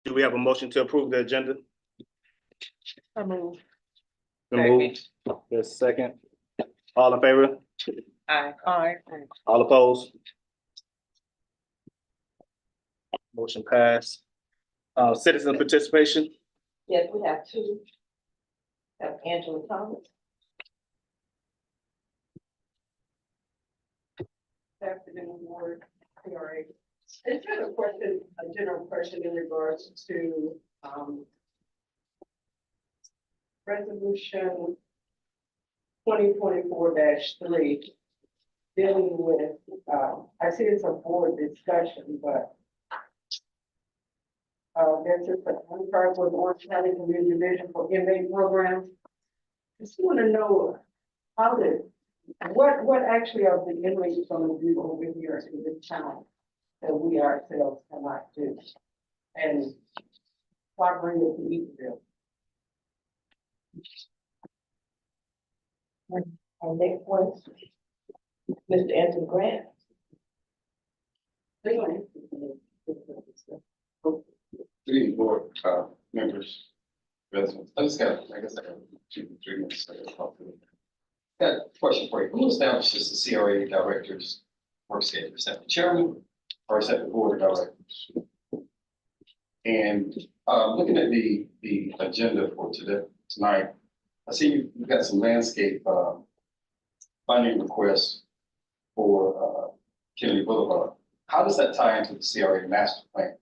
Do we have a motion to approve the agenda? I move. Been moved. There's a second. All in favor? Aye. Aye. All opposed? Motion passed. Citizen participation. Yes, we have two. Have Angela Thomas. Afternoon, board, CRA. I just have a question, a general question in regards to, resolution 2024-3, dealing with, I see it's a board discussion, but there's just a contract with Orange County Community Division for inmate programs. Just want to know what actually are the inmates going to do over here in this town that we ourselves cannot do? And why bring it to Eatonville? Our next one, Mr. Anthony Grant. Good evening, board, members, residents. I guess I got 2 to 3 minutes. Got a question for you. Who establishes the CRA director's work schedule? Is that the chairman or is that the board of directors? And looking at the agenda for tonight, I see you've got some landscape funding requests for Kennedy Boulevard. How does that tie into the CRA master plan?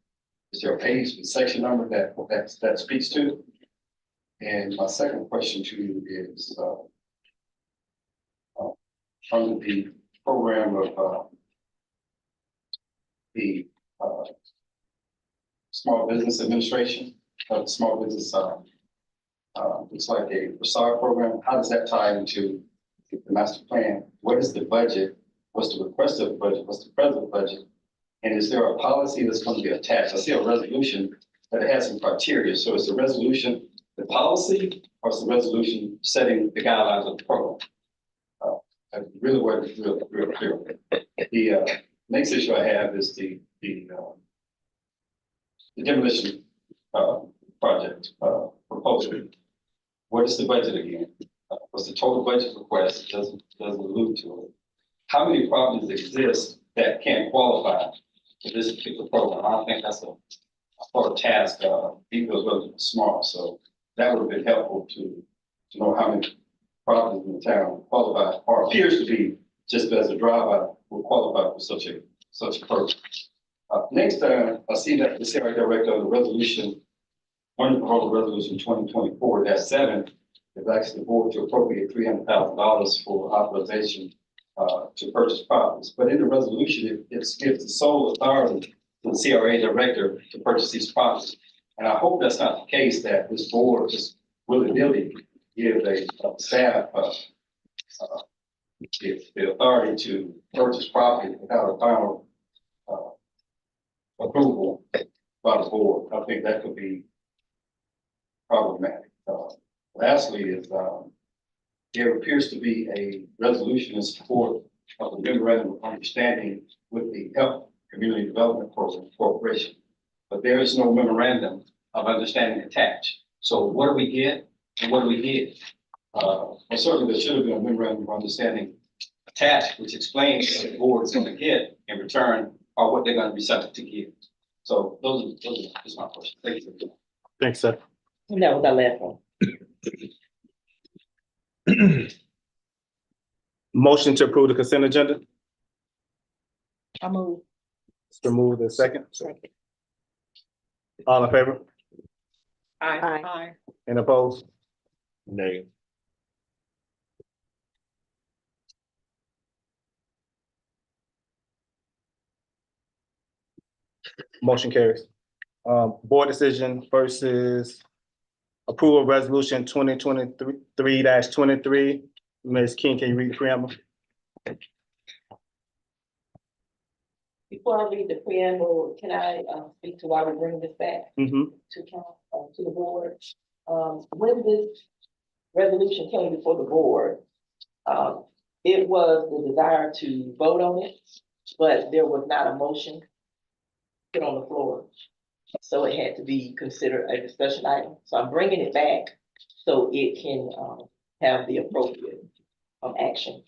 Is there a page with section number that speaks to? And my second question to you is under the program of the Small Business Administration, the Small Business, it's like a facade program. How does that tie into the master plan? What is the budget? What's the request of the budget? What's the present budget? And is there a policy that's going to be attached? I see a resolution that it has some criteria. So is the resolution the policy or is the resolution setting the guidelines of the program? I really wasn't real clear. The next issue I have is the demolition project proposal. What is the budget again? What's the total budget request? It doesn't allude to it. How many properties exist that can qualify for this particular program? I don't think that's a sort of task. People are relatively small, so that would have been helpful to know how many properties in the town qualify or appears to be just as a drive-by will qualify for such a program. Next, I see that the CRA director of the resolution, under proposal resolution 2024-7, is asking the board to appropriate $300,000 for authorization to purchase properties. But in the resolution, it gives the sole authority to the CRA director to purchase these properties. And I hope that's not the case, that this board just willy-nilly give a staff the authority to purchase property without a final approval by the board. I think that could be problematic. Lastly is there appears to be a resolution in support of the memorandum of understanding with the Health Community Development Program Corporation, but there is no memorandum of understanding attached. So what do we get and what do we get? Well, certainly there should have been a memorandum of understanding attached, which explains what the board is going to get in return or what they're going to be subject to give. So those are just my questions. Thank you. Thanks, sir. And that was our last one. Motion to approve the consent agenda. I move. It's been moved in second. Second. All in favor? Aye. Aye. And opposed? Nay. Motion carries. Board decision versus approval of resolution 2023-23. Ms. King, can you read the preamble? Before I read the preamble, can I speak to why we're bringing this back to the board? When this resolution came before the board, it was the desire to vote on it, but there was not a motion put on the floor. So it had to be considered a discussion item. So I'm bringing it back so it can, have the appropriate, action.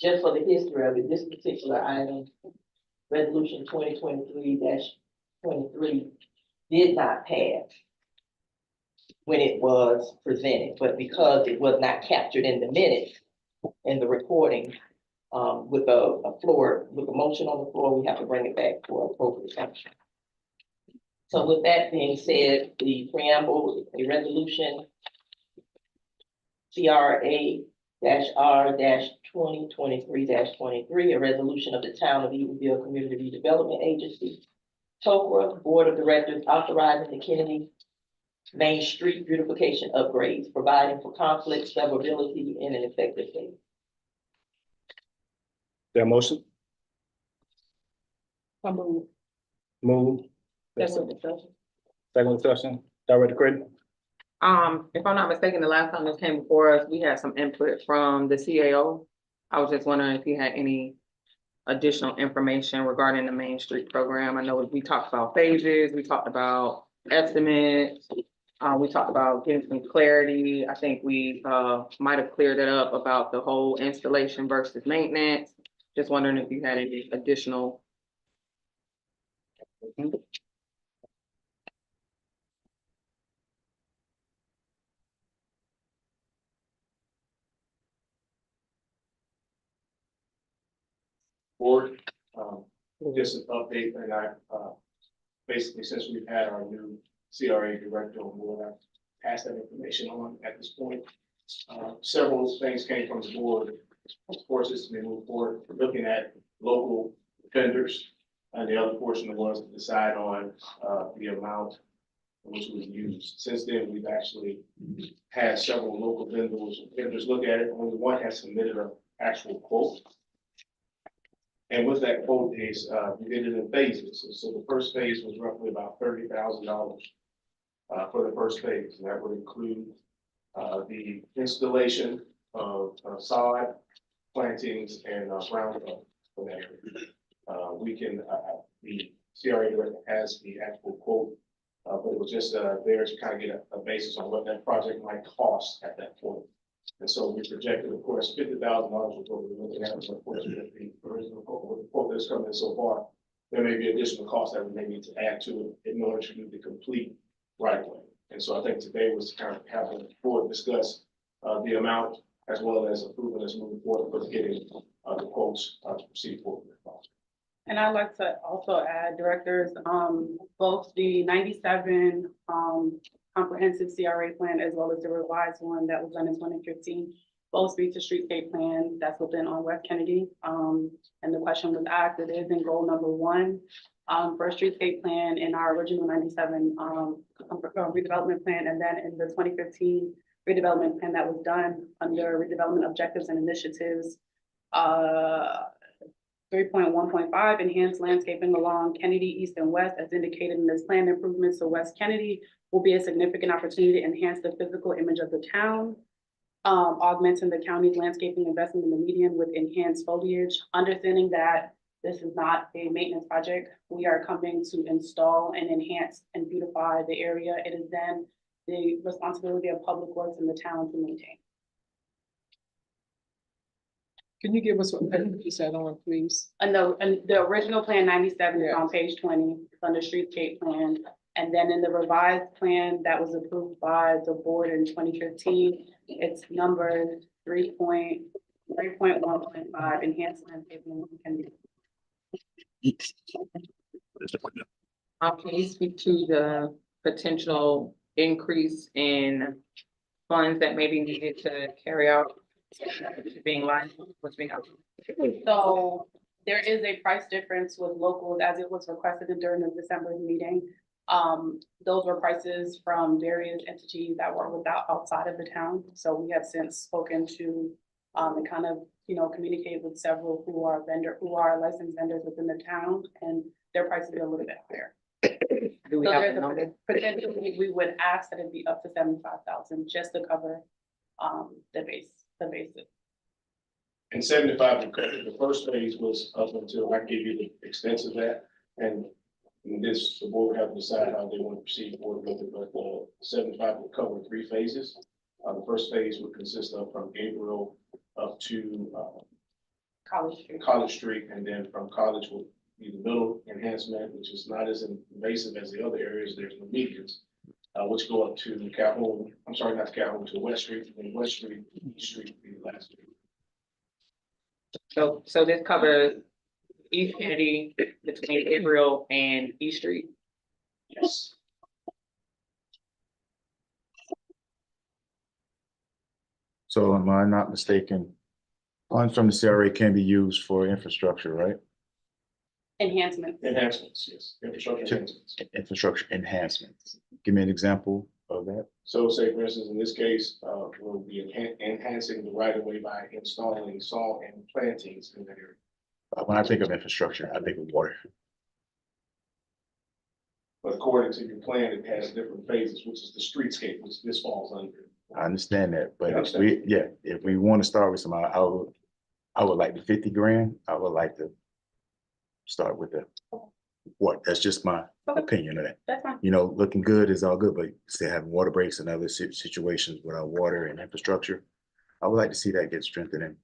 Just for the history of it, this particular item, resolution 2023-23, did not pass when it was presented, but because it was not captured in the minutes, in the recording, with a motion on the floor, we have to bring it back for appropriate action. So with that being said, the preamble, a resolution CRA R 2023-23, a resolution of the Town of Eatonville Community Redevelopment Agency, TOCRA Board of Directors authorizing the Kennedy Main Street beautification upgrades, providing for conflict, severability, and an effective date. Their motion, move. That's what it says. Second discussion, Director Creighton. If I'm not mistaken, the last time this came before us, we had some input from the CAO. I was just wondering if you had any additional information regarding the Main Street program. I know we talked about phases, we talked about estimates, we talked about getting some clarity. I think we might have cleared it up about the whole installation versus maintenance. Just wondering if you had any additional. Board, just an update, and basically, since we've had our new CRA director on board, I've passed that information on at this point. Several things came from the board, of course, as we move forward, looking at local vendors, and the other portion was to decide on, the amount which was used. Since then, we've actually had several local vendors look at it. Only one has submitted an actual quote. And with that quote is, we did it in phases. So the first phase was roughly about $30,000 for the first phase. And that would include the installation of sod, plantings, and groundcover for that. We can, the CRA director has the actual quote, but it was just there to kind of get a basis on what that project might cost at that point. And so we projected, of course, $50,000 was what we were looking at, but of course, with the original quote, with the quote that's coming in so far, there may be additional costs that we may need to add to it in order to do the complete right way. And so I think today was kind of having the board discuss the amount as well as approving us moving forward with getting the quotes to proceed forward with the project. And I'd like to also add, directors, both the 97 comprehensive CRA plan as well as the revised one that was done in 2015, both speak to streetscape plan that's within on West Kennedy. And the question was asked, it is in goal number 1 for a streetscape plan in our original 97 redevelopment plan, and then in the 2015 redevelopment plan that was done under redevelopment objectives and initiatives. 3.1.5, enhance landscaping along Kennedy East and West as indicated in this plan. Improvements to West Kennedy will be a significant opportunity to enhance the physical image of the town, augmenting the county's landscaping investment in the median with enhanced foliage. Understanding that this is not a maintenance project, we are coming to install and enhance and beautify the area. It is then the responsibility of Public Works in the town to maintain. Can you give us what page you said on, please? And the original plan 97 is Yeah. on page 20, it's under streetscape plan. And then in the revised plan that was approved by the board in 2015, it's number 3.1.5, enhanced landscaping can be. Can you speak to the potential increase in funds that may be needed to carry out being live, what's being out? So there is a price difference with locals as it was requested during the December meeting. Those were prices from various entities that were outside of the town. So we have since spoken to and kind of, communicated with several who are licensed vendors within the town, and their prices are a little bit higher. Do we So have there's a number? potentially, we would ask that it be up to 75,000 just to cover the basis. And 75, the first phase was up until I gave you the extent of that. And this, the board will have to decide how they want to proceed forward with it, but 75 will cover 3 phases. The first phase would consist of from Gabriel up to College Street. College Street, and then from College will be the middle enhancement, which is not as invasive as the other areas. There's no medians, which go up to Capitol, I'm sorry, not to Capitol, to West Street, and West Street, East Street will be the last street. So this covers East Kennedy between Gabriel and East Street. Yes. So am I not mistaken? Funds from the CRA can be used for infrastructure, right? Enhancement. Enhancements, yes, infrastructure enhancements. Infrastructure enhancements. Give me an example of that. So say, for instance, in this case, we'll be enhancing the right of way by installing saw and plantings in that area. When I think of infrastructure, I think of water. But according to your plan, it has different phases, which is the streetscape, which this falls under. I understand that, but Yeah, if we want to start with some, I would like the 50 grand. I would like to start with the what? That's just my Okay. opinion of that. That's fine. You know, looking good is all good, but still having water breaks and other situations without water and infrastructure, I would like to see that get strengthened in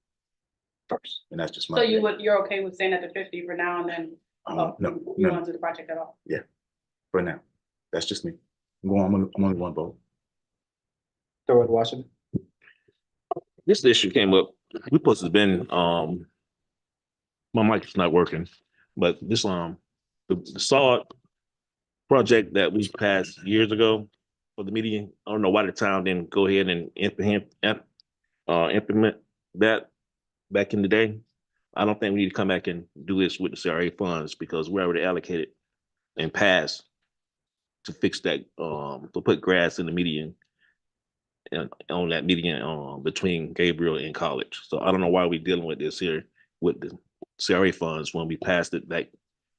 first, and that's just my. So you're okay with staying at the 50 for now and then No, you no, want to do the project at all? for now. That's just me. I'm only one vote. Throw it, Washington. This issue came up, we supposed to have been, my mic is not working, but this, the sod project that we passed years ago for the median, I don't know why the town didn't go ahead and implement that back in the day. I don't think we need to come back and do this with the CRA funds because we already allocated and passed to fix that, to put grass in the median and on that median between Gabriel and College. So I don't know why we're dealing with this here with the CRA funds when we passed it back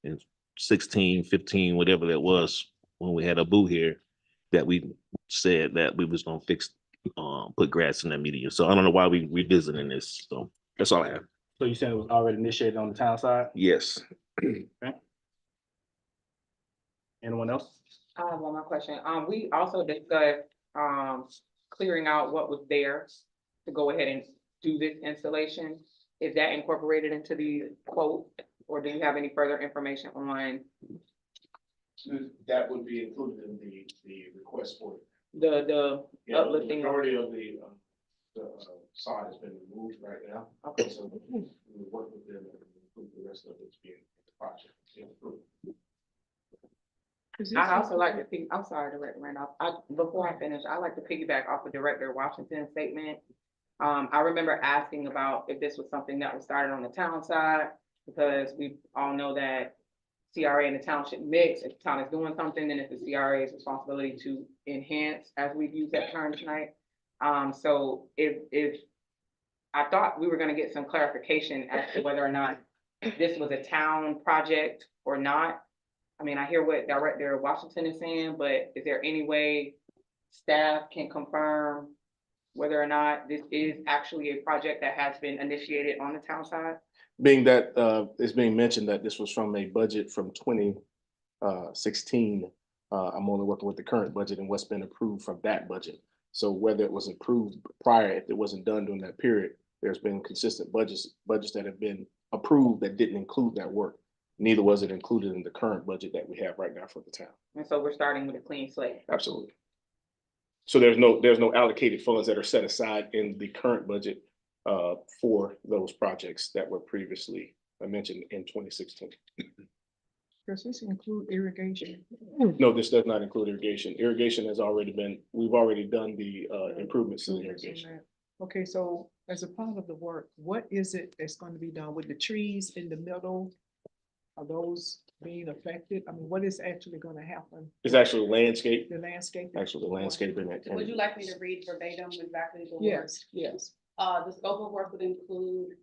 in 16, 15, whatever that was, when we had a boo here, that we said that we was gonna fix, put grass in that median. So I don't know why we revisiting this. So that's all I have. So you said it was already initiated on the town side? Yes. Anyone else? I have one more question. We also discussed, clearing out what was there to go ahead and do this installation. Is that incorporated into the quote, or do you have any further information on That would be included in the request for it. the Yeah, the uplifting? majority of the sod has been removed right now. Okay. So we work with them and include the rest of it being in the project. Yeah, approved. I'd also like to, I'm sorry, Director Randolph, before I finish, I'd like to piggyback off of Director Washington's statement. I remember asking about if this was something that was started on the town side, because we all know that CRA and the township mix. If the town is doing something, then it's the CRA's responsibility to enhance, as we've used that term tonight. So if I thought we were gonna get some clarification as to whether or not this was a town project or not. I mean, I hear what Director Washington is saying, but is there any way staff can confirm whether or not this is actually a project that has been initiated on the town side? Being that it's being mentioned that this was from a budget from 2016, I'm only working with the current budget and what's been approved from that budget. So whether it was approved prior, if it wasn't done during that period, there's been consistent budgets that have been approved that didn't include that work. Neither was it included in the current budget that we have right now for the town. And so we're starting with a clean slate. Absolutely. So there's no allocated funds that are set aside in the current budget for those projects that were previously mentioned in 2016. Does this include irrigation? No, this does not include irrigation. Irrigation has already been, we've already done the improvements to the irrigation. Okay, so as a part of the work, what is it that's going to be done with the trees in the middle? Are those being affected? I mean, what is actually going to happen? It's actually landscape, The landscape? actually the landscaping. Would you like me to read verbatim exactly the work? Yes, yes. The scope of work would include,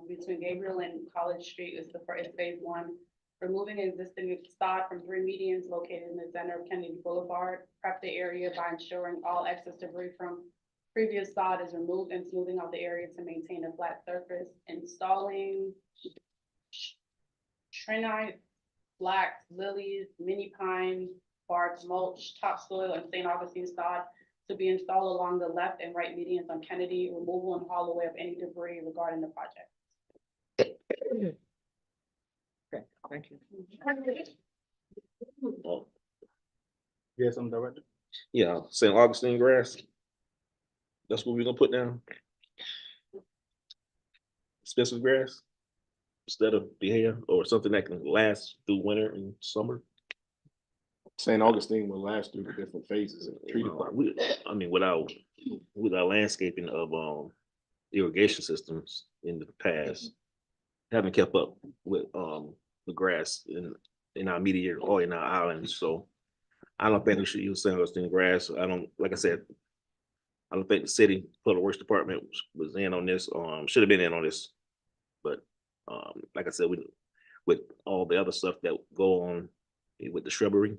between Gabriel and College Street is phase 1. Removing existing sod from 3 medians located in the center of Kennedy Boulevard. Prep the area by ensuring all excess debris from previous sod is removed and smoothing out the area to maintain a flat surface, installing trinite, flax, lilies, mini pine, bark, mulch, topsoil, and St. Augustine sod to be installed along the left and right medians on Kennedy, removal and haul away of any debris regarding the project. Okay, thank you. Yes, I'm director. Yeah, St. Augustine grass. That's what we're gonna put down. Expensive grass instead of the hair or something that can last through winter and summer. St. Augustine will last through the different phases of the tree department. I mean, without landscaping of irrigation systems in the past, haven't kept up with the grass in our immediate or in our islands. So I don't think we should use St. Augustine grass. Like I said, I don't think the city public works department was in on this, should have been in on this. But like I said, with all the other stuff that go on with the shrubbery,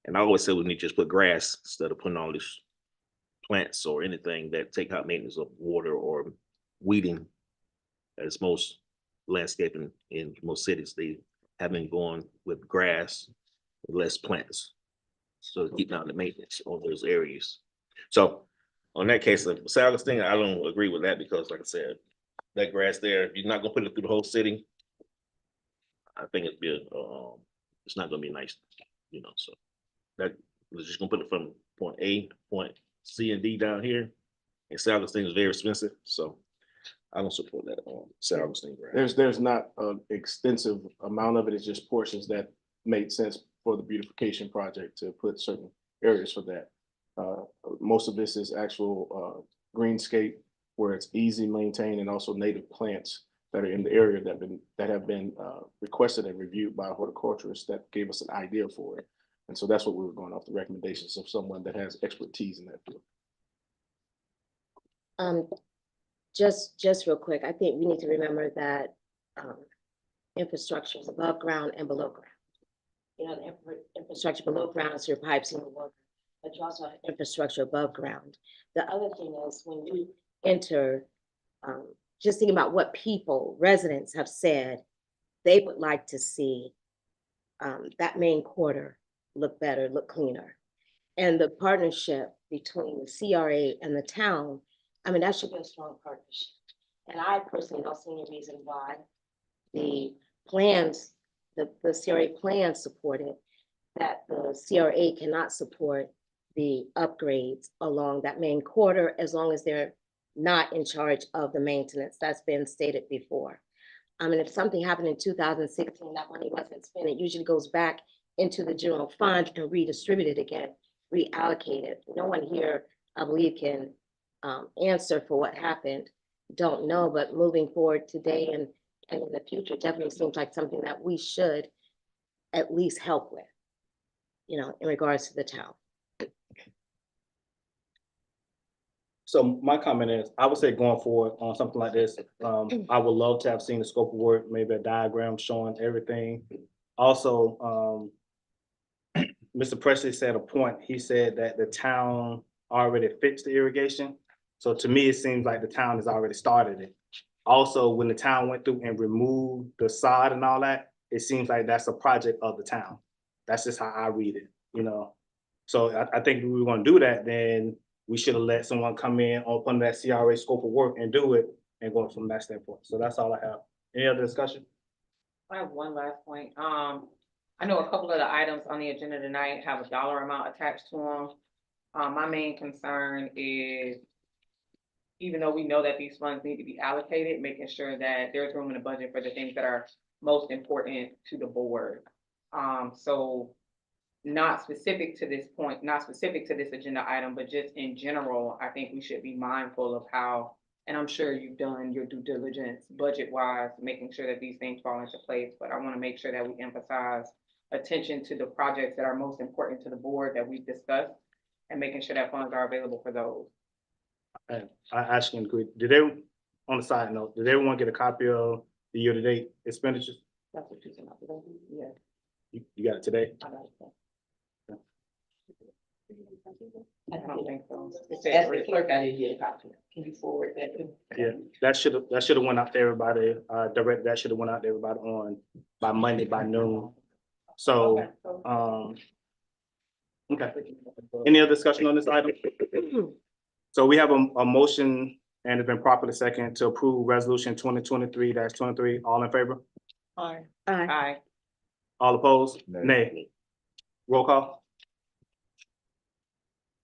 and I always said we need to just put grass instead of putting all these plants or anything that take out maintenance of water or weeding. As most landscaping in most cities, they have been going with grass, less plants. So keeping out the maintenance on those areas. So on that case of St. Augustine, I don't agree with that because like I said, that grass there, if you're not gonna put it through the whole city, I think it'd be it's not gonna be nice, so that we're just gonna put it from point A to point C and D down here. And St. Augustine is very expensive, so I don't support that St. Augustine grass. There's not an extensive amount of it. It's just portions that made sense for the beautification project to put certain areas for that. Most of this is actual greenscape where it's easy maintained, and also native plants that are in the area that have been requested and reviewed by horticulturists that gave us an idea for it. And so that's what we were going off the recommendations of someone that has expertise in that field. Just real quick, I think we need to remember that infrastructure is above ground and below ground. The infrastructure below ground is your pipes and your water, but you also have infrastructure above ground. The other thing is when you enter, just thinking about what residents have said, they would like to see that main quarter look better, look cleaner. And the partnership between the CRA and the town, I mean, that should be a strong partnership. And I personally don't see any reason why the plans, the CRA plans supported, that the CRA cannot support the upgrades along that main quarter as long as they're not in charge of the maintenance. That's been stated before. I mean, if something happened in 2016, that money wasn't spent, it usually goes back into the general fund and redistributed again, reallocated. No one here, I believe, can answer for what happened. Don't know, but moving forward today and in the future, definitely seems like something that we should at least help with, in regards to the town. So my comment is, I would say going forward on something like this, I would love to have seen the scope of work, maybe a diagram showing everything. Also, Mr. Presley said a point. He said that the town already fixed the irrigation. So to me, it seems like the town has already started it. Also, when the town went through and removed the sod and all that, it seems like that's a project of the town. That's just how I read it, So I think if we were gonna do that, then we should have let someone come in on that CRA scope of work and do it and go from that standpoint. So that's all I have. Any other discussion? I have one last point. I know a couple of the items on the agenda tonight have a dollar amount attached to them. My main concern is, even though we know that these funds need to be allocated, making sure that there's room in the budget for the things that are most important to the board. So not specific to this point, not specific to this agenda item, but just in general, I think we should be mindful of how, and I'm sure you've done your due diligence budget-wise, making sure that these things fall into place, but I want to make sure that we emphasize attention to the projects that are most important to the board that we've discussed, and making sure that funds are available for those. And I actually agree. On a side note, did everyone get a copy of the year-to-date expenditures? That's what you're saying. Yeah. You got it today? I got it. I don't think so. It As said the clerk, I didn't get a copy. Can you forward that to me? Yeah, that should have went out to everybody, that should have went out to everybody by Monday, by noon. So, okay. Any other discussion on this item? So we have a motion and it's been properly second to approve resolution 2023-23. All in favor? Aye. Aye. All opposed? Nay. Nay. Roll call?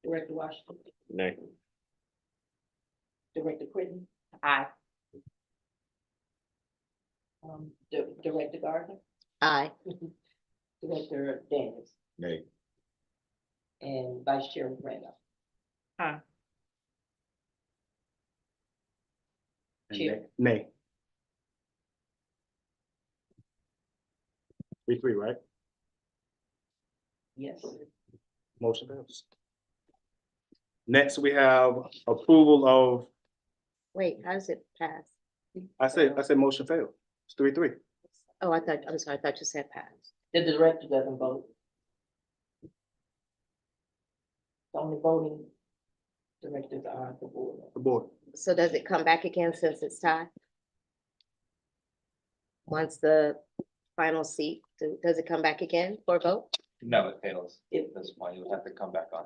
Director Washington, Nay. Director Quinn, Aye. Director Gardner, Aye. Director Daniels, Nay. and Vice Chairman Randolph. Aye. And Chair. Nay. 3-3, right? Yes. Motion passes. Next, we have approval of, Wait, how does it pass? I said motion failed. It's 3-3. Oh, I'm sorry, I thought you said pass. The director doesn't vote. The only voting directors are the board. The board. So does it come back again since it's tied? Once the final seat, does it come back again for a vote? No, it fails. At this point, you would have to come back on.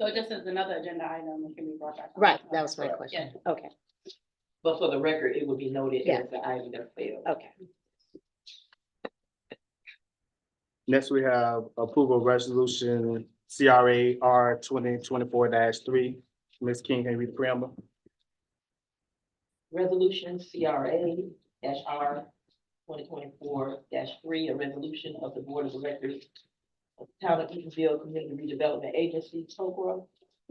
So just as another agenda item, it can be brought back. on. Right, that was my question. Okay, But for the record, it would be noted Yeah. as the item that failed. okay. Next, we have approval of resolution CRA R 2024-3. Ms. King, can you read the preamble? Resolution CRA R 2024-3, a resolution of the Board of Directors of the Town of Eatonville Community Redevelopment Agency, COBRA,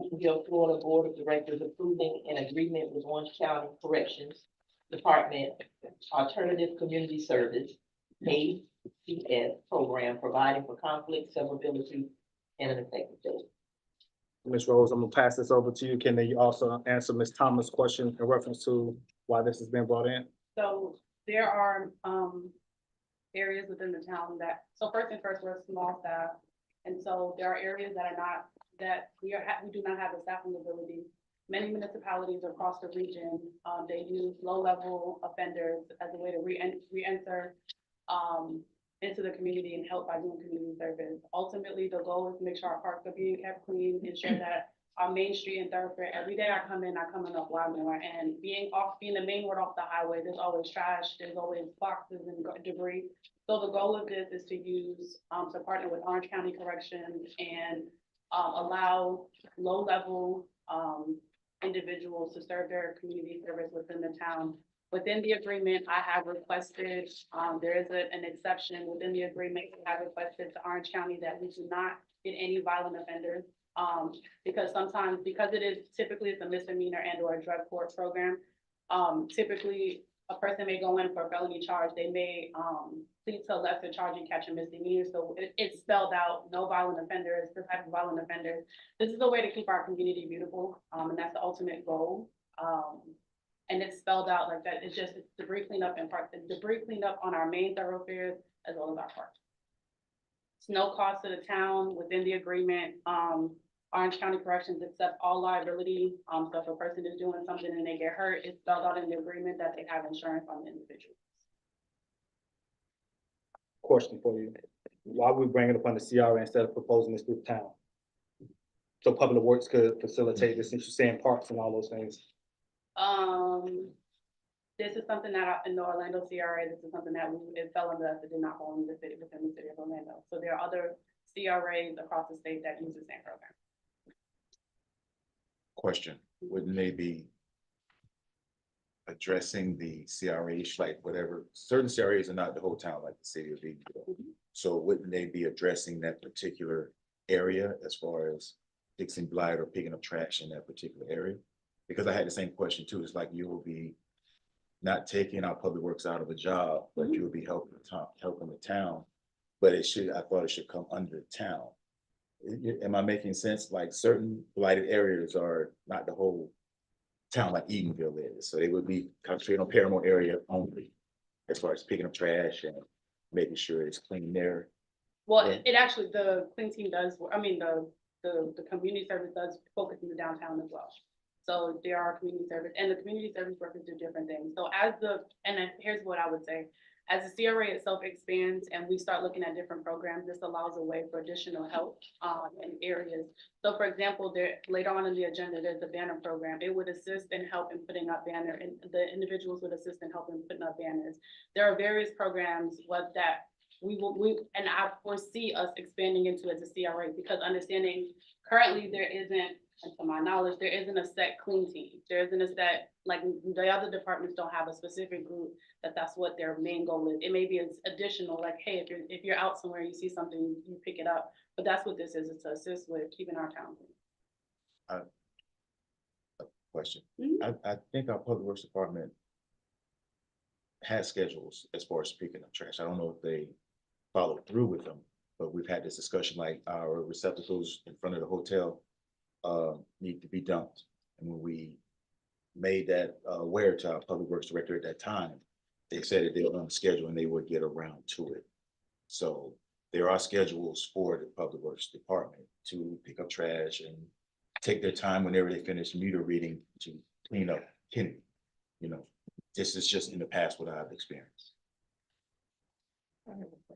Eatonville, Florida Board of Directors approving an agreement with Orange County Corrections Department Alternative Community Service, ACS program, providing for conflict, severability, and an effective date. Ms. Rose, I'm gonna pass this over to you. Can you also answer Ms. Thomas' question in reference to why this has been brought in? So there are, areas within the town that, so first and first, we're a small staff. And so there are areas that are not, that we do not have the staffing ability. Many municipalities across the region, they use low-level offenders as a way to re-enter, into the community and help by doing community service. Ultimately, the goal is to make sure our parks are being kept clean, ensure that our main street and thoroughfare, every day I come in up Wildmore, and being the main road off the highway, there's always trash, there's always boxes and debris. So the goal of this is to use, to partner with Orange County Corrections and, allow low-level, individuals to serve their community service within the town. Within the agreement, I have requested, there is an exception within the agreement, I have requested to Orange County that we do not get any violent offenders. Because sometimes, because it is typically it's a misdemeanor and or a drug court program, typically a person may go in for a felony charge, they may, plead to a lesser charge and catch a misdemeanor. So it's spelled out, no violent offenders, the type of violent offenders. This is a way to keep our community beautiful, and that's the ultimate goal. And it's spelled out like that. It's debris cleanup and debris cleanup on our main thoroughfares as well as our parks. It's no cost to the town within the agreement. Orange County Corrections accept all liability. So if a person is doing something and they get hurt, it's spelled out in the agreement that they have insurance on the individual. Question for you. Why are we bringing it upon the CRA instead of proposing this through the town? So Public Works could facilitate this, since you're saying parks and all those things. This is something that in the Orlando CRA, this is something that it fell under us, it did not fall in the city, within the city of Orlando. So there are other CRAs across the state that use the same program. Question, wouldn't they be addressing the CRA, like whatever, certain CRAs are not the whole town, like the city of Eatonville. So wouldn't they be addressing that particular area as far as fixing blight or picking up trash in that particular area? Because I had the same question too. It's like you will be not taking our public works out of a job, but you'll be helping the town. But I thought it should come under the town. Am I making sense? Like certain blighted areas are not the whole town like Eatonville is. So they would be concentrating on Paramore area only, as far as picking up trash and making sure it's clean there. Well, it actually, the clean team does, the the community service does focus in the downtown as well. So there are community service, and the community service workers do different things. So here's what I would say. As the CRA itself expands and we start looking at different programs, this allows a way for additional help in areas. So for example, later on in the agenda, there's the banner program. It would assist and help in putting up banner, and the individuals would assist in helping putting up banners. There are various programs that and I foresee us expanding into as a CRA, because understanding currently there isn't, and to my knowledge, there isn't a set clean team. There isn't a set, like the other departments don't have a specific group that's what their main goal is. It may be additional, like, hey, if you're out somewhere, you see something, you pick it up. But that's what this is. It's to assist with keeping our town clean. Question. Mhm. I think our public works department has schedules as far as picking up trash. I don't know if they follow through with them, but we've had this discussion, like our receptacles in front of the hotel need to be dumped. And when we made that aware to our public works director at that time, they said that they were on the schedule and they would get around to it. So there are schedules for the public works department to pick up trash and take their time whenever they finish meter reading to clean up Kennedy. You know, this is just in the past what I've experienced.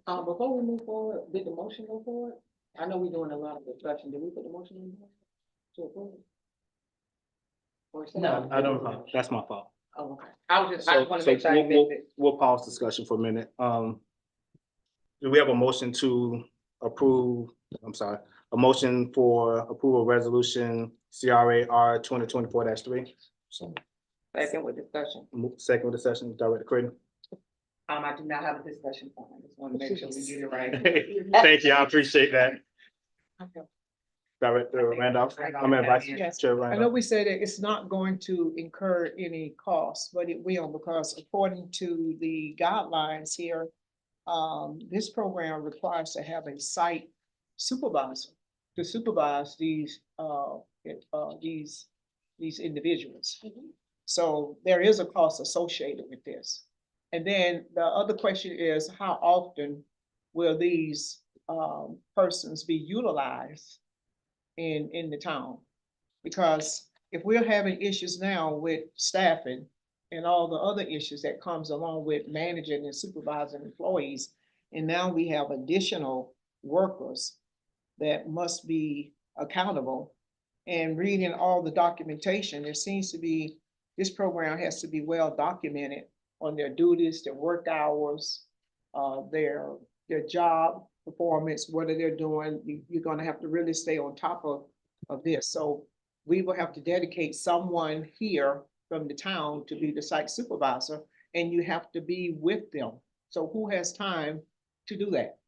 Before we move forward, did the motion go forward? I know we're doing a lot of discussion. Did we put the motion in here to approve? Or is it- No. I don't know. That's my fault. Oh, okay. I just So, want to make sure I we'll, missed it. we'll pause discussion for a minute. Do we have a motion to approve, I'm sorry, a motion for approval of resolution CRA R 2024-3? So Second with discussion. Second with the session, Director Creighton. I do not have a discussion point. I just want to make sure we get it right. Thank you, I appreciate that. Okay. Director Randolph, I mean, Vice Yes. Chair I know Randolph. we said that it's not going to incur any cost, but it will, because according to the guidelines here, this program requires to have a site supervisor to supervise these individuals. So there is a cost associated with this. And then the other question is, how often will these persons be utilized in the town? Because if we're having issues now with staffing and all the other issues that comes along with managing and supervising employees, and now we have additional workers that must be accountable, and reading all the documentation, there seems to be, this program has to be well documented on their duties, their work hours, their job performance, what they're doing. You're gonna have to really stay on top of this. So we will have to dedicate someone here from the town to be the site supervisor, and you have to be with them. So who has time to do that?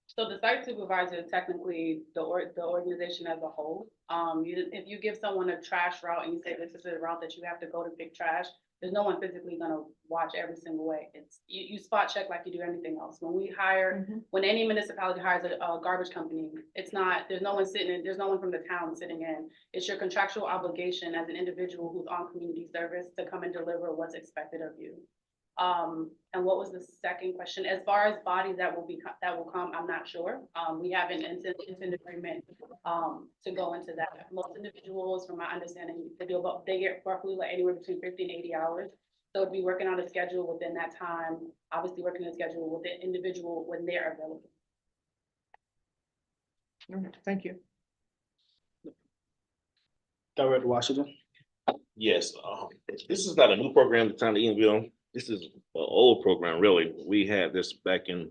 So the site supervisor is technically the organization as a whole. If you give someone a trash route and you say this is the route that you have to go to pick trash, there's no one physically gonna watch every single way. It's, you spot check like you do anything else. When we hire, when any municipality hires a garbage company, it's not, there's no one from the town sitting in. It's your contractual obligation as an individual who's on community service to come and deliver what's expected of you. And what was the second question? As far as bodies that will come, I'm not sure. We have an intent agreement to go into that. Most individuals, from my understanding, they get roughly like anywhere between 50 and 80 hours. So it'd be working on a schedule within that time, obviously working on a schedule with the individual when they're available. Thank you. Director Washington. Yes, this is not a new program to Town of Enville. This is an old program, really. We had this back in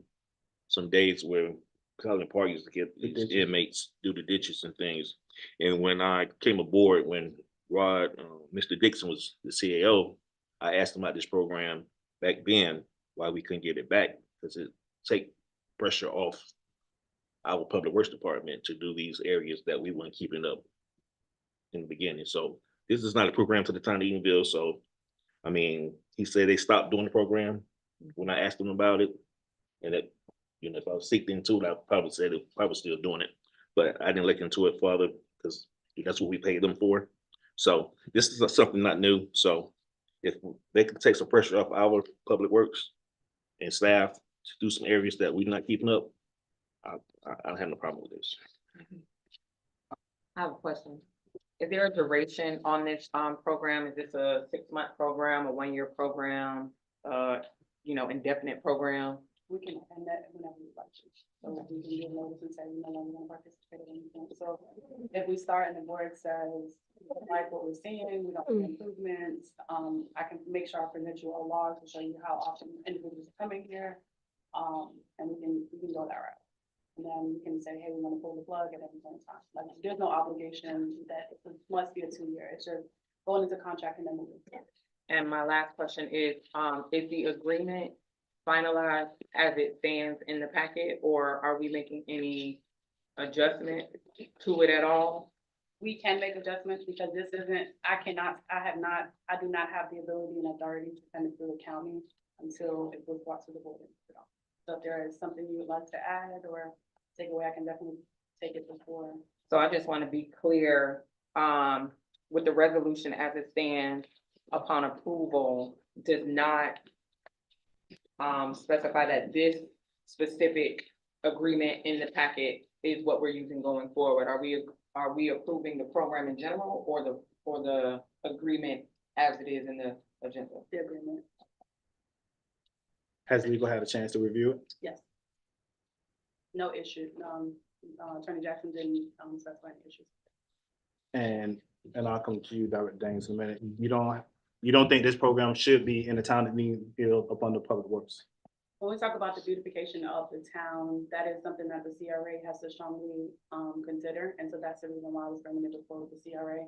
some days where college parties to get these inmates do the ditches and things. And when I came aboard, when Mr. Dixon was the CAO, I asked him about this program back then, why we couldn't get it back, because it take pressure off our public works department to do these areas that we weren't keeping up in the beginning. So this is not a program to the Town of Enville. So, I mean, he said they stopped doing the program when I asked him about it. And that, you know, if I was seeked into it, I probably said it, probably still doing it. But I didn't look into it further because that's what we paid them for. So this is something not new. So if they can take some pressure off our public works and staff to do some areas that we're not keeping up, I don't have no problem with this. I have a question. Is there a duration on this, program? Is this a 6-month program, a 1-year program, indefinite program? We can end that whenever we like to. So we can give notice and say, we no longer want to participate in anything. So if we start and the board says, like what we're seeing, we don't see improvements, I can make sure I present you a log to show you how often individuals are coming here. And we can go that route. And then we can say, hey, we want to pull the plug at every point in time. Like, there's no obligation that it must be a 2-year. It's just going into contract and then moving. And my last question is the agreement finalized as it stands in the packet, or are we making any adjustment to it at all? We can make adjustments because this isn't, I do not have the ability and authority to send it through the county until it was brought to the board. So if there is something you would like to add or take away, I can definitely take it before. So I just want to be clear, with the resolution as it stands upon approval does not specify that this specific agreement in the packet is what we're using going forward. Are we approving the program in general or the agreement as it is in the agenda? The agreement. Has legal had a chance to review it? Yes. No issue. Attorney Jackson didn't specify any issues. And I'll come to you, Director Daniels, in a minute. You don't think this program should be in the town of Greenville up under Public Works? When we talk about the beautification of the town, that is something that the CRA has to strongly consider. And so that's the reason why I was bringing it before the CRA.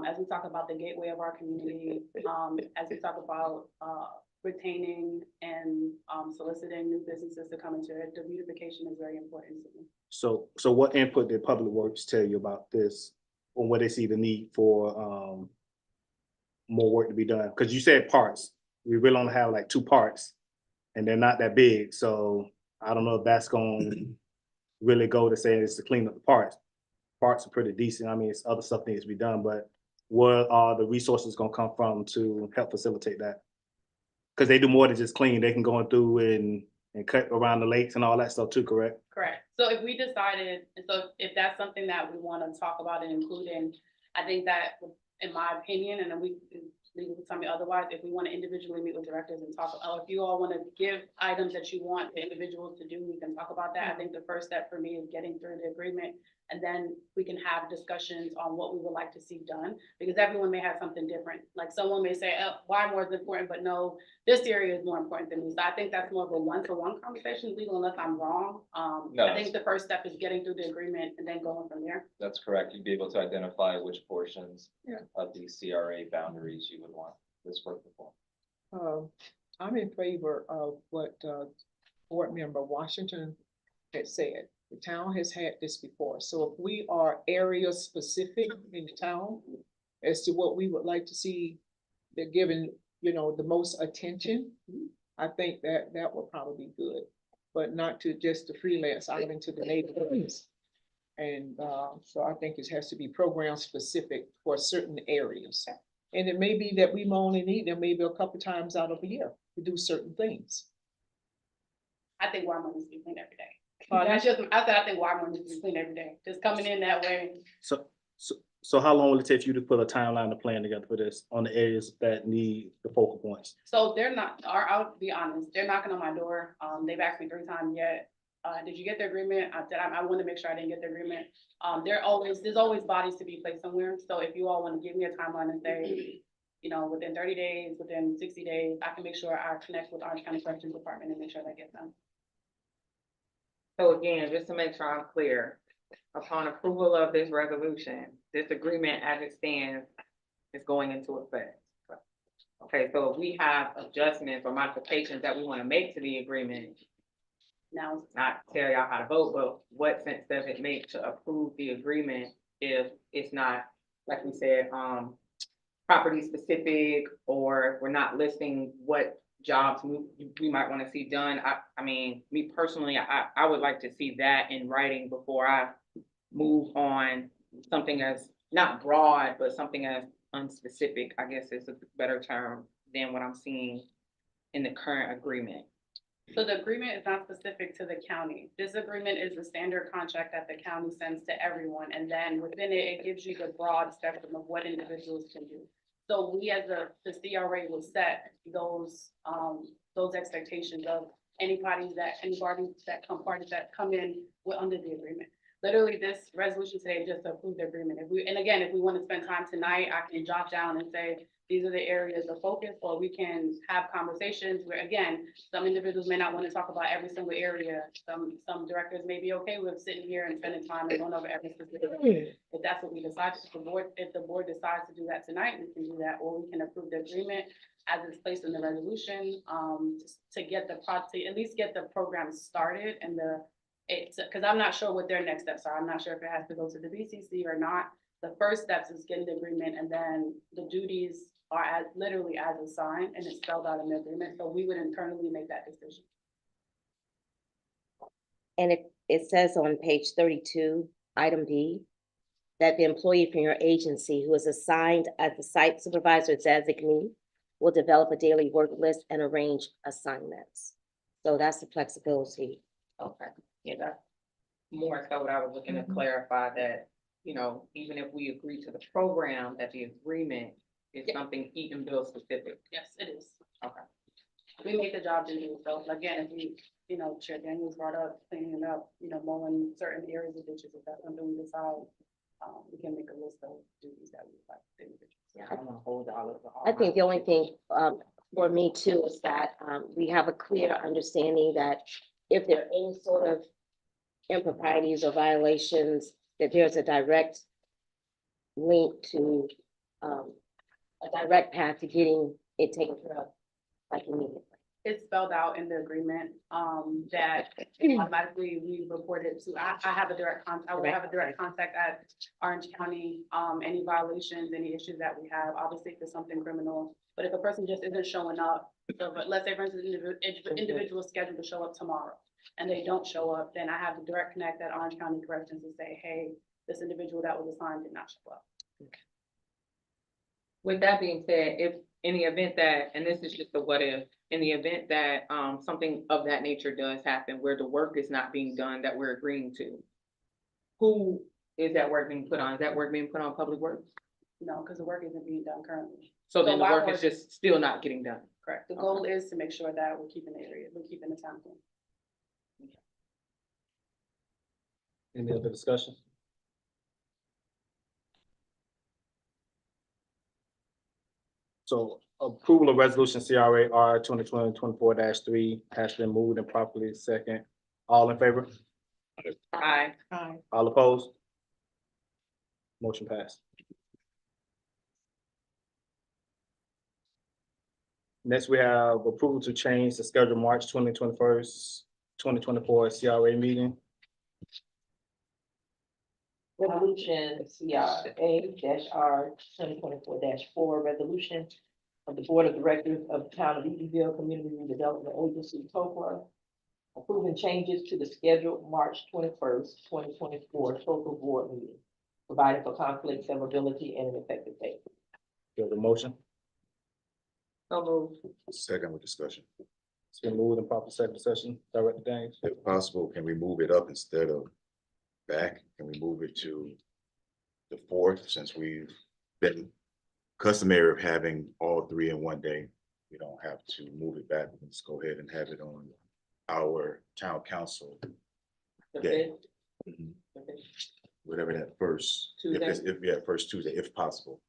As we talk about the gateway of our community, as we talk about retaining and soliciting new businesses to come into it, the beautification is very important to me. So what input did Public Works tell you about this, or what they see the need for more work to be done? Because you said parts. We really only have like 2 parts, and they're not that big. So I don't know if that's going to really go to say it's to clean up the parts. Parts are pretty decent. I mean, it's other stuff needs to be done, but where are the resources going to come from to help facilitate that? Because they do more than just clean. They can go through and cut around the lakes and all that stuff too, correct? Correct. So if we decided, so if that's something that we want to talk about and include in, I think that, in my opinion, and then we can tell me otherwise, if we want to individually meet with directors and talk, or if you all want to give items that you want the individuals to do, we can talk about that. I think the first step for me is getting through the agreement, and then we can have discussions on what we would like to see done, because everyone may have something different. Like someone may say, oh, why more is important, but no, this area is more important than me. So I think that's more of a one-to-one conversation, legal, unless I'm wrong. No, I think the first step is getting through the agreement and then going from there. that's correct. You'd be able to identify which portions Yeah. of the CRA boundaries you would want this work for. I'm in favor of what Board Member Washington had said. The town has had this before, so if we are area specific in the town as to what we would like to see, they're given, the most attention, I think that will probably be good, but not to just the freelance out into the neighborhoods. And so I think it has to be program specific for certain areas. And it may be that we only need them maybe a couple times out of a year to do certain things. I think Wyoming needs to be clean every day. Pardon? That's just, I think Wyoming needs to be clean every day, just coming in that way. So how long will it take for you to put a timeline and plan together for this on the areas that need the focal points? So they're not, or I'll be honest, they're knocking on my door. They've asked me 3 times yet. Did you get the agreement? I said, I want to make sure I didn't get the agreement. There's always bodies to be placed somewhere. So if you all want to give me a timeline and say, within 30 days, within 60 days, I can make sure I connect with Orange County Corrections Department and make sure that gets done. So again, just to make sure I'm clear, upon approval of this resolution, this agreement as it stands is going into effect. Okay, so if we have adjustments or modifications that we want to make to the agreement, Now, not tell y'all how to vote, but what sense does it make to approve the agreement if it's not, like we said, property specific, or we're not listing what jobs we might want to see done? I mean, me personally, I would like to see that in writing before I move on something as not broad, but something as unspecific, I guess is a better term than what I'm seeing in the current agreement. So the agreement is not specific to the county. This agreement is the standard contract that the county sends to everyone, and then within it, it gives you the broad spectrum of what individuals can do. So we as the CRA will set those expectations of any parties that come in with under the agreement. Literally, this resolution today just approved the agreement. If we want to spend time tonight, I can jot down and say, these are the areas of focus, or we can have conversations where, again, some individuals may not want to talk about every single area. Some directors may be okay with sitting here and spending time and going over every specific area. If that's what we decide, if the board decides to do that tonight, we can do that, or we can approve the agreement as it's placed in the resolution, to get to at least get the program started and because I'm not sure what their next steps are. I'm not sure if it has to go to the BCC or not. The first steps is getting the agreement, and then the duties are literally as assigned, and it's spelled out in the agreement. So we would internally make that decision. And it says on page 32, item B, that the employee from your agency who is assigned as the site supervisor designee will develop a daily work list and arrange assignments. So that's the flexibility. Okay, yeah, that's more so what I was looking to clarify, that, you know, even if we agree to the program, that the agreement is something Eatonville specific. Yes, it is. Okay. We make the job to do so. Again, if we, Chair Daniels brought up cleaning up, mowing certain areas of ditches, if that's something we decide, we can make a list of duties that we like. Yeah, I don't want to hold all of the. I think the only thing for me too is that we have a clear understanding that if there are any sort of improprieties or violations, that there's a direct link to a direct path to getting it taken care of, like immediately. It's spelled out in the agreement, that automatically we reported to, I have a direct contact, I will have a direct contact at Orange County, any violations, any issues that we have, obviously if there's something criminal. But if a person just isn't showing up, so, but let's say for instance, individual scheduled to show up tomorrow, and they don't show up, then I have a direct connect at Orange County Corrections and say, hey, this individual that was assigned did not show up. With that being said, if in the event that, and this is just a what if, in the event that something of that nature does happen where the work is not being done that we're agreeing to, who is that work being put on? Is that work being put on Public Works? No, because the work isn't being done currently. So then the while work is just still not getting done. Correct. The goal is to make sure that we're keeping the town clean. Any other discussion? So approval of resolution CRA R 2020-24-3 has been moved and properly second. All in favor? Aye. All opposed? Motion passed. Next, we have approval to change the schedule March 2024 CRA meeting. Resolution CRA-R 2024-4, resolution of the Board of Directors of the Town of Eatonville Community Redevelopment Agency, TOCRA, approving changes to the scheduled March 21st, 2024 TOCRA board meeting, providing for conflict severability and an effective date. There's a motion. So moved. Second with discussion. It's been moved and proper second session. Director Daniels. If possible, can we move it up instead of back? Can we move it to the 4th, since we've been customary of having all 3 in one day? We don't have to move it back. We can just go ahead and have it on our town council The day. fifth. Mhm. Whatever that first, Tuesday. if we have first Tuesday, if possible.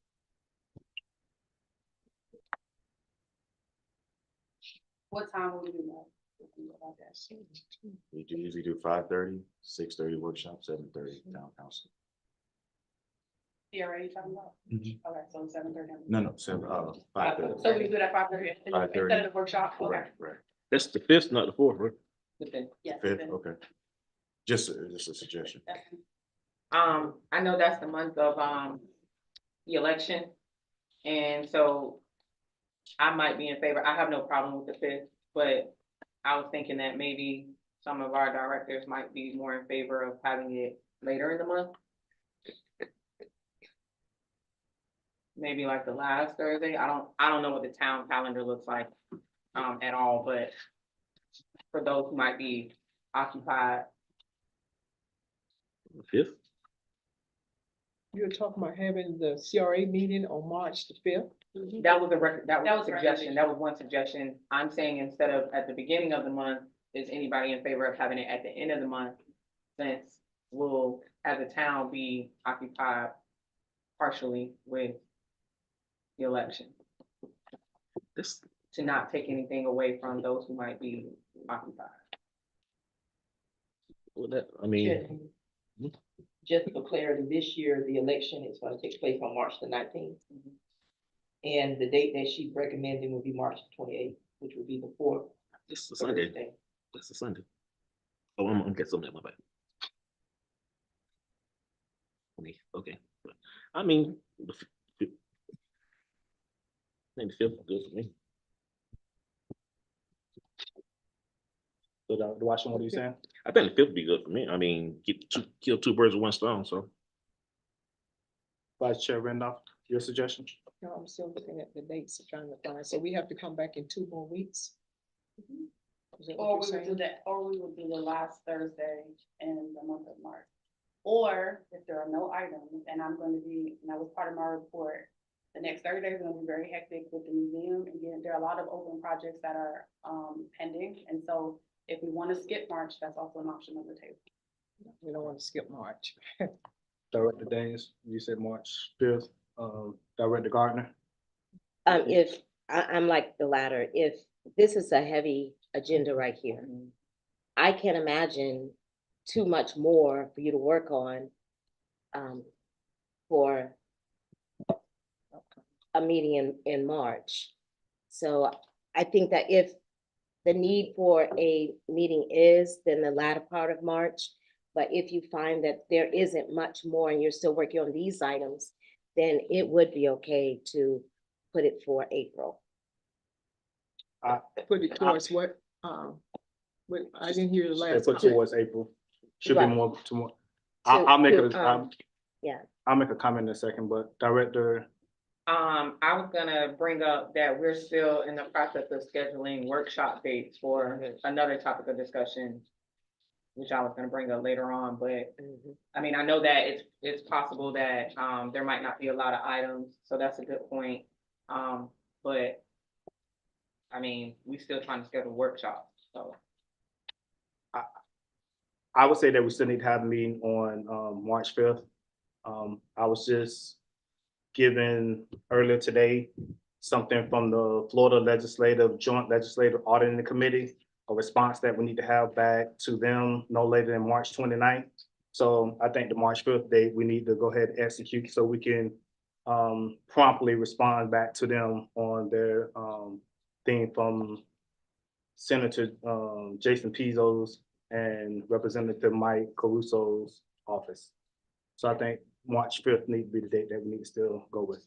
What time will we do that? We do usually do 5:30, 6:30 workshop, 7:30 town council. CRA you talking about? Mhm. Okay, so 7:30. No, 5:30. So we do that 5:30 instead 5:30. of the workshop? Okay. Right. That's the 5th, not the 4th, right? The fifth. Yes. 5th, okay. Just a suggestion. I know that's the month of the election. And so I might be in favor. I have no problem with the 5th, but I was thinking that maybe some of our directors might be more in favor of having it later in the month. Maybe like the last Thursday. I don't know what the town calendar looks like at all, but for those who might be occupied. Fifth, You're talking about having the CRA meeting on March the fifth? That was that That was was a suggestion, that was one suggestion. I'm saying instead of at the beginning of the month, is anybody in favor of having it at the end of the month? Since we'll, as a town, be occupied partially with the election, this, to not take anything away from those who might be occupied. well, that, I mean, Just for clarity, this year, the election is gonna take place on March the 19th. And the date that she's recommending will be March 28th, which would be the fourth it's a Sunday, Thursday. it's a Sunday. Oh, I'm gonna get something at my back. Okay, but, I mean, I think the fifth is good for me. So, Washington, what are you saying? I think the fifth would be good for me. I mean, kill two birds with one stone, so. Vice Chair Randolph, your suggestion? No, I'm still looking at the dates, trying to find, so we have to come back in 2 more weeks? Is that what Or you're we would saying? do that, or we would do the last Thursday in the month of March. Or if there are no items, and I'm gonna be, and that was part of my report, the next 30 days is gonna be very hectic with the museum. Again, there are a lot of open projects that are pending, and so if we wanna skip March, that's also an option on the table. We don't want to skip March. Director Daines, you said March fifth, Director Gardner. If, I'm like the latter, if this is a heavy agenda right here, I can't imagine too much more for you to work on, for a meeting in March. So I think that if the need for a meeting is, then the latter part of March. But if you find that there isn't much more and you're still working on these items, then it would be okay to put it for April. Put it towards what, I didn't hear the They last. put comment. towards April. Should be Right. more, tomorrow. To- I'll make to, a, yeah. I'll make a comment in a second, but Director, I was gonna bring up that we're still in the process of scheduling workshop dates for another topic of discussion, which I was gonna bring up later on, but I mean, I know that it's possible that, there might not be a lot of items, so that's a good point. But I mean, we still trying to schedule workshops, so. I would say that we still need to have a meeting on, March fifth. I was just given earlier today something from the Florida Joint Legislative Auditing Committee, a response that we need to have back to them no later than March 29th. So I think the March fifth date, we need to go ahead and execute so we can promptly respond back to them on their thing from Senator Jason Pizzo's and Representative Mike Caruso's office. So I think March fifth need to be the date that we need to still go with.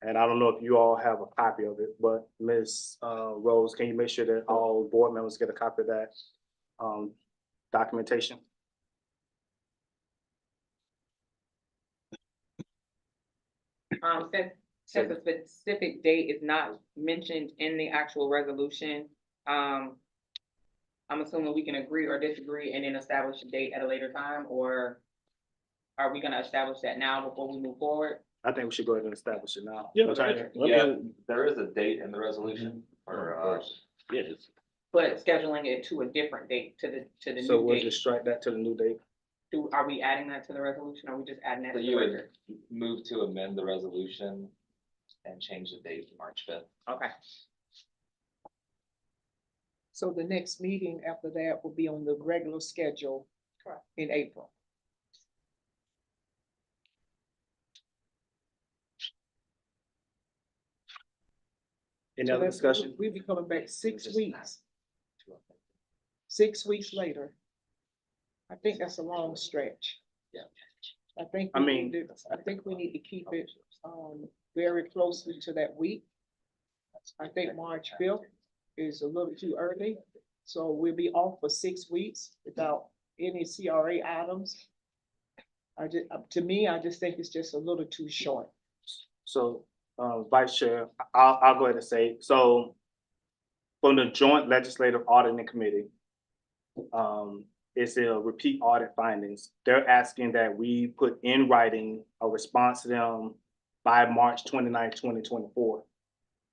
And I don't know if you all have a copy of it, but Ms. Rose, can you make sure that all board members get a copy of that documentation? Since a specific date is not mentioned in the actual resolution, I'm assuming we can agree or disagree and then establish a date at a later time, or are we gonna establish that now before we move forward? I think we should go ahead and establish it now. Yeah, Yeah, there is a date in the resolution for, Yeah, But scheduling it to a different date, to the So new we'll date. just strike that to the new date. Are we adding that to the resolution, or are we just adding that so to you the would record? move to amend the resolution and change the date to March fifth. Okay, So the next meeting after that will be on the regular schedule in April. Any So other that's- discussion? We'll be coming back 6 weeks. 6 weeks later. I think that's a long stretch. Yeah. I think. I we mean- need to- I think we need to keep it, very closely to that week. I think March fifth is a little too early, so we'll be off for 6 weeks without any CRA items. To me, I just think it's just a little too short. So, Vice Chair, I'll go ahead and say, so from the Joint Legislative Auditing Committee. It's a repeat audit findings. They're asking that we put in writing a response to them by March 29th, 2024.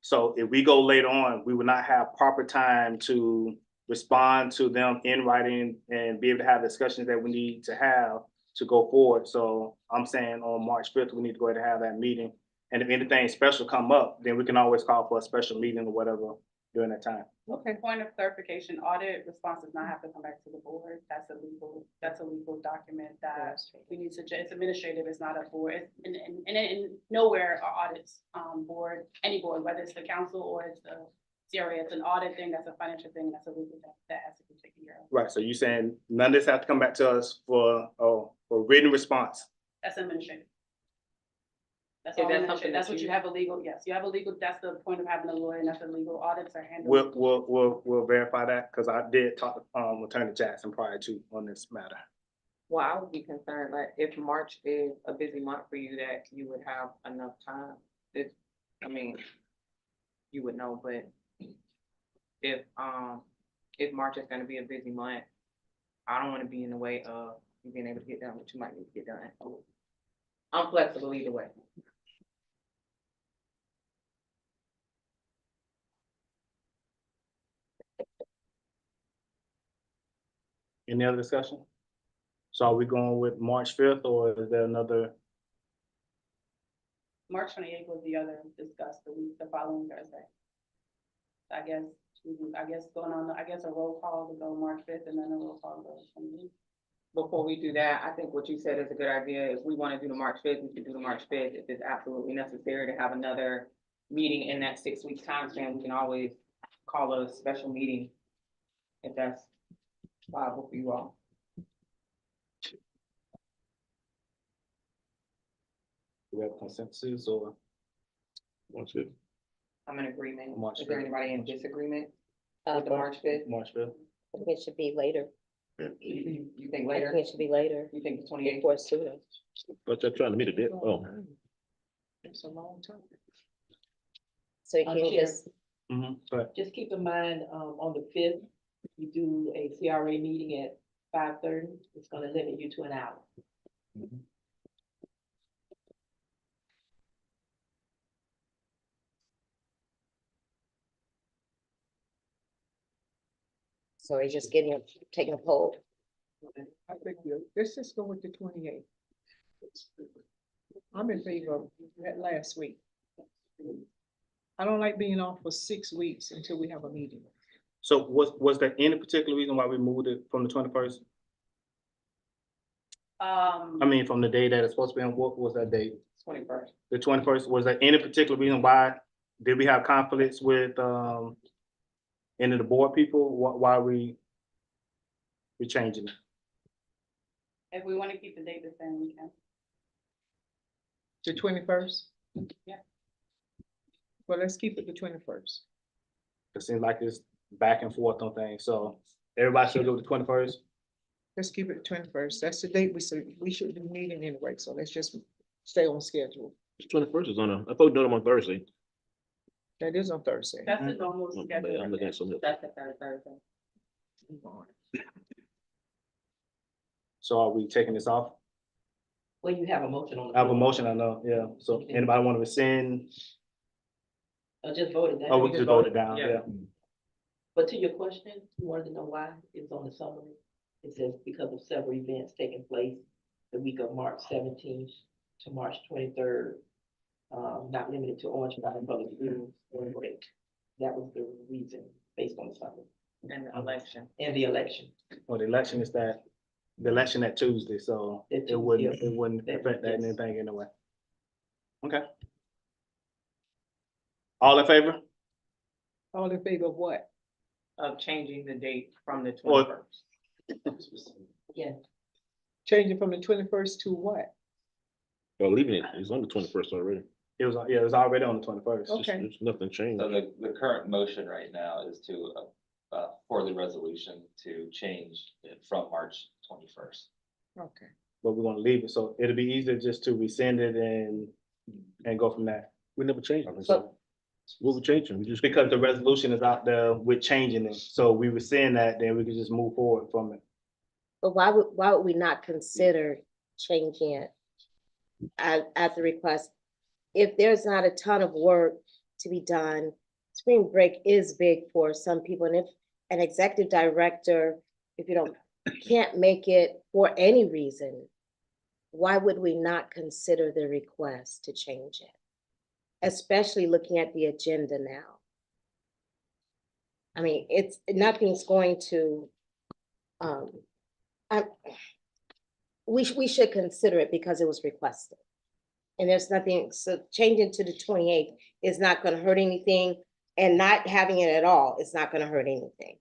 So if we go later on, we will not have proper time to respond to them in writing and be able to have discussions that we need to have to go forward. So I'm saying on March 5th, we need to go ahead and have that meeting. And if anything special come up, then we can always call for a special meeting or whatever during that time. Okay, point of clarification, audit response does not have to come back to the board. That's a legal document that we need to, it's administrative, it's not a board. And nowhere are audits, board, any board, whether it's the council or it's the CRA, it's an audit thing, that's a financial thing, that's a legal thing that has to be taken care of. Right, so you're saying none of this have to come back to us for written response? That's administrative. That's Is all that administrative. something That's that what you you- have a legal, yes, you have a legal, that's the point of having a lawyer, and that's a legal audits are handled. We'll verify that, because I did talk to Attorney Jackson prior to on this matter. Well, I would be concerned, like, if March is a busy month for you, that you would have enough time. I mean, you would know, but if March is gonna be a busy month, I don't wanna be in the way of you being able to get done what you might need to get done. I'm flexible either way. Any other discussion? So are we going with March 5th, or is there another? March 28th was the other discussed the following Thursday. I guess going on, a roll call to go March 5th and then a roll call goes from me. Before we do that, I think what you said is a good idea. If we wanna do the March 5th, we can do the March 5th. If it's absolutely necessary to have another meeting in that 6 week time span, we can always call a special meeting if that's viable for you all. Do we have consensus or? Once it, I'm in agreement. March Is there 5th. anybody in disagreement Uh, with the March 5th? March 5th? I think it should be later. You think I think later? it should be later You think the 28th? before sooner. but they're trying to meet a date. Oh, It's a long time. So you can Chair. just, But Just keep in mind, on the 5th, you do a CRA meeting at 5:30. It's gonna limit you to an hour. so we're just taking a poll. I think let's just go with the 28th. I'm in favor of that last week. I don't like being off for 6 weeks until we have a meeting. so was there any particular reason why we moved it from the 21st? I mean, from the day that it's supposed to be on, what was that date? 21st. The 21st, was there any particular reason why? Did we have conflicts with any of the board people? Why we changing it? If we want to keep the date the same, we can. The 21st? Yeah. Well, let's keep it the 21st. It seems like it's back and forth on things, so everybody should go with the 21st. Let's keep it the 21st. That's the date we should be meeting anyway, so let's just stay on schedule. 21st is on I thought we did them on Thursday. That is on Thursday. That's the normal I'm schedule. looking at something else. That's the third Thursday. So are we taking this off? Well, you have a motion on the I have a floor. motion, I know, yeah. So anybody want to rescind? Just voted that. Oh, we just voted down, Yeah. yeah. But to your question, you wanted to know why it's on the summary. It says because of several events taking place the week of March 17th to March 23rd, not limited to Orange County Public Schools spring break. That was the reason based on the summary And the election. and the election. Well, the election is the election that Tuesday, so That it Tuesday, wouldn't, yeah. it wouldn't That- affect that yes. anything anyway. Okay. All in favor? All in favor of what? Of changing the date from the Or- 21st. Yeah, Changing from the 21st to what? Or leaving it, it's on the 21st already. It was, yeah, it was already on the 21st. Okay. There's nothing changed. So the current motion right now is to, for the resolution to change it from March 21st. Okay. But we're gonna leave it, so it'll be easier just to rescind it and go from there. We never changed it. So What we changing? We just. because the resolution is out there with changing it. So we were saying that, then we could just move forward from it. But why would we not consider changing it at the request? If there's not a ton of work to be done, spring break is big for some people. And if an executive director, if you can't make it for any reason, why would we not consider the request to change it? Especially looking at the agenda now. I mean, nothing's going to, we should consider it because it was requested. And there's nothing, so changing to the 28th is not gonna hurt anything, and not having it at all is not gonna hurt anything.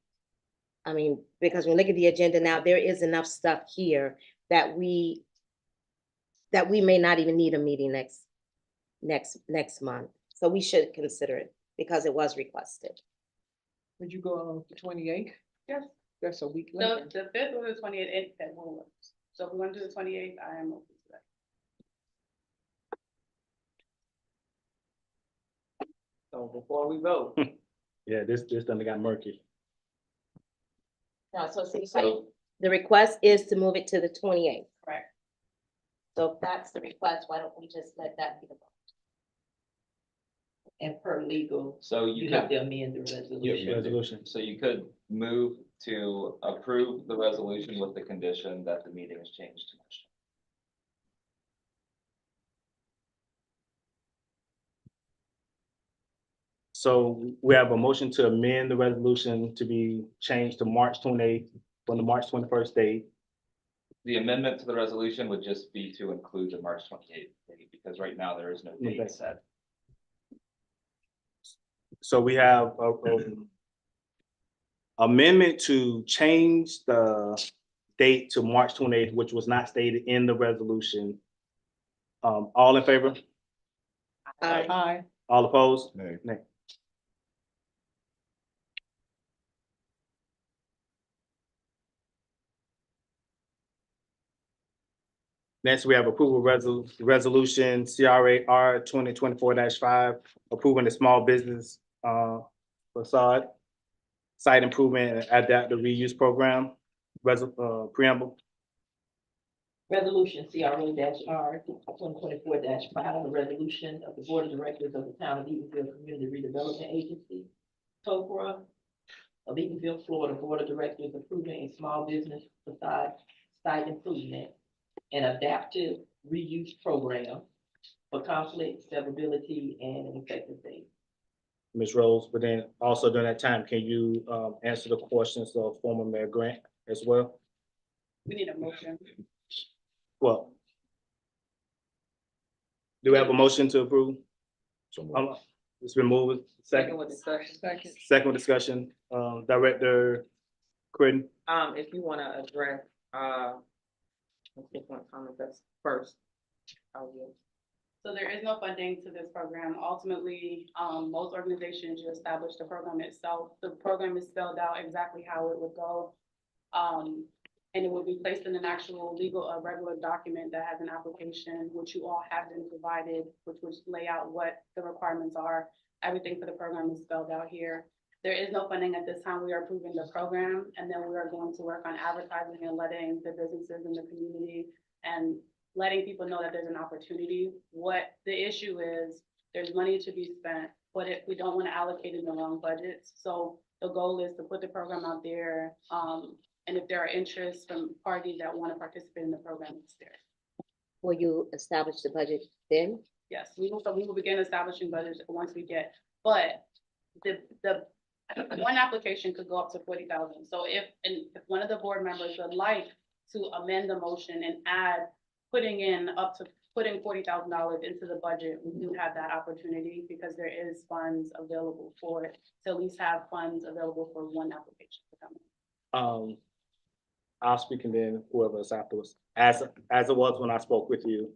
I mean, because when we look at the agenda now, there is enough stuff here that we may not even need a meeting next month. So we should consider it because it was requested. Would you go on the 28th? Yes. That's a week So later. the 5th or the 28th, that won't work. So if we want to do the 28th, I am open to that. So before we vote, Yeah, this done got murky. No, so it seems like the request is to move it to the 28th. Correct. So if that's the request, why don't we just let that be the vote? And per legal, So you have to amend the resolution. Resolution. So you could move to approve the resolution with the condition that the meeting is changed to March. So we have a motion to amend the resolution to be changed to March 28th from the March 21st date. The amendment to the resolution would just be to include the March 28th date, because right now there is no Okay. date set. So we have a amendment to change the date to March 28th, which was not stated in the resolution. All in favor? Aye. All opposed? Nay. Nay. Next, we have approval resolution CRA R 2024-5, approving the small business facade site improvement and adaptive reuse program, preamble. Resolution CRA R 2024-5, a resolution of the Board of Directors of the Town of Eatonville Community Redevelopment Agency, TOCRA, of Eatonville, Florida, Board of Directors approving a small business facade site improvement and adaptive reuse program for conflict, severability, and an effective date. Ms. Rose, but then also during that time, can you answer the questions of former Mayor Grant as well? We need a motion. Well, do we have a motion to approve? So moved. It's been moved. second with discussion. Second discussion, Director Criden. If you wanna address, let's take one comment that's first. I'll yield. So there is no funding to this program. Ultimately, most organizations, you establish the program itself. The program is spelled out exactly how it would go. And it would be placed in an actual legal, regular document that has an application, which you all have been provided, which would lay out what the requirements are. Everything for the program is spelled out here. There is no funding at this time. We are approving the program, and then we are going to work on advertising and letting the businesses in the community and letting people know that there's an opportunity. What the issue is, there's money to be spent, but if we don't want to allocate in the wrong budgets. So the goal is to put the program out there. And if there are interests from parties that want to participate in the program, it's there. Will you establish the budget then? Yes, we will begin establishing budgets once we get, but the one application could go up to 40,000. So if one of the board members would like to amend the motion and add, putting $40,000 into the budget, we do have that opportunity because there is funds available for it, to at least have funds available for one application to come in. I'll speak and then whoever else afterwards. As it was when I spoke with you,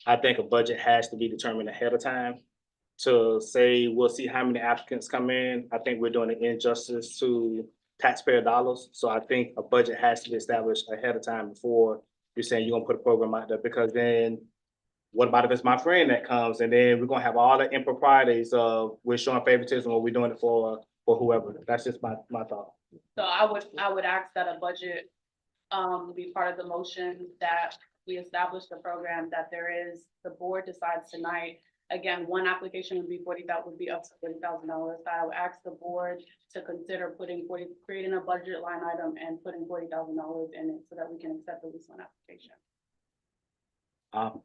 I think a budget has to be determined ahead of time. To say we'll see how many applicants come in, I think we're doing an injustice to taxpayer dollars. So I think a budget has to be established ahead of time before you're saying you're gonna put a program out there, because then what about if it's my friend that comes, and then we're gonna have all the improprieties of we're showing favoritism or we're doing it for whoever. That's just my thought. So I would ask that a budget, be part of the motion that we establish the program, that there is, the board decides tonight. Again, one application would be would be up to $40,000. I would ask the board to consider creating a budget line item and putting $40,000 in it so that we can accept at least one application.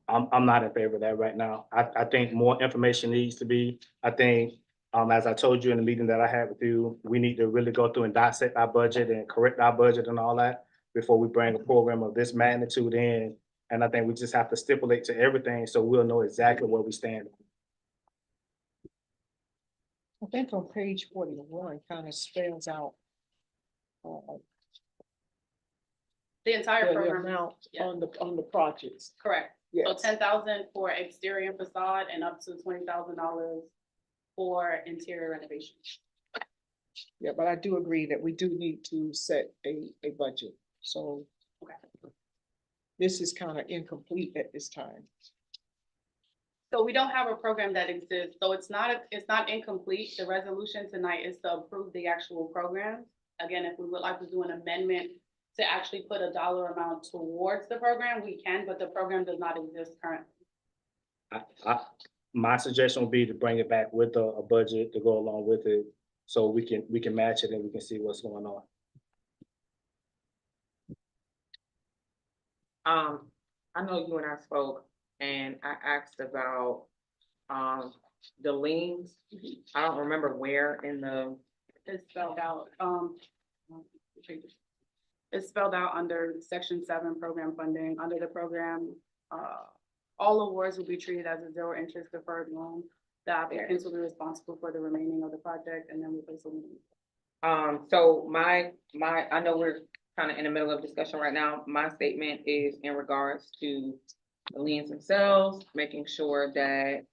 I'm not in favor of that right now. I think more information needs to be, I think, as I told you in the meeting that I had with you, we need to really go through and dissect our budget and correct our budget and all that before we bring a program of this magnitude in. And I think we just have to stipulate to everything so we'll know exactly where we stand. I think on page 41 kind of spells out The entire the program, amount yeah. on the projects. correct. So Yes. 10,000 for exterior and facade and up to $20,000 for interior renovation. Yeah, but I do agree that we do need to set a budget, so. Okay. This is kind of incomplete at this time. So we don't have a program that exists, so it's not incomplete. The resolution tonight is to approve the actual program. Again, if we would like to do an amendment to actually put a dollar amount towards the program, we can, but the program does not exist currently. My suggestion would be to bring it back with a budget to go along with it, so we can match it and we can see what's going on. I know you and I spoke and I asked about, the liens. I don't remember where in the, It's spelled out, it's spelled out under section 7 program funding. Under the program, all awards will be treated as a zero interest deferred loan. The applicants will be responsible for the remaining of the project, and then we place a lien. so I know we're kind of in the middle of discussion right now. My statement is in regards to the liens themselves, making sure that,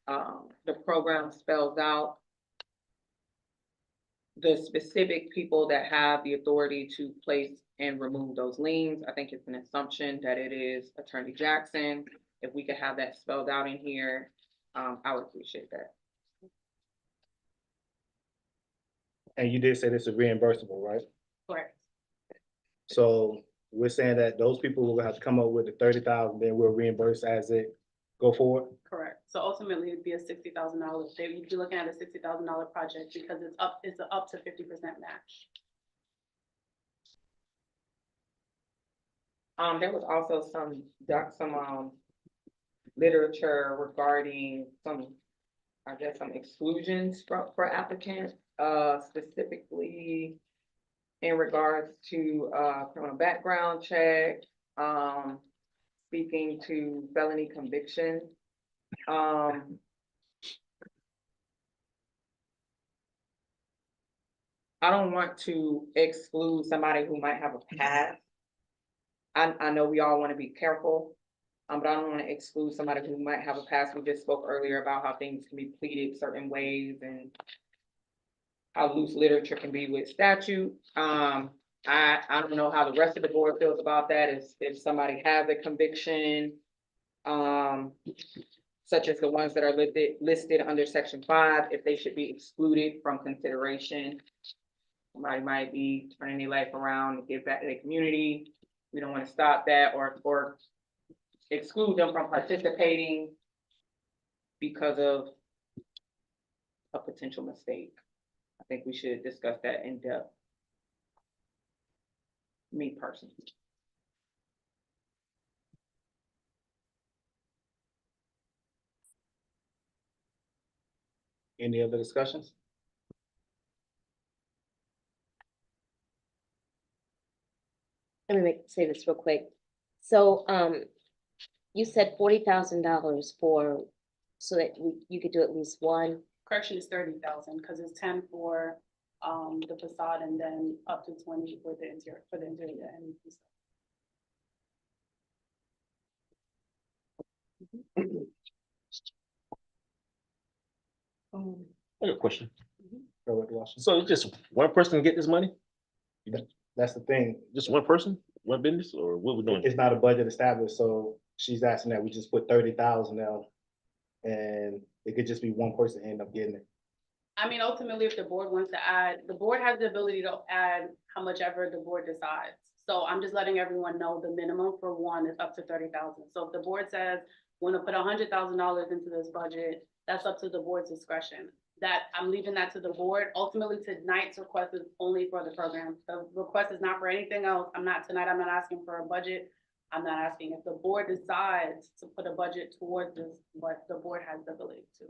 the program spells out the specific people that have the authority to place and remove those liens. I think it's an assumption that it is Attorney Jackson. If we could have that spelled out in here, I would appreciate that. And you did say this is reimbursable, right? Correct. So we're saying that those people will have to come up with the 30,000, then we'll reimburse as it go forward. Correct. So ultimately, it'd be a $60,000. You'd be looking at a $60,000 project because it's up to 50% match. There was also some literature regarding some exclusions for applicants, specifically in regards to, criminal background check, speaking to felony conviction. I don't want to exclude somebody who might have a past. I know we all want to be careful, but I don't want to exclude somebody who might have a past. We just spoke earlier about how things can be pleaded certain ways and how loose literature can be with statute. I don't know how the rest of the board feels about that. If somebody has a conviction, such as the ones that are listed under section 5, if they should be excluded from consideration. Somebody might be turning their life around to give back to the community. We don't want to stop that or exclude them from participating because of a potential mistake. I think we should discuss that in depth. Me personally. Any other discussions? Let me say this real quick. So, you said $40,000 so that you could do at least one. Correction is 30,000 because it's 10 for the facade and then up to 20 for the interior and I got a question. Go with Washington. So just one person can get this money? That's the thing. Just one person, one business, or what we doing? It's not a budget established, so she's asking that we just put 30,000 down. And it could just be one person end up getting it. I mean, ultimately, if the board wants to add, the board has the ability to add how much ever the board decides. So I'm just letting everyone know the minimum for one is up to 30,000. So if the board says, want to put $100,000 into this budget, that's up to the board's discretion. That, I'm leaving that to the board. Ultimately, tonight's request is only for the program. The request is not for anything else. I'm not asking for a budget. I'm not asking if the board decides to put a budget towards this, but the board has the ability to.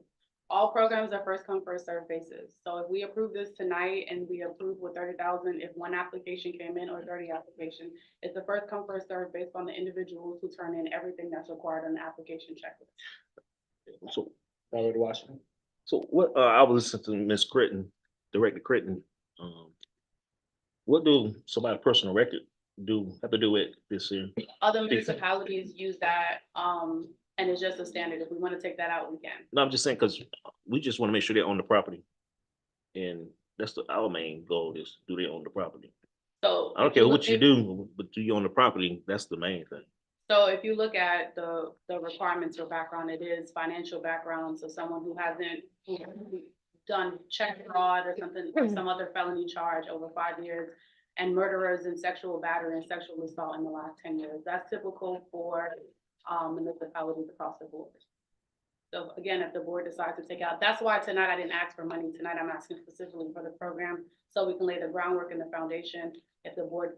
All programs are first come, first served basis. So if we approve this tonight and we approve with 30,000, if one application came in or 30 applications, it's the first come, first served based on the individuals who turn in everything that's required on the application checklist. So, Already Washington. So what, I was listening to Ms. Critton, Director Critton. What do somebody personal record have to do with this here? Other municipalities use that, and it's just a standard. If we want to take that out, we can. No, I'm just saying, cause we just wanna make sure they own the property. And that's our main goal is, do they own the property? So. I don't if you care look- what you do, but do you own the property? That's the main thing. So if you look at the requirements for background, it is financial background, so someone who hasn't done check fraud or something, or some other felony charge over 5 years, and murderers and sexual battery and sexual assault in the last 10 years. That's typical for municipalities across the board. So again, if the board decides to take out, that's why tonight I didn't ask for money. Tonight I'm asking specifically for the program, so we can lay the groundwork and the foundation. If the board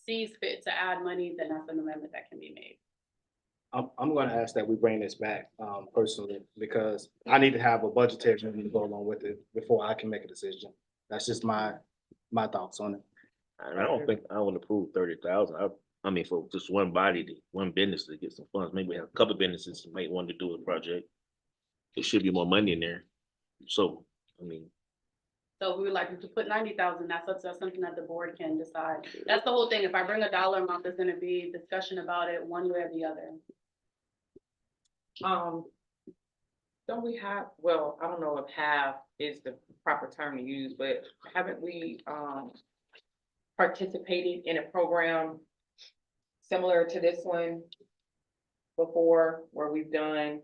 sees fit to add money, then that's an amendment that can be made. I'm gonna ask that we bring this back, personally, because I need to have a budgetary meeting to go along with it before I can make a decision. That's just my thoughts on it. And I don't think I would approve 30,000. I mean, for just one one business to get some funds, maybe we have a couple of businesses who might want to do a project. There should be more money in there. So, I mean, So we would like to put 90,000, that's something that the board can decide. That's the whole thing. If I bring a dollar amount, there's gonna be discussion about it one way or the other. Don't we have, well, I don't know if have is the proper term to use, but haven't we, participated in a program similar to this one before, where we've done,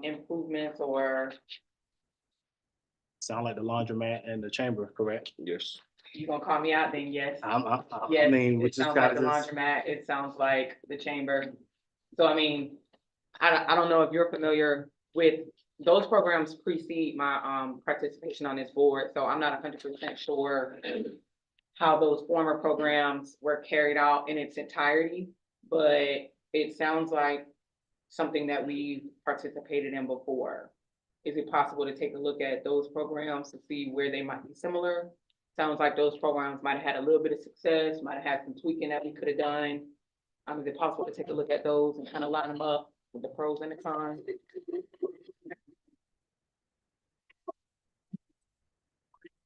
improvemements or Sound like the laundromat and the chamber, correct? yes. you gonna call me out, then yes. I Yes, mean, we it just sounds like gotta the just, laundromat, it sounds like the chamber. So I mean, I don't know if you're familiar with, those programs precede my participation on this board, so I'm not 100% sure how those former programs were carried out in its entirety, but it sounds like something that we participated in before. Is it possible to take a look at those programs to see where they might be similar? Sounds like those programs might have had a little bit of success, might have had some tweaking that we could have done. Is it possible to take a look at those and kind of line them up with the pros and the cons?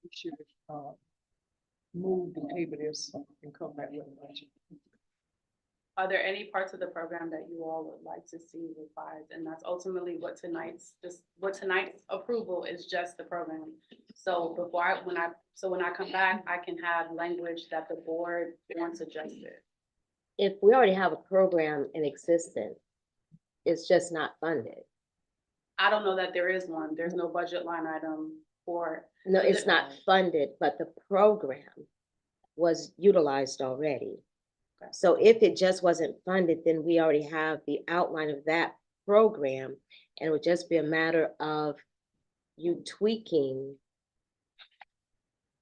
We should, move the table this and come back with a budget. Are there any parts of the program that you all would like to see revised? And that's ultimately what tonight's approval is, just the program. So when I come back, I can have language that the board wants adjusted. If we already have a program in existence, it's just not funded. I don't know that there is one. There's no budget line item for. No, it's not funded, but the program was utilized already. So if it just wasn't funded, then we already have the outline of that program, and it would just be a matter of you tweaking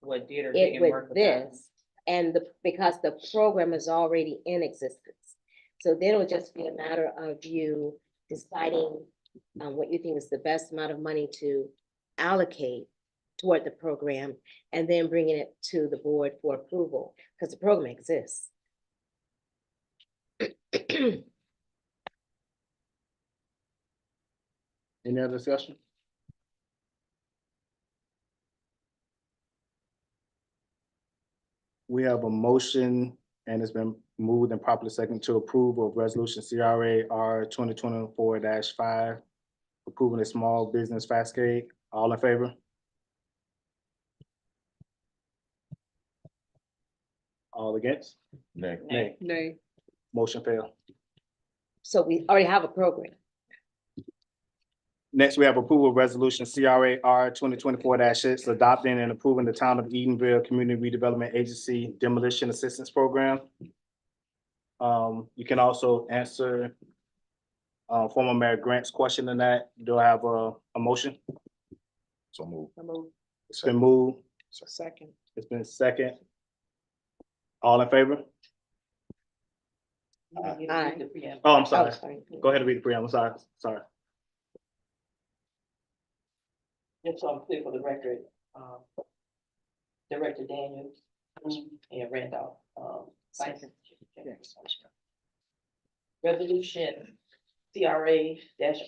What did or it didn't work with with that? this. And because the program is already in existence. So then it would just be a matter of you deciding what you think is the best amount of money to allocate toward the program, and then bringing it to the board for approval, because the program exists. any other discussion? We have a motion and it's been moved and properly second to approve of resolution CRA R 2024-5, approving a small business cascade. All in favor? All against? Nay. Nay. Nay. Motion failed. So we already have a program. Next, we have approval of resolution CRA R 2024-6, adopting and approving the Town of Edenville Community Redevelopment Agency Demolition Assistance Program. You can also answer former Mayor Grant's question in that. Do I have a motion? So move. It's been moved. Second. It's been second. All in favor? Aye. Oh, I'm Oh, sorry. sorry. Go ahead and read the preamble. Sorry. Just so I'm clear for the record, Director Daniels and Randolph, Vice. Resolution CRA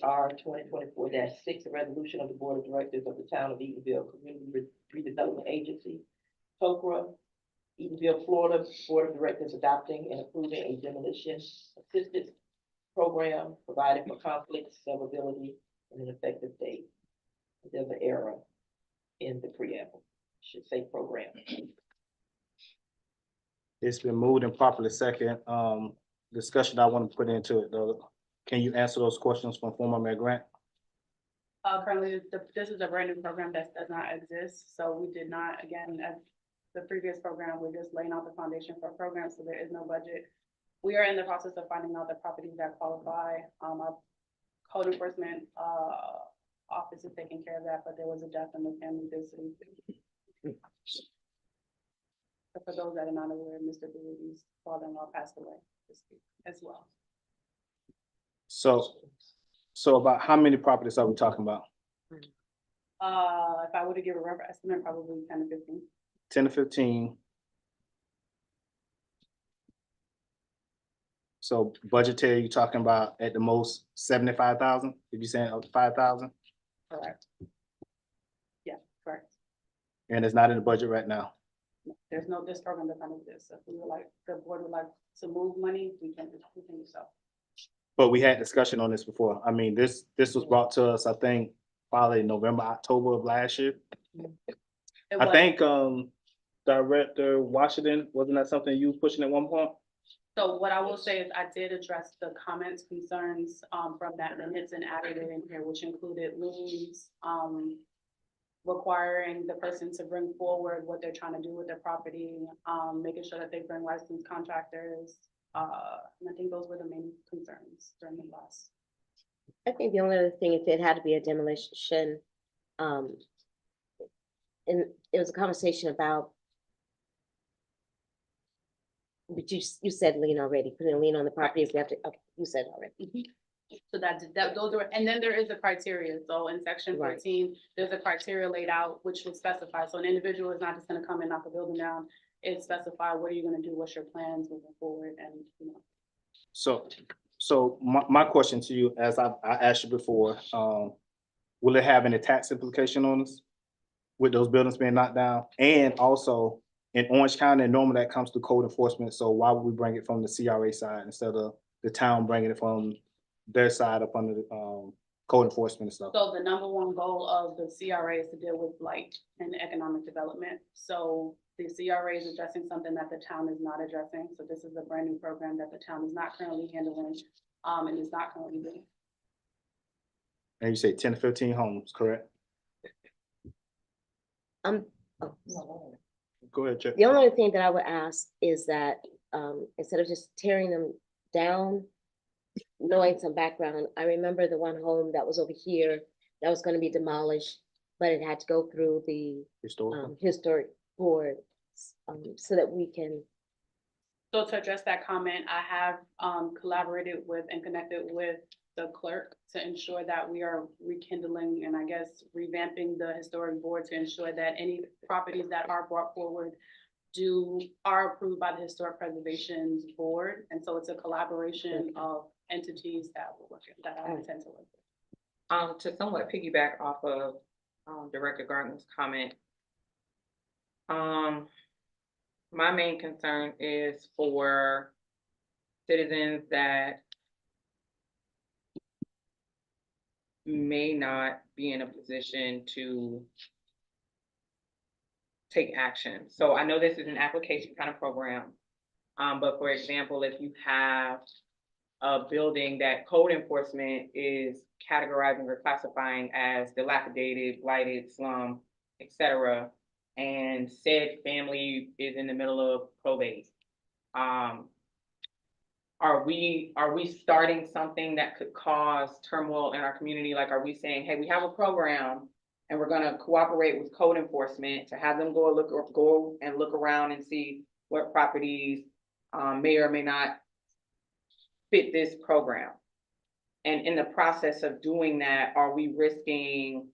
R 2024-6, a resolution of the Board of Directors of the Town of Edenville Community Redevelopment Agency, TOCRA, Edenville, Florida, Board of Directors adopting and approving a demolition assistance program, providing for conflict, severability, and an effective date. There's an error in the preamble. Should say program. It's been moved and properly second. Discussion I want to put into it though. Can you answer those questions from former Mayor Grant? Currently, this is a brand new program that does not exist, so we did not, again, as the previous program, we're just laying out the foundation for a program, so there is no budget. We are in the process of finding out the properties that qualify. Our code enforcement, office is taking care of that, but there was a death in the family visiting. But for those that are not aware, Mr. Booty's father-in-law passed away this week as well. So about how many properties are we talking about? If I were to give a rough estimate, probably 10 to 15. 10 to 15. So budgetary, you're talking about at the most 75,000? If you're saying up to 5,000? Correct. Yeah, correct. And it's not in the budget right now. There's no, this program does not exist. So if we would like, the board would like to move money, we can do so. But we had discussion on this before. I mean, this was brought to us, I think, probably November, October of last year. I think Director Washington, wasn't that something you was pushing at one point? So what I will say is I did address the comments, concerns, from that minutes and added it in here, which included liens, requiring the person to bring forward what they're trying to do with their property, making sure that they bring licensed contractors. And I think those were the main concerns during the last. I think the only other thing, if it had to be a demolition, and it was a conversation about, but you said lien already, putting a lien on the property if we have to, okay, you said already. So those are, and then there is a criteria. So in section Right. 14, there's a criteria laid out, which would specify. So an individual is not just gonna come and knock a building down. It specify what are you gonna do, what's your plans moving forward, and, you know. So my question to you, as I asked you before, will it have any tax implication on us with those buildings being knocked down? And also in Orange County, normally that comes to code enforcement. So why would we bring it from the CRA side instead of the town bringing it from their side up under the code enforcement and stuff? So the number one goal of the CRA is to deal with blight and economic development. So the CRA is addressing something that the town is not addressing. So this is a brand new program that the town is not currently handling, and is not currently doing. And you say 10 to 15 homes, correct? Oh, Go ahead, Chip. the only thing that I would ask is that, instead of just tearing them down, knowing some background, I remember the one home that was over here that was gonna be demolished, but it had to go through the historic board, so that we can. So to address that comment, I have collaborated with and connected with the clerk to ensure that we are rekindling and I guess revamping the historic board to ensure that any properties that are brought forward are approved by the Historic Preservation Board. And so it's a collaboration of entities that I intend to work with. To somewhat piggyback off of Director Gardner's comment. My main concern is for citizens that may not be in a position to take action. So I know this is an application kind of program. But for example, if you have a building that code enforcement is categorizing or classifying as dilapidated, blighted, slum, et cetera, and said family is in the middle of probate. Are we starting something that could cause turmoil in our community? Like, are we saying, hey, we have a program and we're gonna cooperate with code enforcement to have them go and look around and see what properties may or may not fit this program? And in the process of doing that, are we risking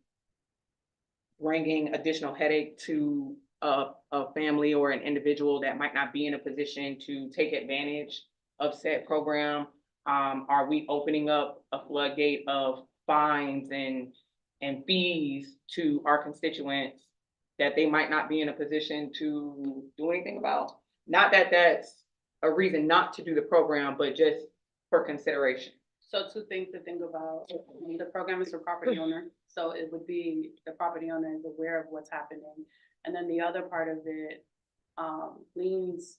bringing additional headache to a family or an individual that might not be in a position to take advantage of said program? Are we opening up a floodgate of fines and fees to our constituents that they might not be in a position to do anything about? Not that that's a reason not to do the program, but just for consideration. So two things to think about. The program is for property owner, so it would be the property owner is aware of what's happening. And then the other part of it, liens,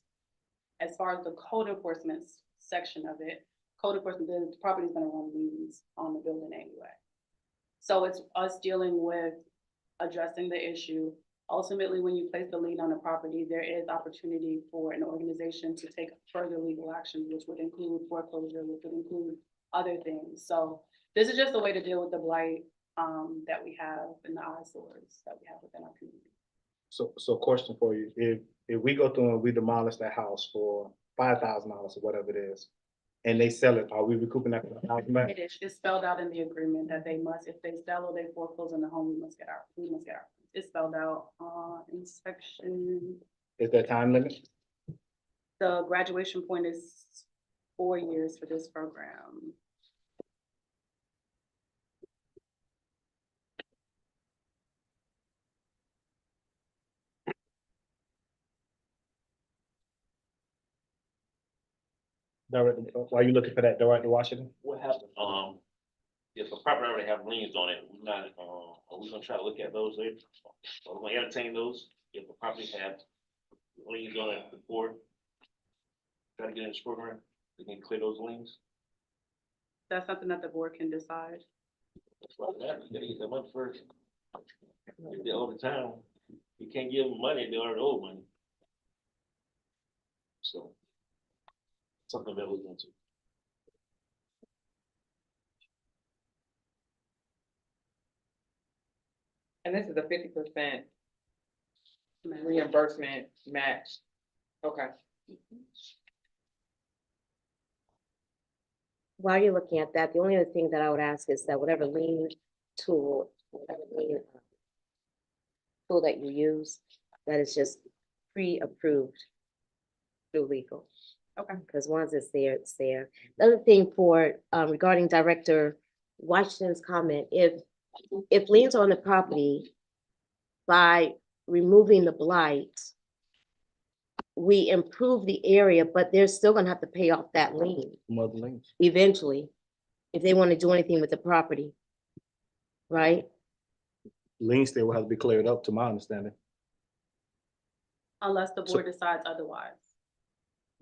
as far as the code enforcement section of it, code enforcement, the property's gonna run liens on the building anyway. So it's us dealing with addressing the issue. Ultimately, when you place the lien on a property, there is opportunity for an organization to take further legal action, which would include foreclosure, which would include other things. So this is just a way to deal with the blight that we have and the eyesores that we have within our community. So question for you, if we go through and we demolish that house for $5,000 or whatever it is, and they sell it, are we recouping that $1,000 back? It's spelled out in the agreement that they must, if they sell or they foreclose on the home, we must get our. It's spelled out in section. Is there a time limit? The graduation point is 4 years for this program. Director, while you looking for that, Director Washington? What happened, if a property already have liens on it, we're not, are we gonna try to look at those later? Are we gonna entertain those, if the property have liens on it before? Try to get in this program, we can clear those liens? That's something that the board can decide. That's what happens, you gotta get that money first. If they owe the town, you can't give them money, they already owe money. So, something that we're going to. And this is a 50% reimbursement match. Okay. While you're looking at that, the only other thing that I would ask is that whatever lien tool, whatever lien tool that you use, that is just pre-approved through legal. Okay. Because once it's there, it's there. The other thing for, regarding Director Washington's comment, if liens are on the property, by removing the blight, we improve the area, but they're still gonna have to pay off that lien Mother liens. eventually, if they want to do anything with the property. Right? Liens still will have to be cleared up, to my understanding. Unless the board decides otherwise.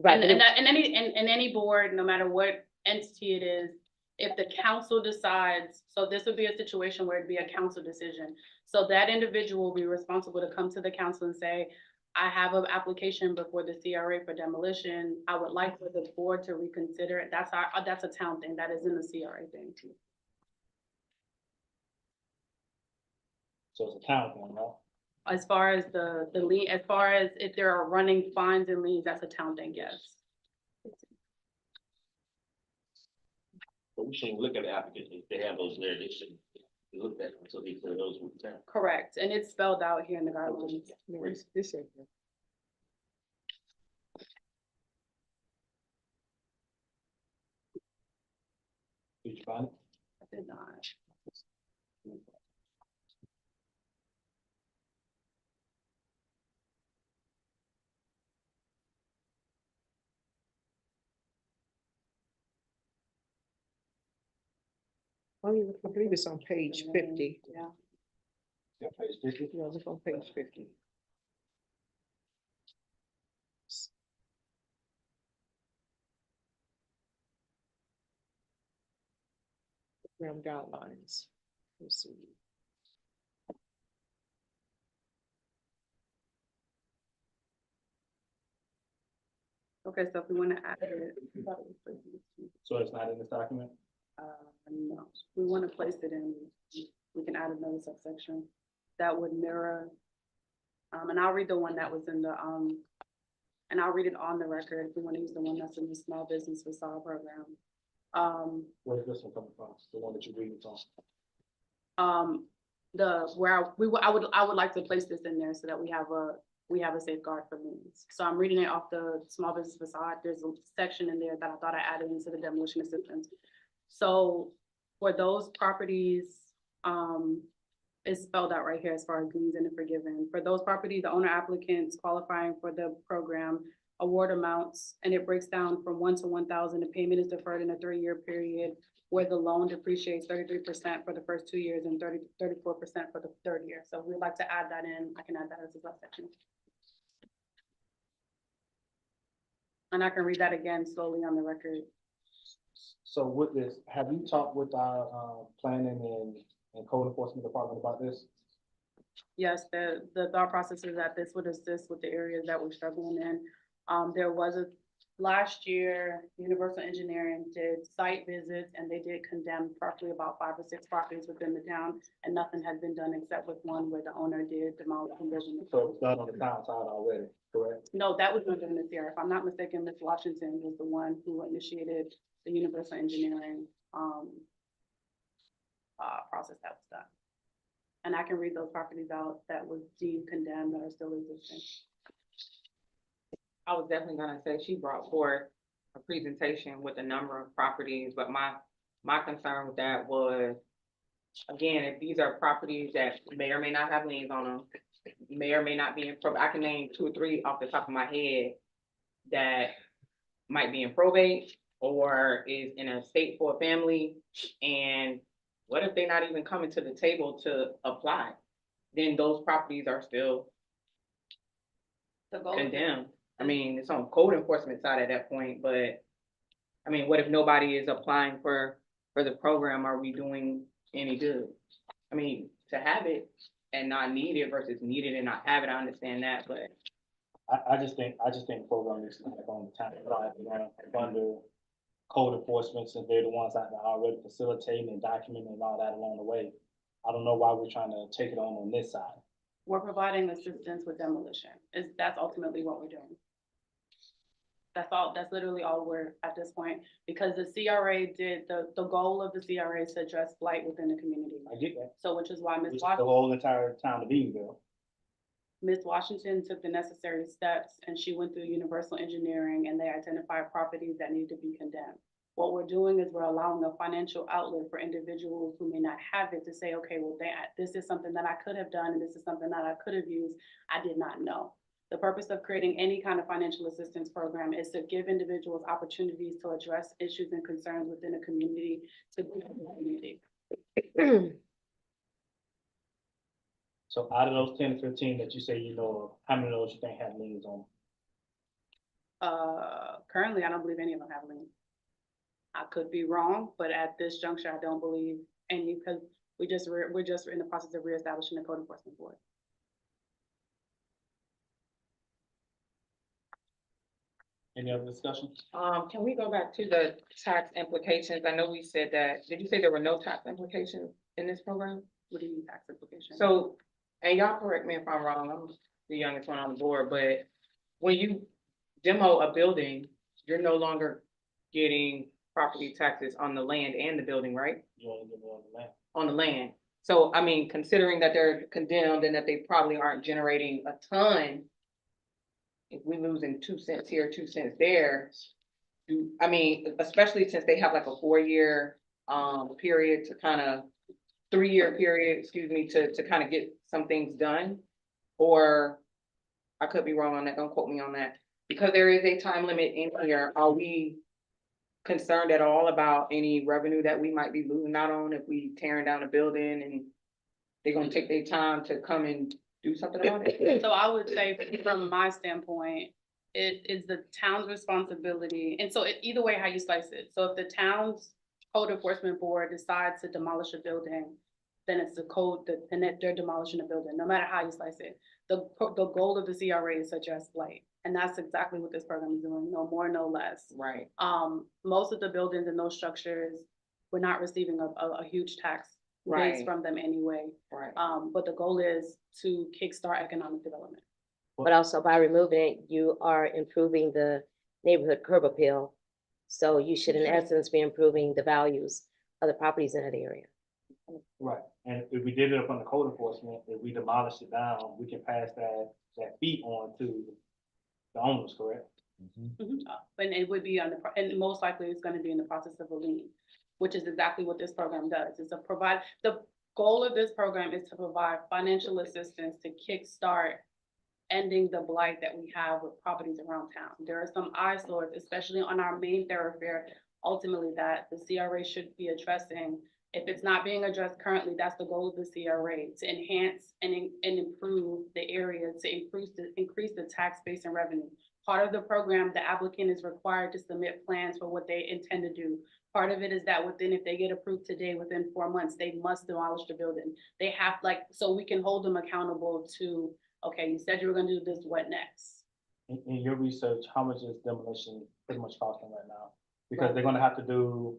Right. And any board, no matter what entity it is, if the council decides, so this would be a situation where it'd be a council decision. So that individual will be responsible to come to the council and say, I have an application before the CRA for demolition. I would like for the board to reconsider it. That's a town thing. That is in the CRA thing too. So it's a town thing, right? As far as the lien, as far as if there are running fines and liens, that's a town thing, yes. But we shouldn't look at the applicant, if they have those there, they shouldn't look at them until they clear those with the town. Correct, and it's spelled out here in the guidelines. Did you find it? I did not. I believe it's on page 50. Yeah. Yeah, page 50. Yeah, look on page 50. Program guidelines. Let's see. Okay, so if we wanna add it, So it's not in this document? no, we wanna place it in, we can add another subsection that would mirror. And I'll read the one that was in the, and I'll read it on the record if we wanna use the one that's in the small business facade program. Where's this one coming from? The one that you're reading from? I would like to place this in there so that we have a safeguard for liens. So I'm reading it off the small business facade. There's a section in there that I thought I added into the demolition assistance. So for those properties, it's spelled out right here as far as liens and forgiven. For those properties, the owner applicants qualifying for the program award amounts, and it breaks down from 1 to 1,000. The payment is deferred in a 3-year period, where the loan depreciates 33% for the first 2 years and 34% for the 3rd year. So we'd like to add that in. I can add that as a subsection. And I can read that again slowly on the record. So with this, have you talked with our, planning and code enforcement department about this? Yes, the thought process is that this would assist with the areas that we're struggling in. There was last year, Universal Engineering did site visits and they did condemn roughly about 5 or 6 properties within the town, and nothing has been done except with one where the owner did demolish and building. So it's done on the town side already, correct? No, that was done in this year. If I'm not mistaken, Ms. Washington was the one who initiated the Universal Engineering process that was done. And I can read those properties out that was deemed condemned that are still existing. I was definitely gonna say she brought forth a presentation with a number of properties, but my concern with that was, again, if these are properties that may or may not have liens on them, may or may not be in probate, I can name 2 or 3 off the top of my head that might be in probate or is in a state for a family, and what if they're not even coming to the table to apply? Then those properties are still condemned. I mean, it's on code enforcement side at that point, but I mean, what if nobody is applying for the program? Are we doing any good? I mean, to have it and not need it versus need it and not have it, I understand that, but I just think the program needs to be on the town side, under code enforcement, since they're the ones out there already facilitating and documenting and all that along the way. I don't know why we're trying to take it on this side. We're providing assistance with demolition. That's ultimately what we're doing. That's all, that's literally all we're at this point, because the CRA did, the goal of the CRA is to address blight within the community. I get that. So which is why Which is the whole entire town of Eatonville. Ms. Washington took the necessary steps and she went through Universal Engineering and they identified properties that need to be condemned. What we're doing is we're allowing a financial outlet for individuals who may not have it to say, okay, well, this is something that I could have done and this is something that I could have used. I did not know. The purpose of creating any kind of financial assistance program is to give individuals opportunities to address issues and concerns within a community, to build a community. So out of those 10 to 15 that you say you know of, how many of those you think have liens on them? Currently, I don't believe any of them have liens. I could be wrong, but at this juncture, I don't believe any, because we're just in the process of reestablishing the code enforcement board. Any other discussion? can we go back to the tax implications? I know we said that, did you say there were no tax implications in this program? What do you mean tax implications? So, and y'all correct me if I'm wrong, I'm the youngest one on the board, but when you demo a building, you're no longer getting property taxes on the land and the building, right? You only give me on the land. On the land. So, I mean, considering that they're condemned and that they probably aren't generating a ton, if we losing 2 cents here, 2 cents there, I mean, especially since they have like a 4-year period to kind of 3-year period, excuse me, to kind of get some things done. Or I could be wrong on that, don't quote me on that. Because there is a time limit in here, are we concerned at all about any revenue that we might be losing out on if we tearing down a building and they're gonna take their time to come and do something about it? So I would say from my standpoint, it is the town's responsibility. And so either way how you slice it. So if the town's code enforcement board decides to demolish a building, then it's the code that, and that they're demolishing a building, no matter how you slice it. The goal of the CRA is to address blight, and that's exactly what this program is doing, no more, no less. Right. Most of the buildings in those structures, we're not receiving a huge tax base Right. from them anyway. Right. But the goal is to kickstart economic development. But also by removing it, you are improving the neighborhood curb appeal. So you should in essence be improving the values of the properties in that area. Right, and if we did it up on the code enforcement, if we demolish it down, we can pass that fee on to the owners, correct? And it would be on the, and most likely it's gonna be in the process of a lien, which is exactly what this program does. It's the goal of this program is to provide financial assistance to kickstart ending the blight that we have with properties around town. There are some eyesores, especially on our main thoroughfare, ultimately that the CRA should be addressing. If it's not being addressed currently, that's the goal of the CRA, to enhance and improve the area, to increase the tax base and revenue. Part of the program, the applicant is required to submit plans for what they intend to do. Part of it is that if they get approved today, within 4 months, they must demolish the building. They have, so we can hold them accountable to, okay, you said you were gonna do this, what next? In your research, how much is demolition pretty much costing right now? Because they're gonna have to do,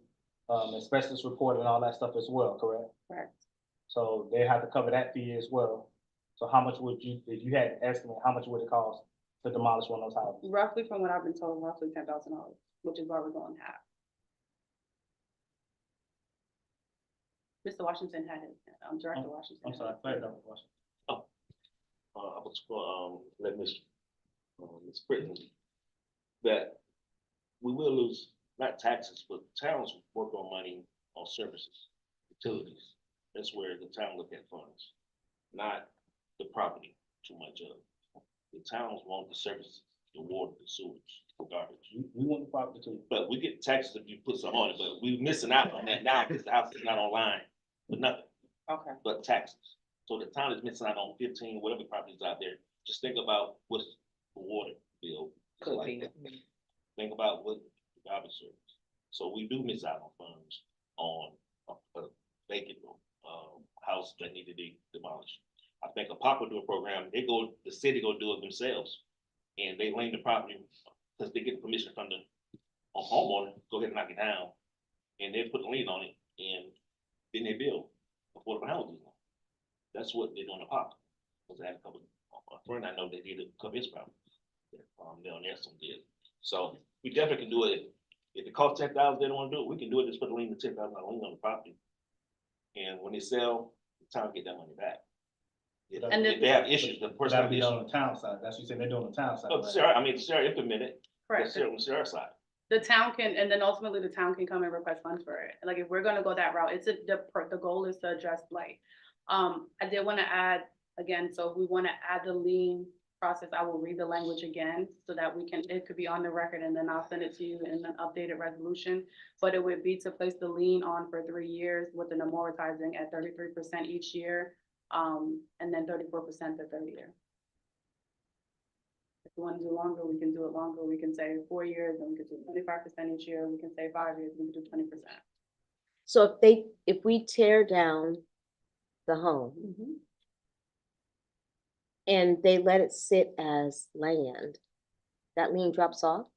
asbestos report and all that stuff as well, correct? Correct. So they have to cover that fee as well. So how much would you, if you had an estimate, how much would it cost to demolish one of those houses? Roughly, from what I've been told, roughly $10,000, which is why we're going half. Mr. Washington had it, Director Washington. I'm sorry, I don't question. I was going, let Ms. Britton, that we will lose, not taxes, but towns work on money on services, utilities. That's where the town look at funds, not the property too much of. The towns want the services, the water, the sewage, the garbage. We want the property too. But we get taxes if you put some on it, but we're missing out on that now because the house is not online, but nothing Okay. but taxes. So the town is missing out on 15, whatever properties out there. Just think about what's the water bill. is Could like. be. Think about what the garbage service. So we do miss out on funds on a vacant house that need to be demolished. I think a Papa do a program, the city go do it themselves. And they lien the property because they get permission from the homeowner, go ahead and knock it down. And they put a lien on it and then they build affordable housing. That's what they're doing to Papa. Because I had a friend I know that did a couple of his property. Down there, some did. So we definitely can do it. If it costs $10,000, they don't want to do it. We can do it. Just put a lien, the $10,000 lien on the property. And when they sell, the town get that money back. If they have issues, the person. That'll be on the town side. That's what you said, they're doing the town side. Oh, right? Sarah, I mean, Sarah implemented. Correct. Sarah on the Sarah side. The town can, and then ultimately the town can come and request funds for it. Like, if we're gonna go that route, the goal is to address blight. I did wanna add, again, so if we wanna add the lien process, I will read the language again so that it could be on the record, and then I'll send it to you in an updated resolution. But it would be to place the lien on for 3 years with an amortizing at 33% each year, and then 34% the third year. If we want to do longer, we can do it longer. We can say 4 years, and we can do 25% each year. We can say 5 years, we can do 20%. So if we tear down the home and they let it sit as land, that lien drops off?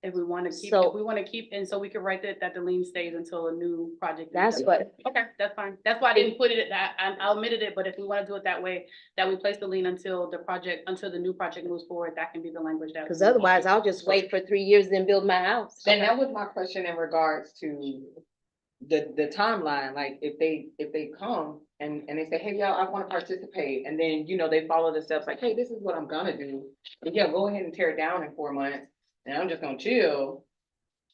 If we want to keep, So- and so we can write that the lien stays until a new project. is That's done. what, Okay, that's fine. That's why I didn't put it, I omitted it, but if we want to do it that way, that we place the lien until the new project moves forward, that can be the language that. because otherwise I'll just wait for 3 years, then build my house. Then that was my question in regards to the timeline, like if they come and they say, hey, y'all, I want to participate, and then, they follow the steps like, hey, this is what I'm gonna do. And yeah, go ahead and tear it down in 4 months, and I'm just gonna chill.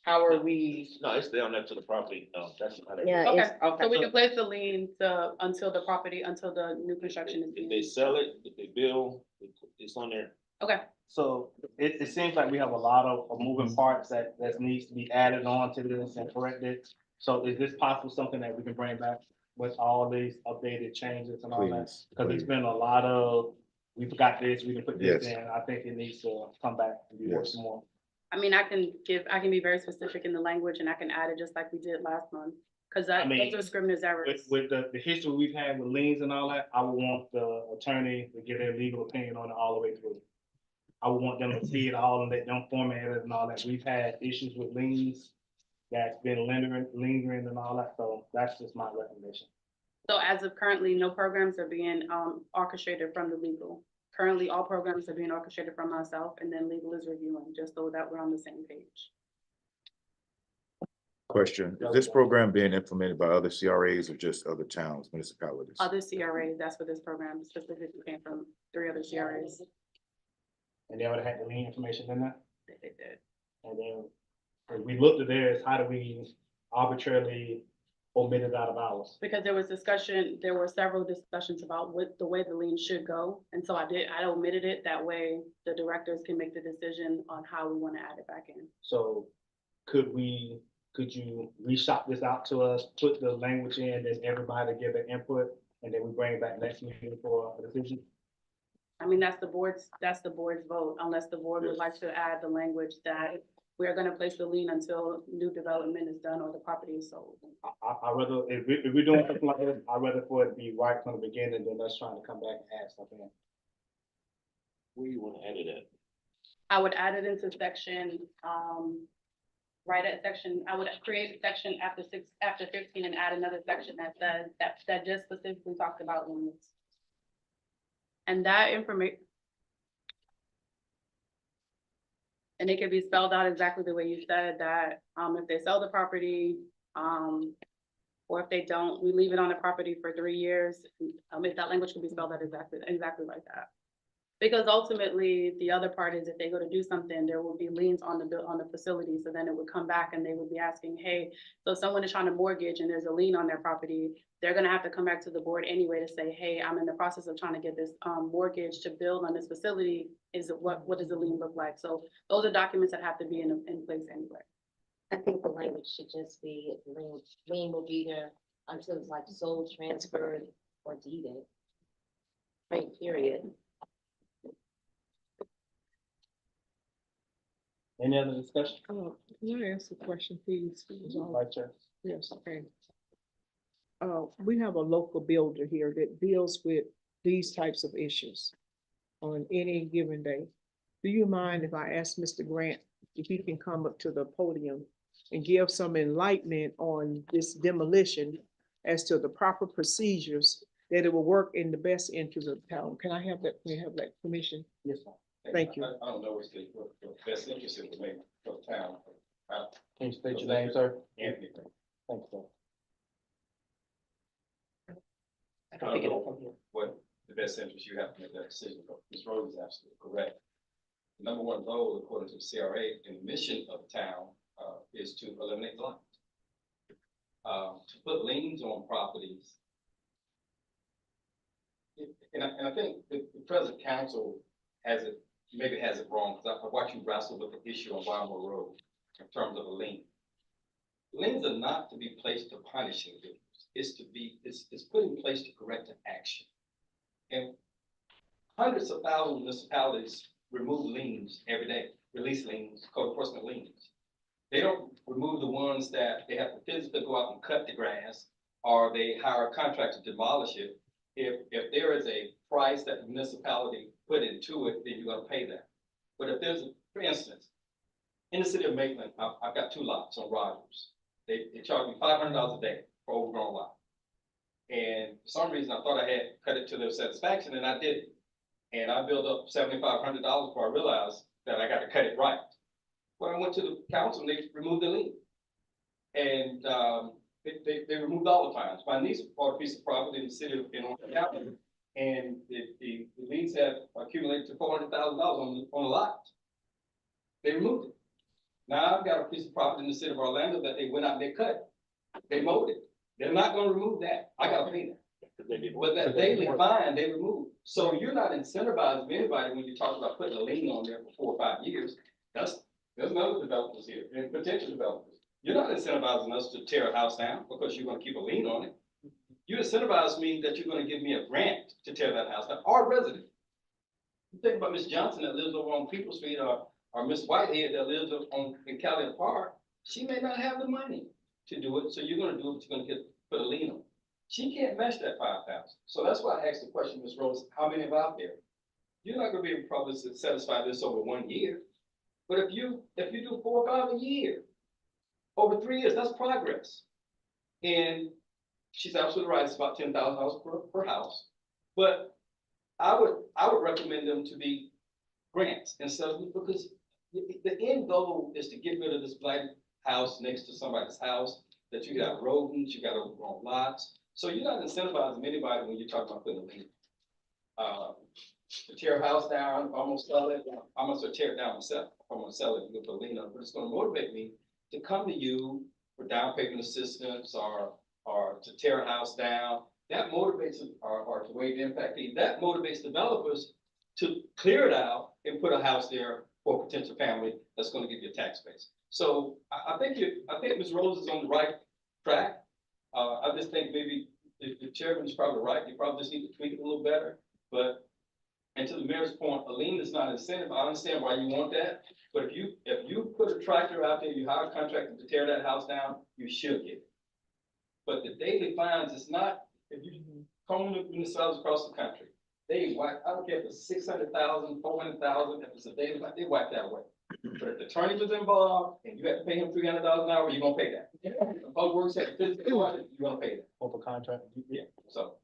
How are we? No, it's down there to the property. That's not. Yeah, Okay, it's, so we can place the lien until the new construction is. If they sell it, if they build, it's on there. Okay, So it seems like we have a lot of moving parts that needs to be added on to this and corrected. So is this possible something that we can bring back with all these updated changes and all that? Please, Because it's please. been a lot of, we forgot this, we didn't put this Yes. in. I think it needs to come back and be worked Yes. more. I mean, I can be very specific in the language and I can add it just like we did last month. Cause I mean, those are scrivener's errors. With the history we've had with liens and all that, I would want the attorney to get their legal opinion on it all the way through. I would want them to see it all and let them format it and all that. We've had issues with liens that's been lingering and all that, so that's just my recommendation. So as of currently, no programs are being orchestrated from the legal. Currently, all programs are being orchestrated from myself and then legal is reviewing, just so that we're on the same page. Question, is this program being implemented by other CRAs or just other towns, municipalities? Other CRAs, that's what this program specifically came from, 3 other CRAs. And they would have had the lien information in there. They did. And then if we looked at theirs, how do we arbitrarily omit it out of ours? Because there were several discussions about the way the lien should go. And so I omitted it. That way the directors can make the decision on how we want to add it back in. So could you reshop this out to us, put the language in, and everybody give their input, and then we bring it back next meeting for a decision? I mean, that's the board's vote, unless the board would like to add the language that we are gonna place the lien until new development is done or the property is sold. I rather, if we're doing something like this, I'd rather for it to be right from the beginning than us trying to come back and add stuff in. Where you wanna add it at? I would add it into section, right at section, I would create a section after 15 and add another section that says, that just specifically talked about liens. And that information. And it could be spelled out exactly the way you said that, if they sell the property, or if they don't, we leave it on the property for 3 years. If that language can be spelled out exactly like that. Because ultimately, the other part is if they go to do something, there will be liens on the facility. So then it would come back and they would be asking, hey, so someone is trying to mortgage and there's a lien on their property. They're gonna have to come back to the board anyway to say, hey, I'm in the process of trying to get this mortgage to build on this facility. What does the lien look like? So those are documents that have to be in place anyway. I think the language should just be, lien will be there until it's like sold, transferred, or deeded. Right, period. Any other discussion? Can I ask a question, please? Vice Chair? Yes, okay. We have a local builder here that deals with these types of issues on any given day. Do you mind if I ask Mr. Grant if he can come up to the podium and give some enlightenment on this demolition as to the proper procedures that it will work in the best interest of the town? Can I have that, permission? Yes, sir. Thank you. I don't know what's the best interest in the town. Can you state your name, sir? Anthony. Thanks, sir. I don't know what the best interest you have to make that decision, but Ms. Rose is absolutely correct. The number one goal, according to the CRA, and the mission of the town, is to eliminate blight. To put liens on properties. And I think the present council has it wrong, because I watch you wrestle with the issue on Wildwood Road in terms of a lien. Liens are not to be placed to punish individuals. It's put in place to correct an action. And hundreds of thousands of municipalities remove liens every day, release liens, code enforcement liens. They don't remove the ones that they have to physically go out and cut the grass, or they hire a contractor to demolish it. If there is a price that the municipality put into it, then you're gonna pay that. But if there's, for instance, in the city of Maitland, I've got 2 lots on Rogers. They charge me $500 a day for overgrown lot. And for some reason, I thought I had cut it to their satisfaction, and I didn't. And I built up $7,500 before I realized that I got to cut it right. When I went to the council, they removed the lien. And they removed all the fines. My niece bought a piece of property in the city of County, and the liens have accumulated to $400,000 on a lot. They removed it. Now I've got a piece of property in the city of Orlando that they went out and they cut. They mowed it. They're not gonna remove that. I gotta pay that. But that daily fine, they removed. So you're not incentivizing anybody when you talk about putting a lien on there for 4 or 5 years. There's other developers here and potential developers. You're not incentivizing us to tear a house down because you're gonna keep a lien on it. You incentivize me that you're gonna give me a grant to tear that house down, or a resident. You think about Miss Johnson that lives over on People Street, or or Miss Whitehead that lives up in Cali Park, she may not have the money to do it, so you're gonna do it, you're gonna put a lien on it. She can't match that 5,000. So that's why I asked the question, Ms. Rose, how many are out there? You're not gonna be able to probably satisfy this over 1 year. But if you do 4 or 5 a year, over 3 years, that's progress. And she's absolutely right, it's about $10,000 per house. But I would recommend them to be grants instead of, because the end goal is to get rid of this black house next to somebody's house, that you got rodents, you got overgrown lots. So you're not incentivizing anybody when you talk about putting a lien. To tear a house down, I'm gonna sell it, I'm gonna tear it down myself. I'm gonna sell it, you can put a lien on it, but it's gonna motivate me to come to you for down payment assistance or to tear a house down. That motivates, or to waive the impact fee, that motivates developers to clear it out and put a house there for a potential family that's gonna give you a tax base. So I think Ms. Rose is on the right track. I just think maybe the chairman is probably right, you probably just need to tweak it a little better, but. And to the mayor's point, a lien is not an incentive. I understand why you want that, but if you put a tractor out there, you hire a contractor to tear that house down, you should get it. But the daily fines is not, if you come to municipalities across the country, they whack, I don't care if it's 600,000, 400,000, if it's a daily fine, they whack that way. But if the attorney was involved and you have to pay him $300 an hour, you're gonna pay that. If public works had to physically watch it, you're gonna pay that. Over contract. Yeah, so.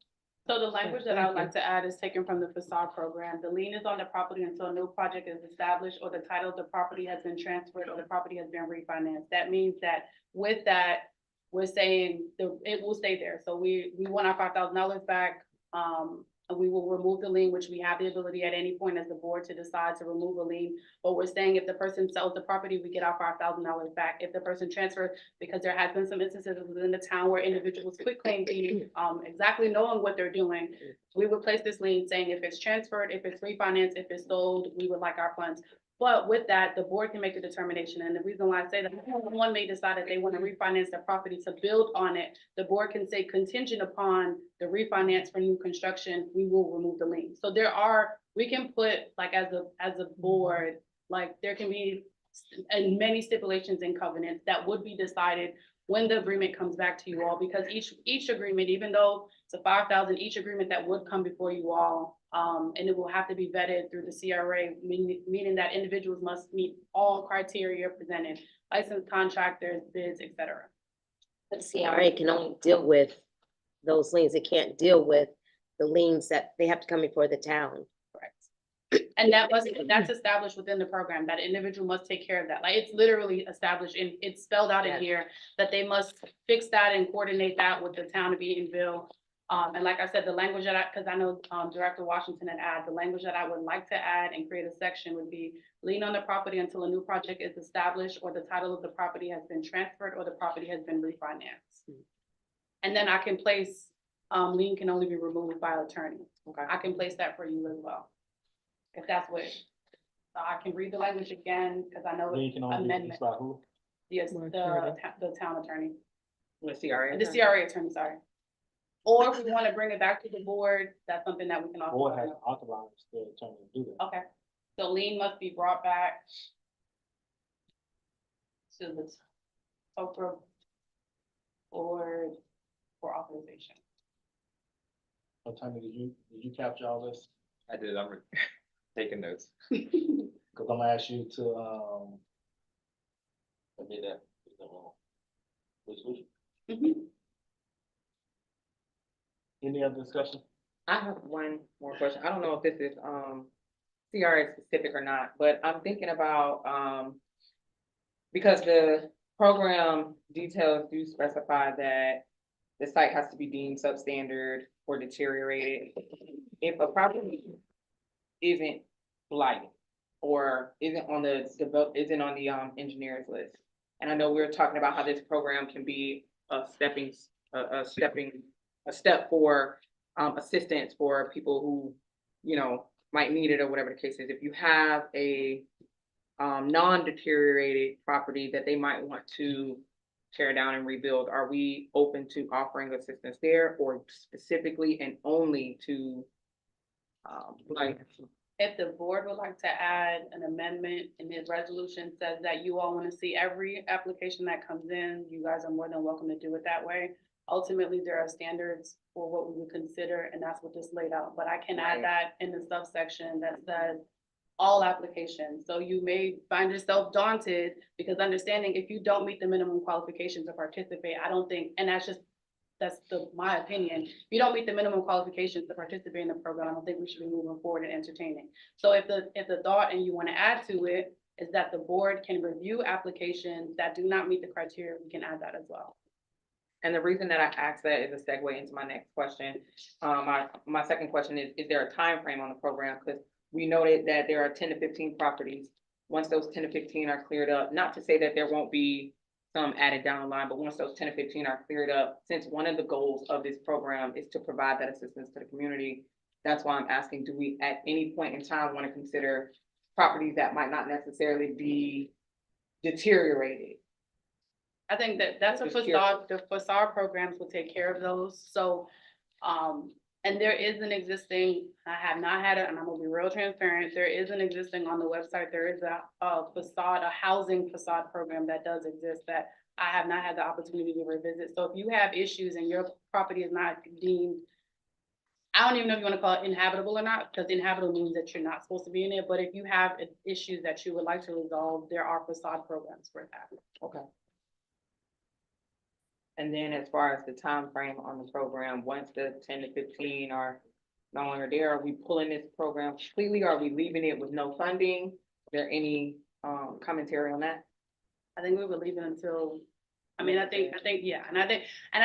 So the language that I would like to add is taken from the facade program. The lien is on the property until a new project is established or the title of the property has been transferred or the property has been refinanced. That means that with that, we're saying it will stay there. So we want our $5,000 back. And we will remove the lien, which we have the ability at any point as the board to decide to remove a lien. But we're saying if the person sells the property, we get our $5,000 back. If the person transfers, because there has been some instances within the town where individuals quit claim deed, exactly knowing what they're doing, we would place this lien saying if it's transferred, if it's refinanced, if it's sold, we would like our funds. But with that, the board can make a determination. And the reason why I say that, one may decide that they want to refinance the property to build on it. The board can say contingent upon the refinance for new construction, we will remove the lien. So we can put like as a board, like there can be many stipulations and covenants that would be decided when the agreement comes back to you all, because each agreement, even though it's a 5,000, each agreement that would come before you all, and it will have to be vetted through the CRA, meaning that individuals must meet all criteria presented, licensed contractors, bids, et cetera. But CRA can only deal with those liens. It can't deal with the liens that they have to come before the town. And that's established within the program, that individual must take care of that. Like, it's literally established and it's spelled out in here that they must fix that and coordinate that with the town of Eatonville. And like I said, the language that because I know Director Washington had added, the language that I would like to add and create a section would be lien on the property until a new project is established or the title of the property has been transferred or the property has been refinanced. And then I can place, lien can only be removed by attorney. Okay, I can place that for you as well. If that's what, so I can read the language again, because I know Lien can only be amendment. used by who? Yes, the town attorney, The CRA. the CRA attorney, sorry. Or if we want to bring it back to the board, that's something that we can also. Board has authorized the attorney to do that. Okay, so lien must be brought back to the Oprah board for authorization. Attorney, did you capture all this? I did, I'm taking notes. Cause I'm gonna ask you to, I did that. Any other discussion? I have one more question. I don't know if this is, CRA specific or not, but I'm thinking about, because the program details do specify that the site has to be deemed substandard or deteriorated. If a property isn't blighted or isn't on the engineer's list. And I know we're talking about how this program can be a step for assistance for people who, might need it or whatever the case is. If you have a non-deteriorated property that they might want to tear down and rebuild, are we open to offering assistance there, or specifically and only to If the board would like to add an amendment and his resolution says that you all want to see every application that comes in, you guys are more than welcome to do it that way. Ultimately, there are standards for what we would consider, and that's what this laid out, but I can add that in the subsection that says all applications. So you may find yourself daunted because understanding if you don't meet the minimum qualifications to participate, I don't think, and that's my opinion. If you don't meet the minimum qualifications to participate in the program, I don't think we should be moving forward and entertaining. So if the thought and you want to add to it is that the board can review applications that do not meet the criteria, we can add that as well. And the reason that I asked that is a segue into my next question. My second question is there a time frame on the program? Because we noted that there are 10 to 15 properties. Once those 10 to 15 are cleared up, not to say that there won't be some added down the line, but once those 10 to 15 are cleared up, since one of the goals of this program is to provide that assistance to the community, that's why I'm asking, do we at any point in time want to consider properties that might not necessarily be deteriorated? I think that's a Just curious. facade, the facade programs will take care of those, so, and there is an existing, I have not had it, and I'm gonna be real transparent, there is an existing on the website, there is a facade, a housing facade program that does exist that I have not had the opportunity to revisit, so if you have issues and your property is not deemed, I don't even know if you wanna call it inhabitable or not, because inhabitable means that you're not supposed to be in it, but if you have issues that you would like to resolve, there are facade programs for that. Okay. And then as far as the time frame on the program, once the 10 to 15 are no longer there, are we pulling this program completely? Are we leaving it with no funding? Is there any commentary on that? I think we would leave it until, I mean, I think, yeah, and I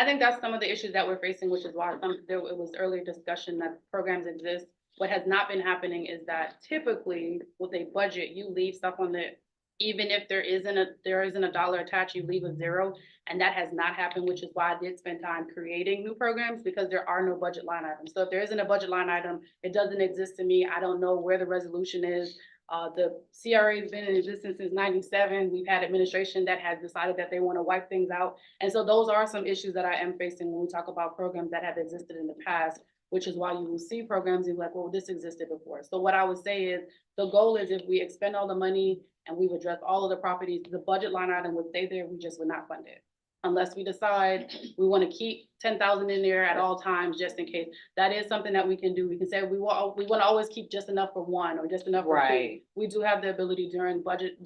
think that's some of the issues that we're facing, which is why it was earlier discussion that programs exist. What has not been happening is that typically with a budget, you leave stuff on the, even if there isn't a dollar attached, you leave a zero. And that has not happened, which is why I did spend time creating new programs because there are no budget line items. So if there isn't a budget line item, it doesn't exist to me. I don't know where the resolution is. The CRA has been in existence since '97. We've had administration that has decided that they want to wipe things out. And so those are some issues that I am facing when we talk about programs that have existed in the past, which is why you will see programs and like, well, this existed before. So what I would say is the goal is if we expend all the money and we've addressed all of the properties, the budget line item would stay there. We just would not fund it. Unless we decide we want to keep 10,000 in there at all times, just in case. That is something that we can do. We can say we want to always keep just enough for one or just enough for two. Right. We do have the ability during budget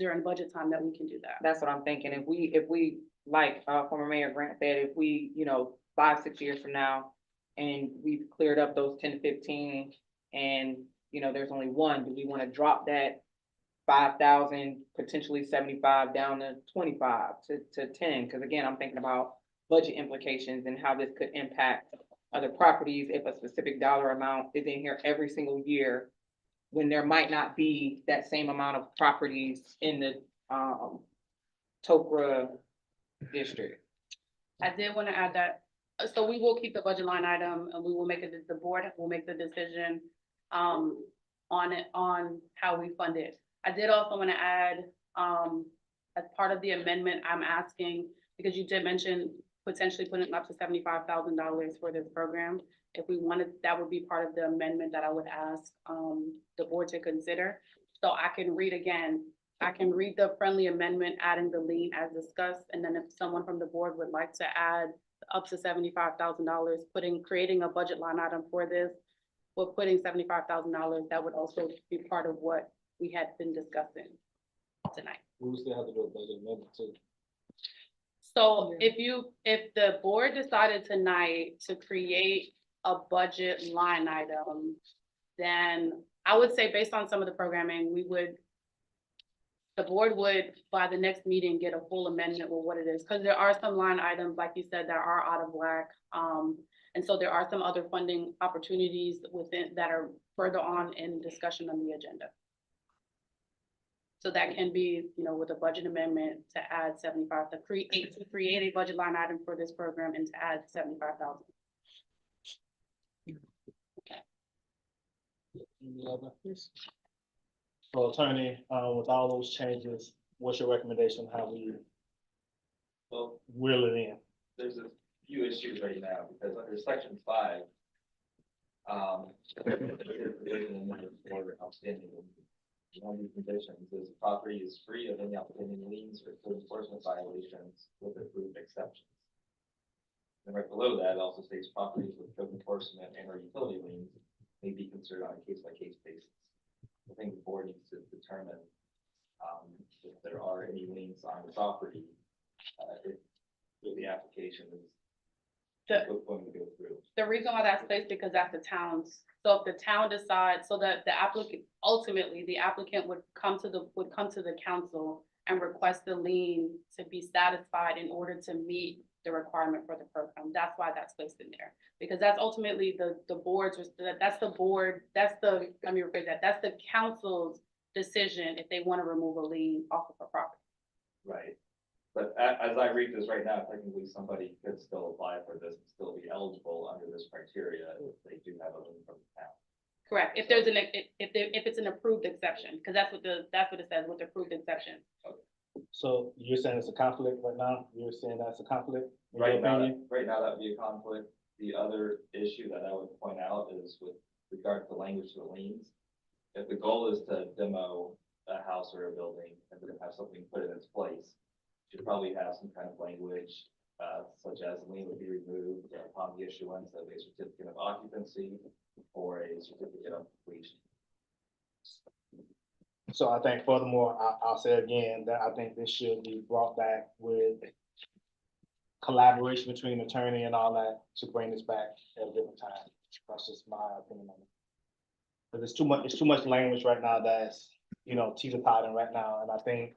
time that we can do that. That's what I'm thinking. If we like former Mayor Grant said, if we, 5-6 years from now, and we've cleared up those 10 to 15, and there's only one, do we want to drop that 5,000, potentially 75 down to 25 to 10? Because again, I'm thinking about budget implications and how this could impact other properties if a specific dollar amount is in here every single year, when there might not be that same amount of properties in the Tokra district. I did want to add that, so we will keep the budget line item and we will make it, the board will make the decision on how we fund it. I did also want to add, as part of the amendment, I'm asking, because you did mention potentially putting up to $75,000 for this program. If we wanted, that would be part of the amendment that I would ask the board to consider. So I can read again. I can read the friendly amendment, adding the lien as discussed, and then if someone from the board would like to add up to $75,000, creating a budget line item for this, we're putting $75,000, that would also be part of what we had been discussing tonight. We will still have to do a budget amendment too. So if the board decided tonight to create a budget line item, then I would say based on some of the programming, the board would, by the next meeting, get a full amendment with what it is. Because there are some line items, like you said, that are out of whack. And so there are some other funding opportunities within that are further on in discussion on the agenda. So that can be, with a budget amendment to add 75, to create a budget line item for this program and to add 75,000. Any other? So attorney, with all those changes, what's your recommendation, how we Well, reel it in? there's a few issues right now, because under section 5, For outstanding. One of the conditions is the property is free of any outstanding liens or code enforcement violations with approved exceptions. And right below that, it also states properties with code enforcement and or utility liens may be considered on a case-by-case basis. I think the board needs to determine if there are any liens on the property, if the application is going to go through. The reason why that's placed, because that's the town's, so if the town decides, so that the applicant, ultimately, the applicant would come to the council and request the lien to be satisfied in order to meet the requirement for the program. That's why that's placed in there. Because that's ultimately the board's, that's the board, that's the, let me rephrase that, that's the council's decision if they want to remove a lien off of a property. Right. But as I read this right now, technically somebody could still apply for this and still be eligible under this criteria if they do have a lien from the town. Correct, if there's if it's an approved exception, because that's what it says, with approved exception. So you're saying it's a conflict right now? You're saying that's a conflict? in your Right now, opinion? that'd be a conflict. The other issue that I would point out is with regard to language to the liens. If the goal is to demo a house or a building and then have something put in its place, you should probably have some kind of language, such as a lien would be removed upon the issuance of a certificate of occupancy or a certificate of completion. So I think furthermore, I'll say again that I think this should be brought back with collaboration between attorney and all that to bring this back at a different time. That's just my opinion on it. Because it's too much language right now that's, teeter-tottering right now. And I think,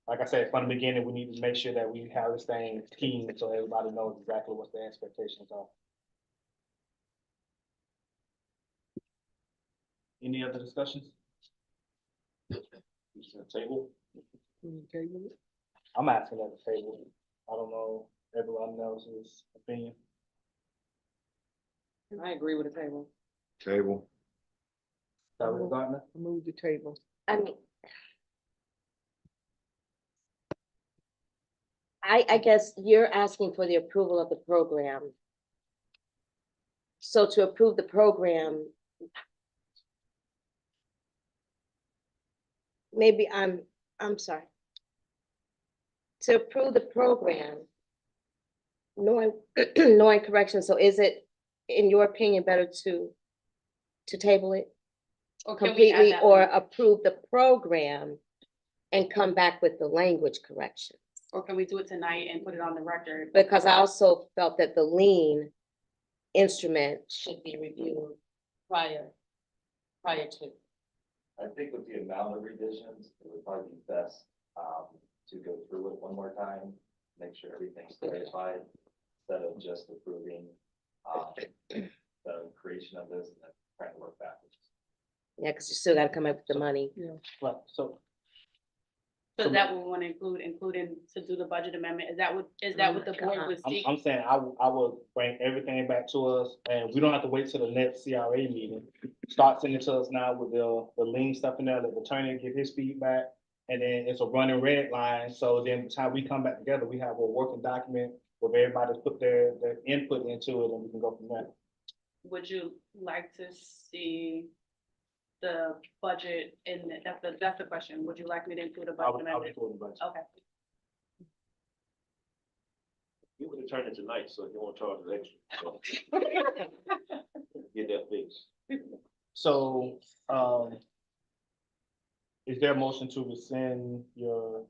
like I said, from the beginning, we need to make sure that we have this thing keen so everybody knows exactly what their expectations are. Any other discussions? Table? I'm asking at the table. I don't know everyone else's opinion. I agree with the table. Table. Dr. Gardner? Move the table. I mean, I guess you're asking for the approval of the program. So to approve the program, maybe I'm sorry. To approve the program, knowing correction, so is it, in your opinion, better to table it Or can we add completely that or language? approve the program and come back with the language correction? Or can we do it tonight and put it on the record? Because I also felt that the lien instrument should be reviewed prior to. I think with the amount of revisions, it would probably be best to go through it one more time, make sure everything's clarified, instead of just approving the creation of this and then trying to work backwards. Yeah, because you still gotta come up with the money. Right, so So is that what we want to include in to do the budget amendment? Is that what the board was seeking? I'm saying I would bring everything back to us and we don't have to wait till the next CRA meeting. Start sending it to us now with the lean stuff in there, let the attorney give his feedback. And then it's a running red line. So then the time we come back together, we have a working document where everybody's put their input into it and we can go from there. Would you like to see the budget in, that's the question. Would you like me to include a I budget would amendment? include the budget. Okay. You would have turned it tonight, so you won't charge us extra. So, get that fixed. So, is there a motion to rescind your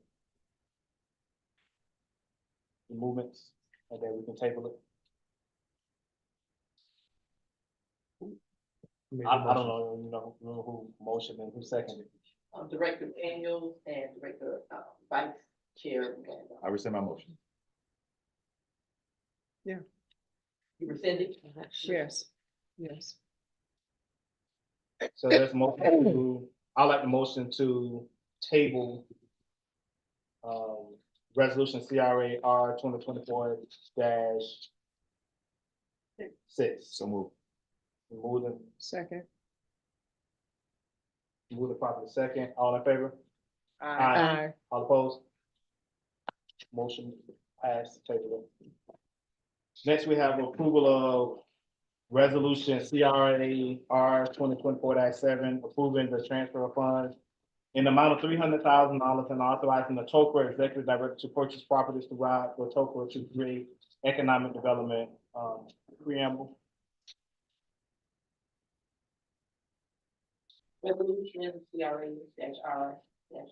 movements and then we can table it? I don't know, who motioned and who seconded. Director Daniels and Director, Vice Chair. I rescind my motion. You rescinded? Yes, yes. So there's a motion to, I like the motion to table resolution CRA R 2024-6. So move. Second. Move the property second, all in favor? Aye. All opposed? Motion passed, table it. Next, we have approval of resolution CRA R 2024-7, approving the transfer of funds in the amount of $300,000 and authorizing the TOCRA executive director to purchase properties throughout the TOCRA to create economic development, preamble. Resolution CRA R 2024-7,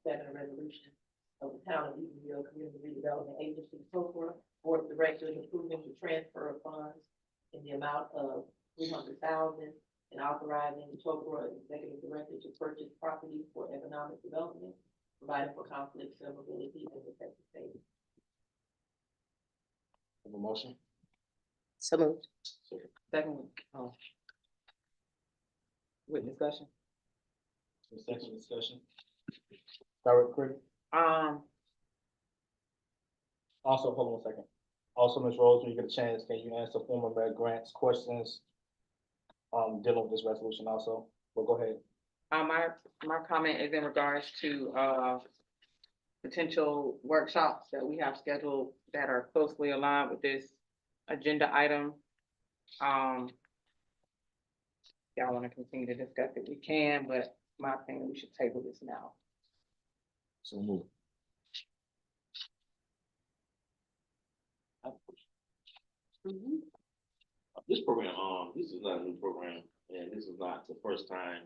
a resolution of the town of Eatonville Community Redevelopment Agency, TOCRA, board of directors approving the transfer of funds in the amount of $300,000 and authorizing the TOCRA executive director to purchase property for economic development, providing for conflict, severability, and effective date. Have a motion? So moved. Second, with discussion. Second discussion. Start with Chris. Also, hold on a second. Also, Ms. Rose, when you get a chance, can you answer former Mayor Grant's questions dealing with this resolution also? But go ahead. My comment is in regards to, potential workshops that we have scheduled that are closely aligned with this agenda item. Y'all wanna continue to discuss it, we can, but my opinion, we should table this now. So move. This program, this is not a new program, and this is not the first time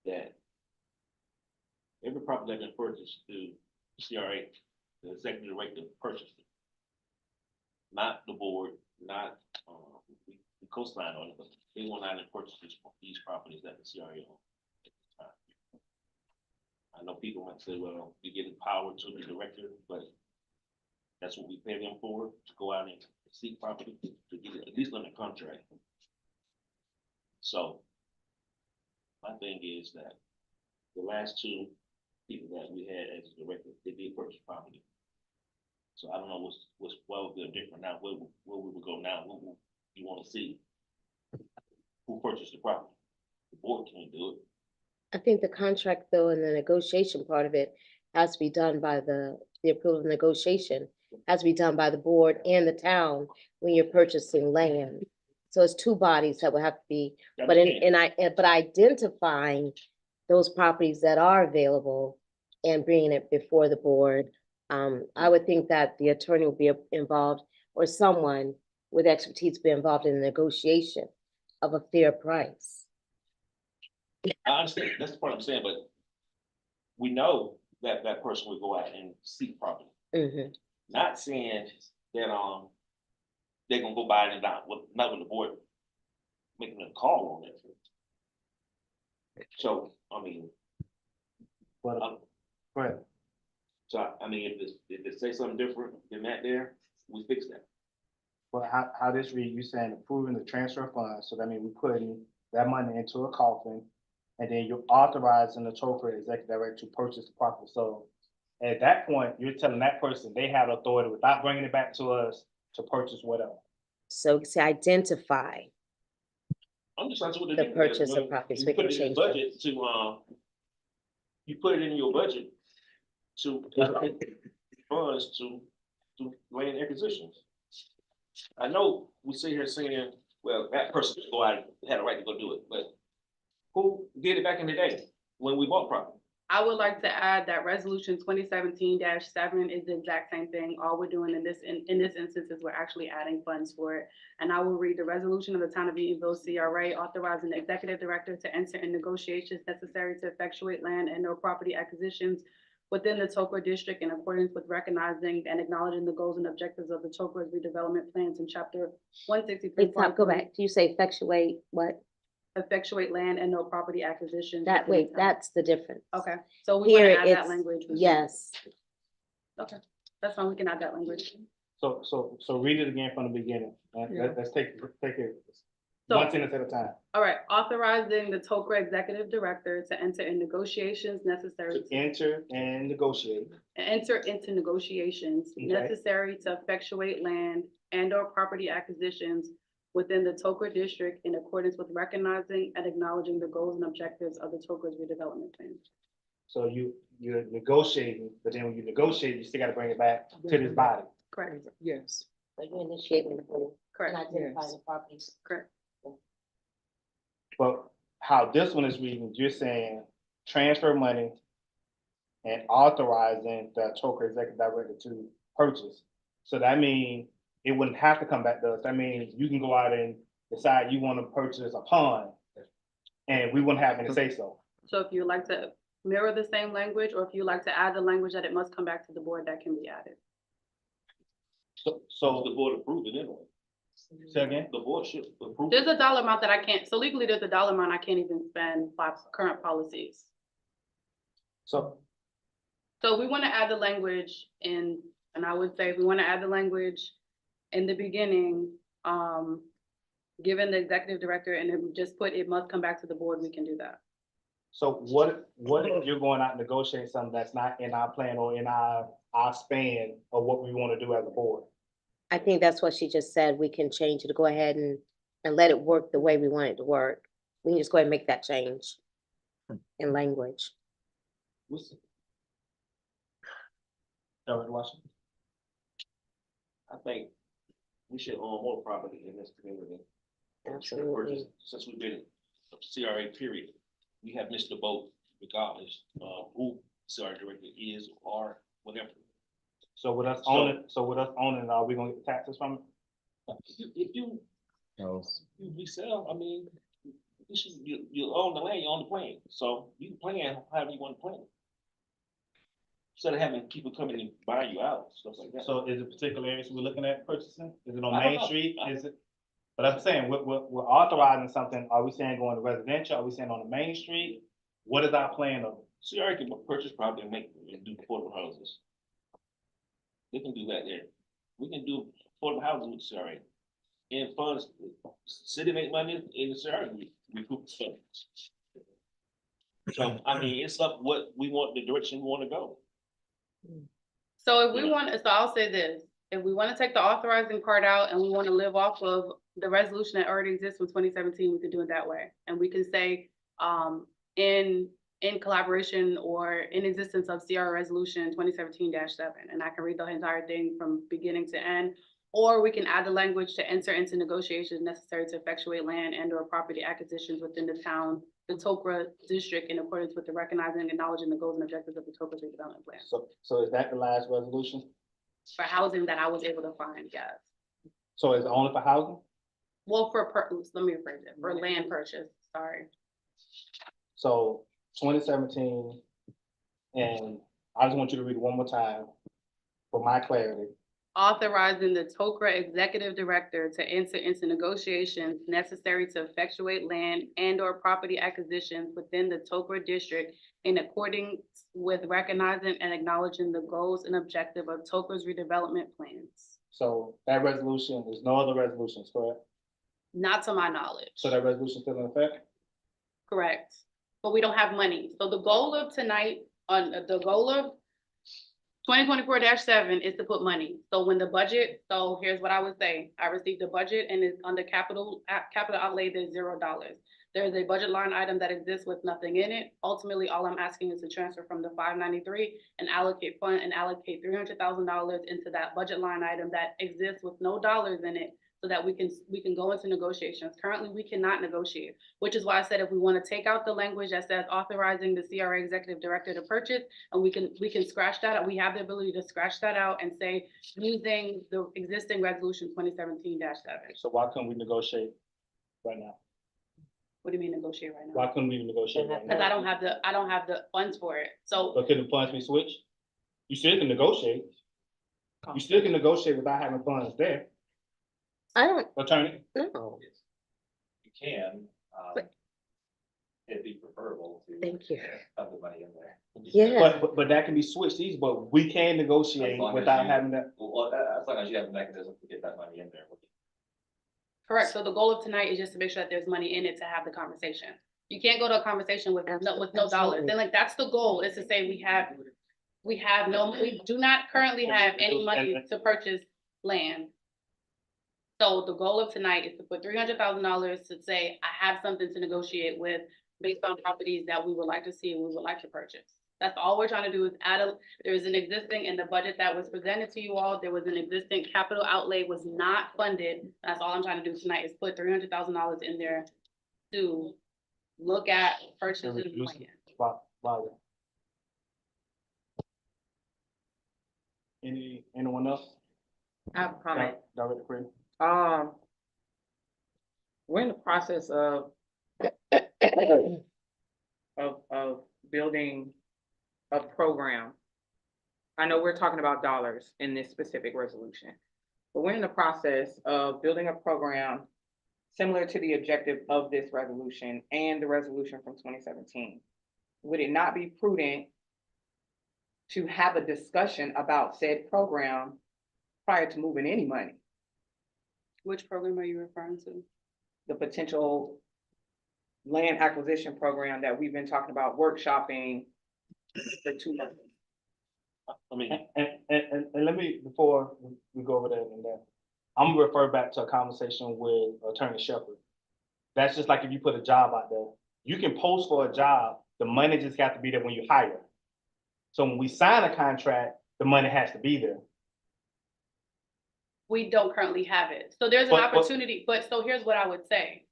that every property that been purchased through CRA, the executive director purchased it. Not the board, not, we co-signed on it, but they went out and purchased these properties that the CRA owned at the time. I know people might say, well, we give the power to the director, but that's what we pay them for, to go out and seek property, to get it at least under contract. So my thing is that the last two people that we had as a director, they did purchase property. So I don't know what's well good different now, where we would go now, what you want to see? Who purchased the property? The board can't do it. I think the contract though, and the negotiation part of it has to be done by the approval of negotiation, has to be done by the board and the town when you're purchasing land. So it's two bodies that will have to be, but but identifying those properties that are available and bringing it before the board. I would think that the attorney will be involved or someone with expertise be involved in the negotiation of a fair price. I understand, that's the part I'm saying, but we know that that person would go out and seek property. Mhm. Not saying that, they're gonna go buy it and not with the board making a call on it. So, I mean, But, go ahead. so, I mean, if it say something different than that there, we fix that. But how this read, you saying approving the transfer of funds, so that means we putting that money into a coffin, and then you're authorizing the TOCRA executive director to purchase the property. So at that point, you're telling that person they have authority without bringing it back to us to purchase whatever. So to identify I'm just trying to. the purchase of properties, we can change that. Budget to, you put it in your budget to allocate funds to land acquisitions. I know we sit here saying, well, that person go out, had a right to go do it, but who did it back in the day when we bought property? I would like to add that resolution 2017-7 is the exact same thing. All we're doing in this instance is we're actually adding funds for it. And I will read the resolution of the town of Eatonville CRA authorizing the executive director to enter in negotiations necessary to effectuate land and or property acquisitions within the TOCRA district in accordance with recognizing and acknowledging the goals and objectives of the TOCRA's redevelopment plans in chapter 163. Wait, Tom, go back. Do you say effectuate what? Effectuate land and no property acquisitions. That, wait, that's the difference. Okay, so we want Here to add that it's, language. yes. Okay, that's fine, we can add that language. So read it again from the beginning. Yeah. Let's take it So- one sentence at a time. All right, authorizing the TOCRA executive director to enter in negotiations necessary To enter and negotiate. enter into negotiations Okay. necessary to effectuate land and or property acquisitions within the TOCRA district in accordance with recognizing and acknowledging the goals and objectives of the TOCRA's redevelopment plan. So you're negotiating, but then when you negotiate, you still gotta bring it back to this body. Correct. Yes. So you're initiating the whole, and Correct. identifying the properties. Correct. But how this one is reading, you're saying transfer money and authorizing the Atoka executive director to purchase. So that means it wouldn't have to come back to us. That means you can go out and decide you want to purchase a pond and we wouldn't have any say so. So if you like to mirror the same language, or if you like to add the language that it must come back to the board, that can be added. So The board approved it anyway. say again? The board should approve. There's it. a dollar amount that I can't, so legally there's a dollar amount I can't even spend by current policies. So So we want to add the language in, and I would say if we want to add the language in the beginning, given the executive director, and then just put, it must come back to the board, we can do that. So what if you're going out and negotiating something that's not in our plan or in our span of what we want to do as a board? I think that's what she just said. We can change it to go ahead and let it work the way we want it to work. We can just go ahead and make that change in language. Director Washington? I think we should own more property in this community. Absolutely. Since we've been a CRA period, we have missed the boat regardless of who CRA director is or whatever. So with us owning, are we gonna get the taxes from it? If you No. resell, I mean, you own the land, you own the plan, so you can plan however you want to plan. Instead of having people coming and buy you out, stuff like that. So is it particular areas we're looking at purchasing? Is it on I don't Main know. Street? Is it? But I'm saying, we're authorizing something. Are we saying going to residential? Are we saying on the Main Street? What is our plan of? CRA can purchase property and do affordable houses. They can do that there. We can do affordable houses with CRA. And funds, city make money in the CRA, we recoup the funds. So, I mean, it's up what we want, the direction we want to go. So if we want, so I'll say this, if we want to take the authorizing part out and we want to live off of the resolution that already exists from 2017, we could do it that way. And we can say, in collaboration or in existence of CR Resolution 2017-7, and I can read the entire thing from beginning to end. Or we can add the language to enter into negotiations necessary to effectuate land and or property acquisitions within the town, the Tokra district, in accordance with the recognizing and acknowledging the goals and objectives of the Tokra redevelopment plan. So is that the last resolution? For housing that I was able to find, yes. So is it only for housing? Well, let me rephrase it, for land purchase, sorry. So 2017, and I just want you to read it one more time for my clarity. Authorizing the Tokra executive director to enter into negotiations necessary to effectuate land and or property acquisitions within the Tokra district in accordance with recognizing and acknowledging the goals and objective of Tokra's redevelopment plans. So that resolution, there's no other resolutions, correct? Not to my knowledge. So that resolution still in effect? Correct. But we don't have money. So the goal of tonight, the goal of 2024-7 is to put money. So when the budget, so here's what I would say. I received a budget and it's under capital outlay, there's $0. There's a budget line item that exists with nothing in it. Ultimately, all I'm asking is to transfer from the 593 and allocate $300,000 into that budget line item that exists with no dollars in it, so that we can go into negotiations. Currently, we cannot negotiate, which is why I said if we want to take out the language that says authorizing the CRA executive director to purchase, and we can scratch that out. We have the ability to scratch that out and say using the existing resolution 2017-7. So why couldn't we negotiate right now? What do you mean negotiate right now? Why couldn't we negotiate right Because now? I don't have the funds for it. So But couldn't the funds be switched? You still can negotiate. You still can negotiate without having funds there. I don't Attorney? know. You can, But- it'd be preferable to. Thank you. Have the money in there. Yeah. But that can be switched easy, but we can negotiate As long as without you- having that. Well, as long as you have a mechanism to get that money in there. correct. So the goal of tonight is just to make sure that there's money in it to have the conversation. You can't go to a conversation with no dollars. Absolutely. Then like, that's the goal, is to say we do not currently have any money to purchase land. So the goal of tonight is to put $300,000 to say, I have something to negotiate with based on properties that we would like to see and we would like to purchase. That's all we're trying to do is there is an existing in the budget that was presented to you all, there was an existing capital outlay was not funded. That's all I'm trying to do tonight is put $300,000 in there to look at purchasing land. Anyone else? I have a comment. Director Creighton? We're in the process of building a program. I know we're talking about dollars in this specific resolution, but we're in the process of building a program similar to the objective of this resolution and the resolution from 2017. Would it not be prudent to have a discussion about said program prior to moving any money? Which program are you referring to? The potential land acquisition program that we've been talking about workshopping for 2 months. I mean, And let me, before we go over there and that, I'm gonna refer back to a conversation with Attorney Shepherd. That's just like if you put a job out there, you can post for a job, the money just got to be there when you hire. So when we sign a contract, the money has to be there. We don't currently have it. So there's an But- opportunity, but so here's what I would say.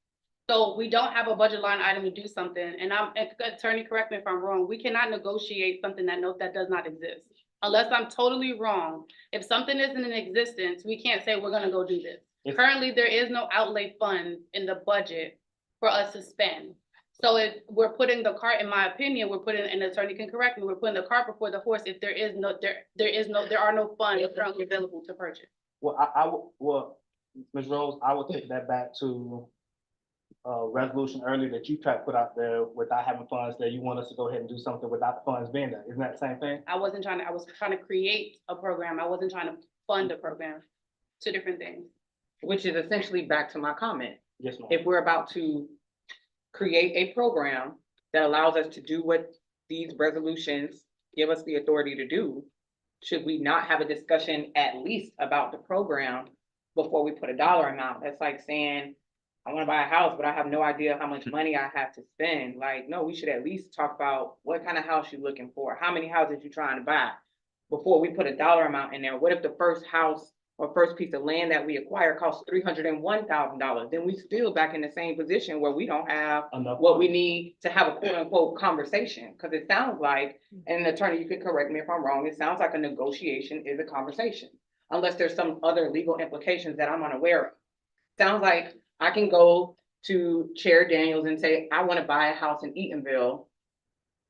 So we don't have a budget line item to do something, and attorney, correct me if I'm wrong, we cannot negotiate something that does not exist. Unless I'm totally wrong, if something isn't in existence, we can't say we're gonna go do this. If- Currently, there is no outlay funds in the budget for us to spend. So if we're putting the cart, in my opinion, an attorney can correct me, we're putting the cart before the horse if there are no funds currently available to purchase. Well, Ms. Rose, I will take that back to resolution earlier that you tried to put out there without having funds there. You want us to go ahead and do something without the funds being there. Isn't that the same thing? I was trying to create a program. I wasn't trying to fund a program. Two different things. Which is essentially back to my comment. Yes, ma'am. If we're about to create a program that allows us to do what these resolutions give us the authority to do, should we not have a discussion at least about the program before we put a dollar amount? That's like saying, I wanna buy a house, but I have no idea how much money I have to spend. Like, no, we should at least talk about what kind of house you're looking for, how many houses you're trying to buy before we put a dollar amount in there. What if the first house or first piece of land that we acquire costs $301,000? Then we still back in the same position where we don't have Enough. what we need to have a quote unquote conversation. Cause it sounds like, and an attorney, you can correct me if I'm wrong, it sounds like a negotiation is a conversation. Unless there's some other legal implications that I'm unaware of. Sounds like I can go to Chair Daniels and say, I wanna buy a house in Eatonville.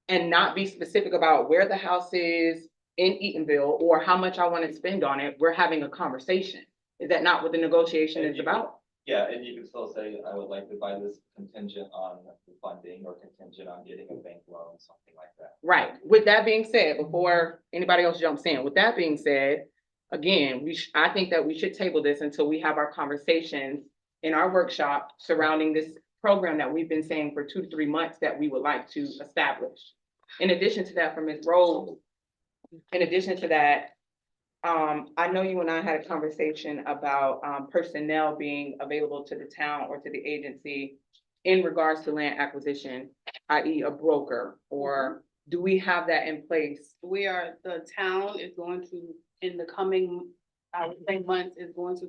And not be specific about where the house is in Eatonville or how much I wanna spend on it. We're having a conversation. Is that not what the negotiation is about? Yeah, and you can still say, I would like to buy this contingent on the funding or contingent on getting a bank loan, something like that. Right. With that being said, before anybody else jumps in, with that being said, again, I think that we should table this until we have our conversations in our workshop surrounding this program that we've been saying for 2 to 3 months that we would like to establish. In addition to that, for Ms. Rose, in addition to that, I know you and I had a conversation about personnel being available to the town or to the agency in regards to land acquisition, i.e. a broker, or do we have that in place? The town is going to, in the coming, I would say months, is going to,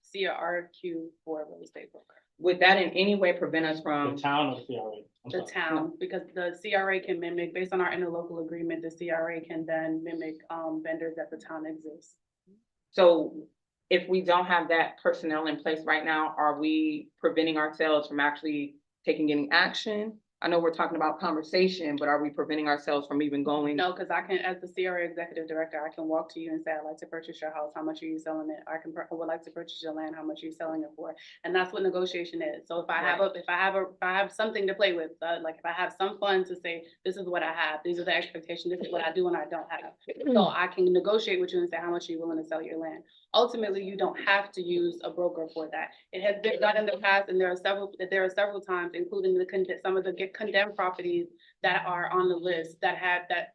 see a RFQ for a real estate broker. Would that in any way prevent us from? The town or the CRA? I'm The sorry. town, because the CRA can mimic, based on our interlocal agreement, the CRA can then mimic, vendors that the town exists. So if we don't have that personnel in place right now, are we preventing ourselves from actually taking any action? I know we're talking about conversation, but are we preventing ourselves from even going? No, because I can, as the CRA executive director, I can walk to you and say, I'd like to purchase your house, how much are you selling it? I would like to purchase your land, how much are you selling it for? And that's what negotiation is. So if I have something to play with, like if I have some funds to say, this is what I have, these are the expectations, this is what I do and I don't have. So I can negotiate with you and say, how much are you willing to sell your land? Ultimately, you don't have to use a broker for that. It has been done in the past, and there are several times, including some of the condemned properties that are on the list that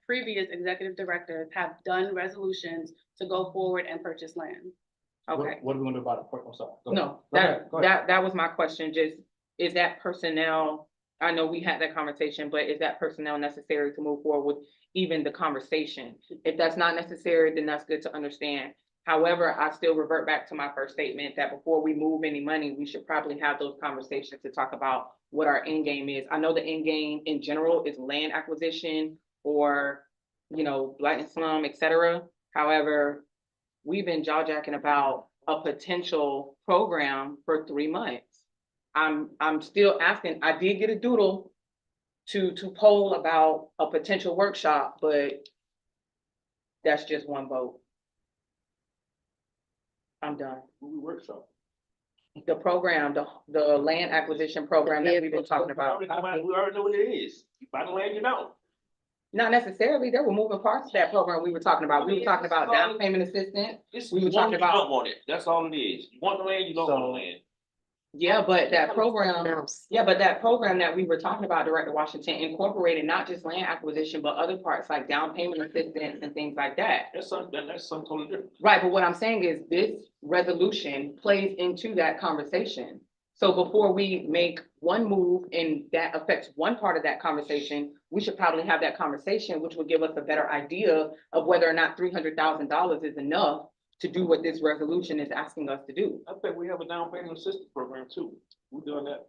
previous executive directors have done resolutions to go forward and purchase land. Okay, What are we gonna do about it? I'm sorry. Go ahead. no, Go ahead. that was my question, just, is that personnel I know we had that conversation, but is that personnel necessary to move forward with even the conversation? If that's not necessary, then that's good to understand. However, I still revert back to my first statement that before we move any money, we should probably have those conversations to talk about what our end game is. I know the end game in general is land acquisition or, you know, blight and slum, et cetera. However, we've been jaw-jacking about a potential program for 3 months. I'm still asking, I did get a doodle to poll about a potential workshop, but that's just one vote. I'm done. We workshop. The program, the land acquisition program that we've been talking about. We already know what it is. You buy the land, you don't. Not necessarily, there were moving parts to that program we were talking about. We were talking about down payment assistance. We were talking about. You don't want it. That's all it is. You want the land, you don't want the land. Yeah, but that program, else. yeah, but that program that we were talking about, Director Washington, incorporated not just land acquisition, but other parts like down payment assistance and things like that. That's something totally different. Right, but what I'm saying is this resolution plays into that conversation. So before we make one move and that affects one part of that conversation, we should probably have that conversation, which would give us a better idea of whether or not $300,000 is enough to do what this resolution is asking us to do. I think we have a down payment assistance program too. We're doing that.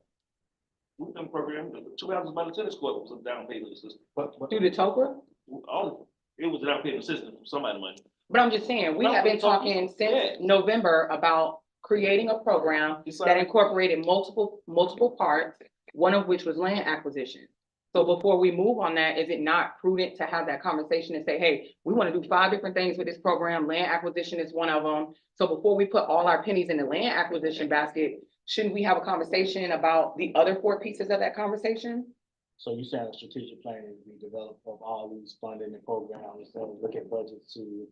We've done a program, the 2 houses by the tennis court was a down payment assistance. Through the TOPRA? Oh, it was a down payment assistance from somebody's money. But I'm just saying, we have been talking since November about creating a program that incorporated multiple parts, one of which was land acquisition. So before we move on that, is it not prudent to have that conversation and say, hey, we want to do 5 different things with this program, land acquisition is one of them. So before we put all our pennies in the land acquisition basket, shouldn't we have a conversation about the other 4 pieces of that conversation? So you're saying a strategic plan is to be developed of all these funding and programs and look at budgets to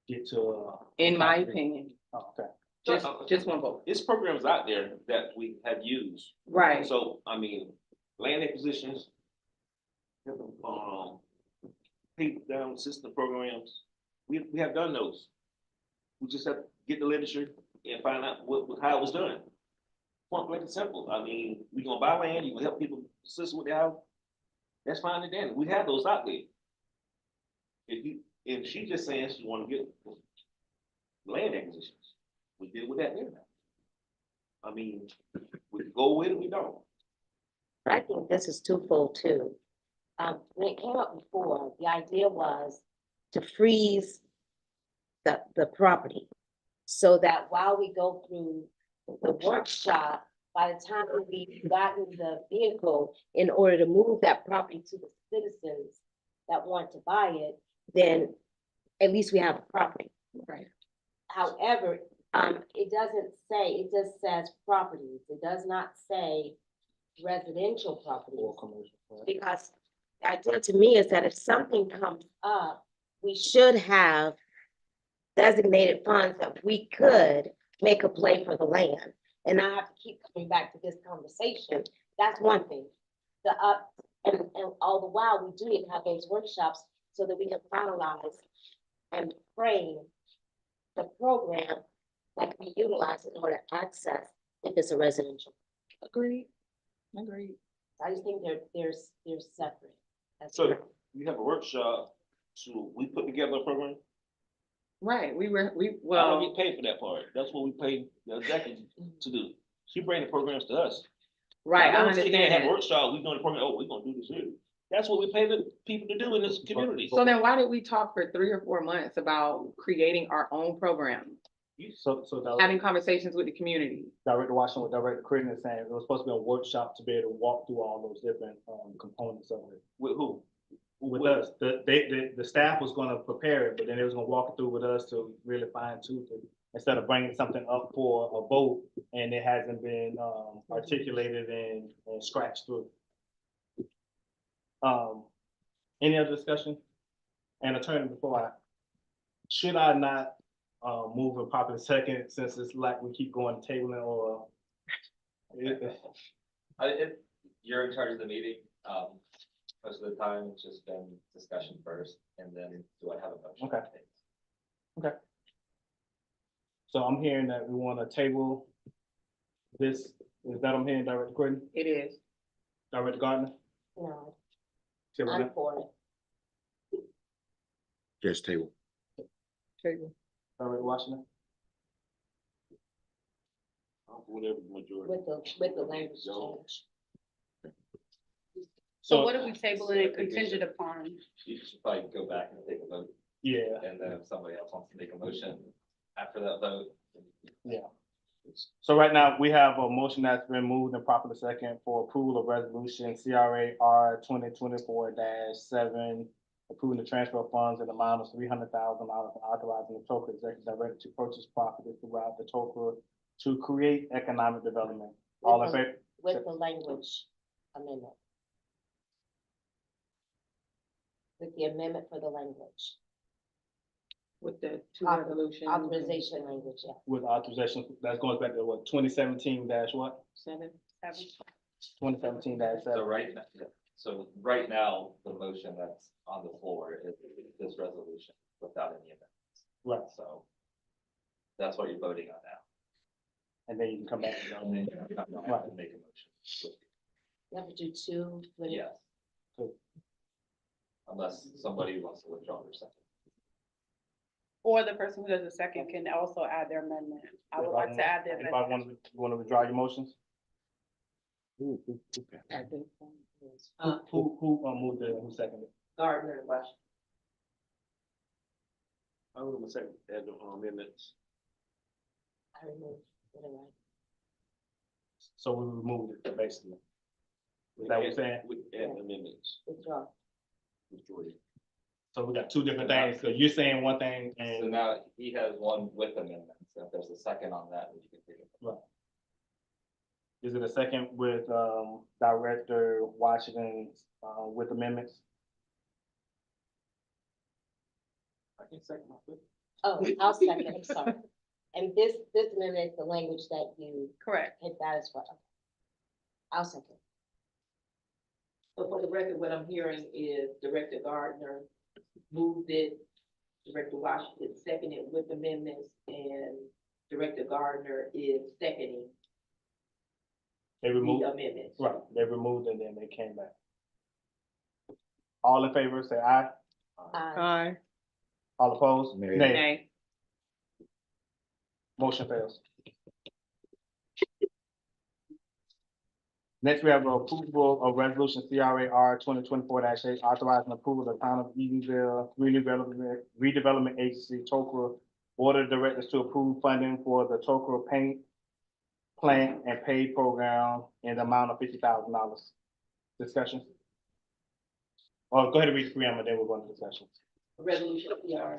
get to. In my opinion, Oh, okay. just one vote. It's programs out there that we have used. Right. So, I mean, land acquisitions, pay down system programs, we have done those. We just have to get the literature and find out how it was done. Point blank and simple. I mean, we gonna buy land, you can help people assist with their house. That's fine and dandy. We have those out there. If she just saying she wanna get land acquisitions, we deal with that there now. I mean, we go with it, we don't. I think this is twofold too. When it came up before, the idea was to freeze the property so that while we go through the workshop, by the time we've gotten the vehicle in order to move that property to the citizens that want to buy it, then at least we have a property. Right. However, it doesn't say, it just says properties. It does not say residential properties. Or commercial, right? Because the idea to me is that if something comes up, we should have designated funds that we could make a play for the land. And not have to keep coming back to this conversation. That's one thing. And all the while, we do need to have those workshops so that we can finalize and frame the program that can be utilized in order to access if it's a residential. Agreed. I just think they're separate. So you have a workshop, we put together a program? Right, we I don't get paid for that part. That's what we pay the executive to do. She bring the programs to us. right, I don't sit there and have understand a that. workshop, we doing the program, we're gonna do this here. That's what we pay the people to do in this community. So then why did we talk for 3 or 4 months about creating our own program, So having conversations with the community? Director Washington with Director Critton is saying it was supposed to be a workshop to be able to walk through all those different components of it. With who? With us, the staff was gonna prepare it, but then they was gonna walk it through with us to really fine tune it. Instead of bringing something up for a vote and it hasn't been articulated and scratched through. Any other discussion? And attorney, should I not move in popular second since it's like we keep going tabling or? You're in charge of the meeting. Most of the time, it's just been discussion first, and then do I have a motion? Okay. Okay. So I'm hearing that we want to table this, is that I'm hearing, Director Critton? It is. Director Gardner? No, Table I'm that? for it. Just table. Table. Director Washington? Whatever the majority. With the language change. So what if we table it contingent upon? You should probably go back and take a vote, Yeah, and then if somebody else wants to make a motion after that vote. yeah. So right now, we have a motion that's been moved and properly second for approval of resolution CRA R 2024-7, approving the transfer of funds in the amount of $300,000 and authorizing the Tokra Executive Director to purchase property throughout the Tokra to create economic development. All in favor? With the language amendment. With the amendment for the language, With the two Author- resolutions. authorization language, yeah. With authorization, that goes back to what, 2017 dash what? 2017 dash So 7. right now, the motion that's on the floor is this resolution without any amendments. Right, So that's what you're voting on now. and then you can come back. And then you have to make a motion. You have to do two. with- Yes. Good. Unless somebody wants to withdraw their second. Or the person who does the second can also add their amendment. I would like to add the Anybody amendment. want to withdraw your motions? Uh, Who moved it, who seconded? Gardner and Washington. I was gonna say, add the amendments. I removed, whatever. So we removed it, basically. Is that what you're saying? We add amendments. Withdraw. Majority. So we got two different things, so you're saying one thing So and, now he has one with amendments. If there's a second on that, we can take it. right. Is it a second with, Director Washington, with amendments? I can second my foot. Oh, I'll second, I'm sorry. And this amendment is the language that you Correct. hit that as well. I'll second. So for the record, what I'm hearing is Director Gardner moved it, Director Washington seconded with amendments, and Director Gardner is seconding They the removed, amendments. right, they removed and then they came back. All in favor, say aye. Aye. All opposed? Nay. Nay. Motion fails. Next, we have approval of resolution CRA R 2024-8, authorizing approval of the town of Edenville redevelopment agency, Tokra, board of directors to approve funding for the Tokra paint, plant, and pay program in the amount of $50,000. Discussion? Oh, go ahead and read the preamble, then we'll go into discussion. Resolution CR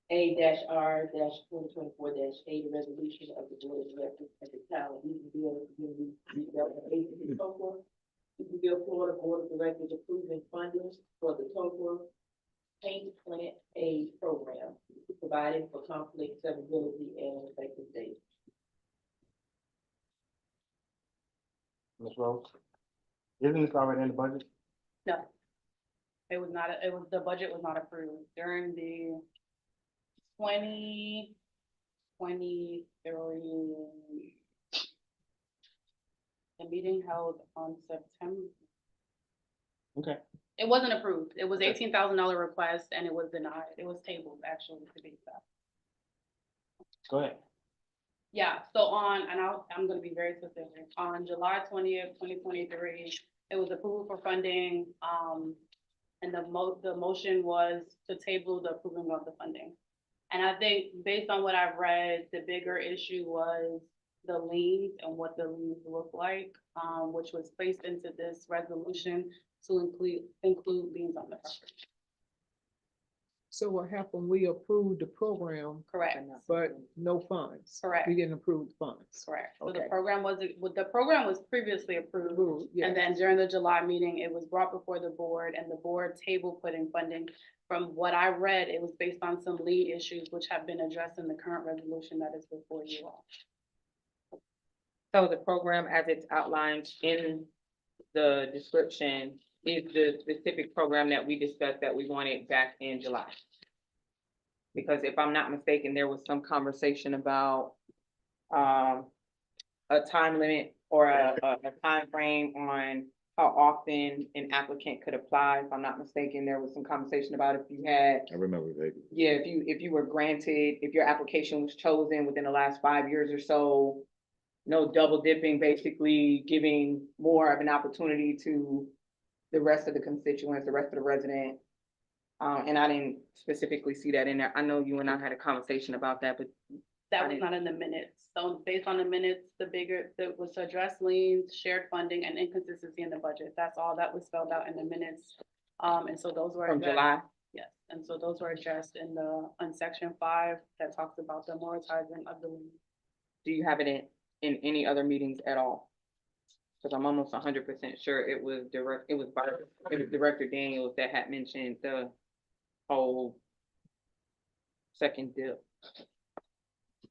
A-R 2024-8, a resolution of the board of directors of the town of Edenville Community Redevelopment Agency, Tokra, Edenville, Florida, board of directors approving funding for the Tokra paint, plant, aid program, providing for conflict severability and effective date. Ms. Rose? Isn't this already in the budget? No. It was not, the budget was not approved during the 2023. The meeting held on September. Okay. It wasn't approved. It was Okay. $18,000 request and it was denied. It was tabled actually to be exact. Go ahead. Yeah, so I'm gonna be very specific. On July 20th, 2023, it was approved for funding, and the motion was to table the approving of the funding. And I think based on what I've read, the bigger issue was the liens and what the liens look like, which was placed into this resolution to include liens on the property. So what happened, we approved the program, Correct, but no funds. Correct. We didn't approve the funds. correct. So Okay. the program was previously approved. Approved, yeah. And then during the July meeting, it was brought before the board and the board table putting funding. From what I read, it was based on some lead issues which have been addressed in the current resolution that is before you all. So the program as it's outlined in the description is the specific program that we discussed that we wanted back in July. Because if I'm not mistaken, there was some conversation about a time limit or a timeframe on how often an applicant could apply. If I'm not mistaken, there was some conversation about if you had, I remember vaguely. yeah, if you were granted, if your application was chosen within the last 5 years or so, no double dipping, basically giving more of an opportunity to the rest of the constituents, the rest of the resident. And I didn't specifically see that in there. I know you and I had a conversation about that, but That was not in the minutes. So based on the minutes, that was to address liens, shared funding, and inconsistency in the budget. That's all that was spelled out in the minutes. And so those were. from addressed. July, Yes, and so those were addressed on section 5 that talks about the amortizing of the lien. do you have it in any other meetings at all? Cause I'm almost 100% sure it was Director Daniels that had mentioned the whole second dip.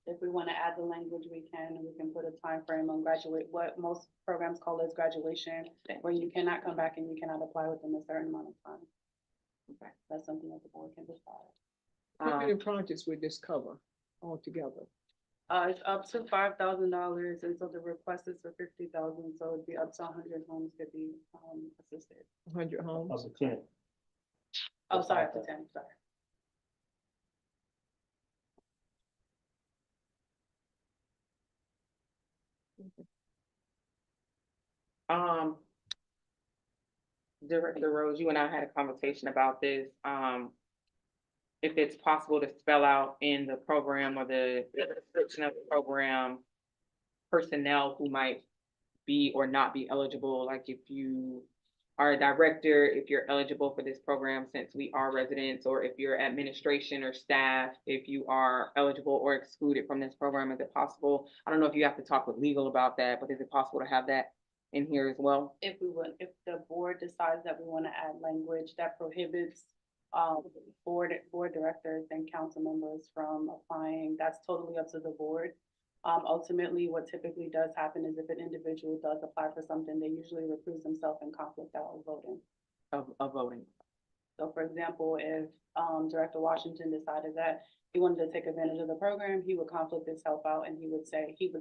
If we want to add the language, we can, and we can put a time frame on what most programs call as graduation, where you cannot come back and you cannot apply within a certain amount of time. Okay. That's something that the board can decide. How many projects would this cover altogether? It's up to $5,000, and so the request is for 50,000, so it'd be up to 100 homes could be assisted. 100 homes? Up to 10. Oh, sorry, up to 10, sorry. Director Rose, you and I had a conversation about this. If it's possible to spell out in the program or the description of the program, personnel who might be or not be eligible, like if you are a director, if you're eligible for this program since we are residents, or if you're administration or staff, if you are eligible or excluded from this program, is it possible? I don't know if you have to talk with legal about that, but is it possible to have that in here as well? If the board decides that we want to add language that prohibits board directors and council members from applying, that's totally up to the board. Ultimately, what typically does happen is if an individual does apply for something, they usually recuse themselves in conflict out of voting. Of voting. So for example, if Director Washington decided that he wanted to take advantage of the program, he would conflict himself out, and he would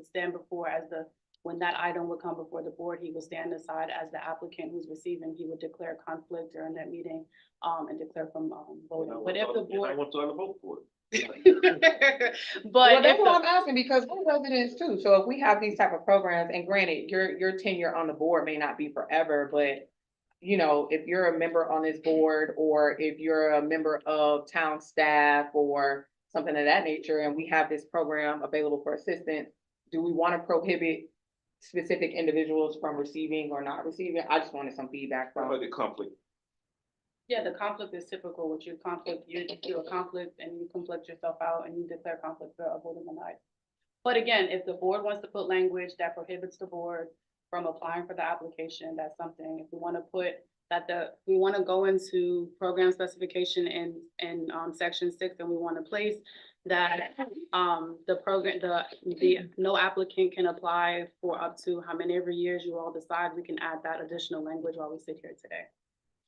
stand before when that item would come before the board, he would stand aside as the applicant who's receiving, he would declare conflict during that meeting, and declare from voting. But if the board. I want to vote for it. But Well, that's what I'm asking, because we're residents too, so if we have these type of programs, and granted, your tenure on the board may not be forever, but you know, if you're a member on this board, or if you're a member of town staff or something of that nature, and we have this program available for assistance, do we want to prohibit specific individuals from receiving or not receiving? I just wanted some feedback How from. about the conflict? yeah, the conflict is typical. With your conflict, you do a conflict and you conflict yourself out and you declare conflict for a voting denied. But again, if the board wants to put language that prohibits the board from applying for the application, that's something. If we want to put we want to go into program specification in section 6, and we want to place that the no applicant can apply for up to how many every years you all decide, we can add that additional language while we sit here today.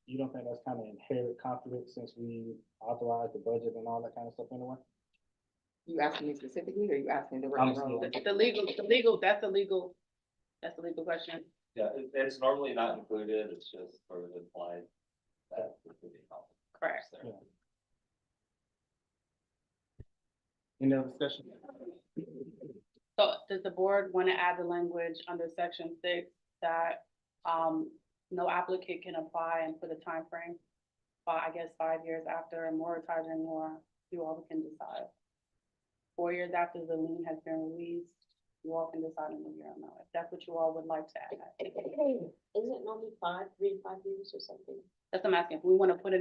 You don't think that's kind of inherent conflict since we authorize the budget and all that kind of stuff anyway? You asking me specifically, or you asking the I'm regular? saying- That's a legal question. Yeah, it's normally not included, it's just sort of implied that it could be helpful. Correct. Yeah. Any other discussion? So does the board want to add the language under section 6 that no applicant can apply and put a time frame? I guess 5 years after amortizing, or you all can decide. 4 years after the lien has been released, you all can decide in a year or not, if that's what you all would like to add. Isn't it normally 3 to 5 years or something? That's what I'm asking. If we want to put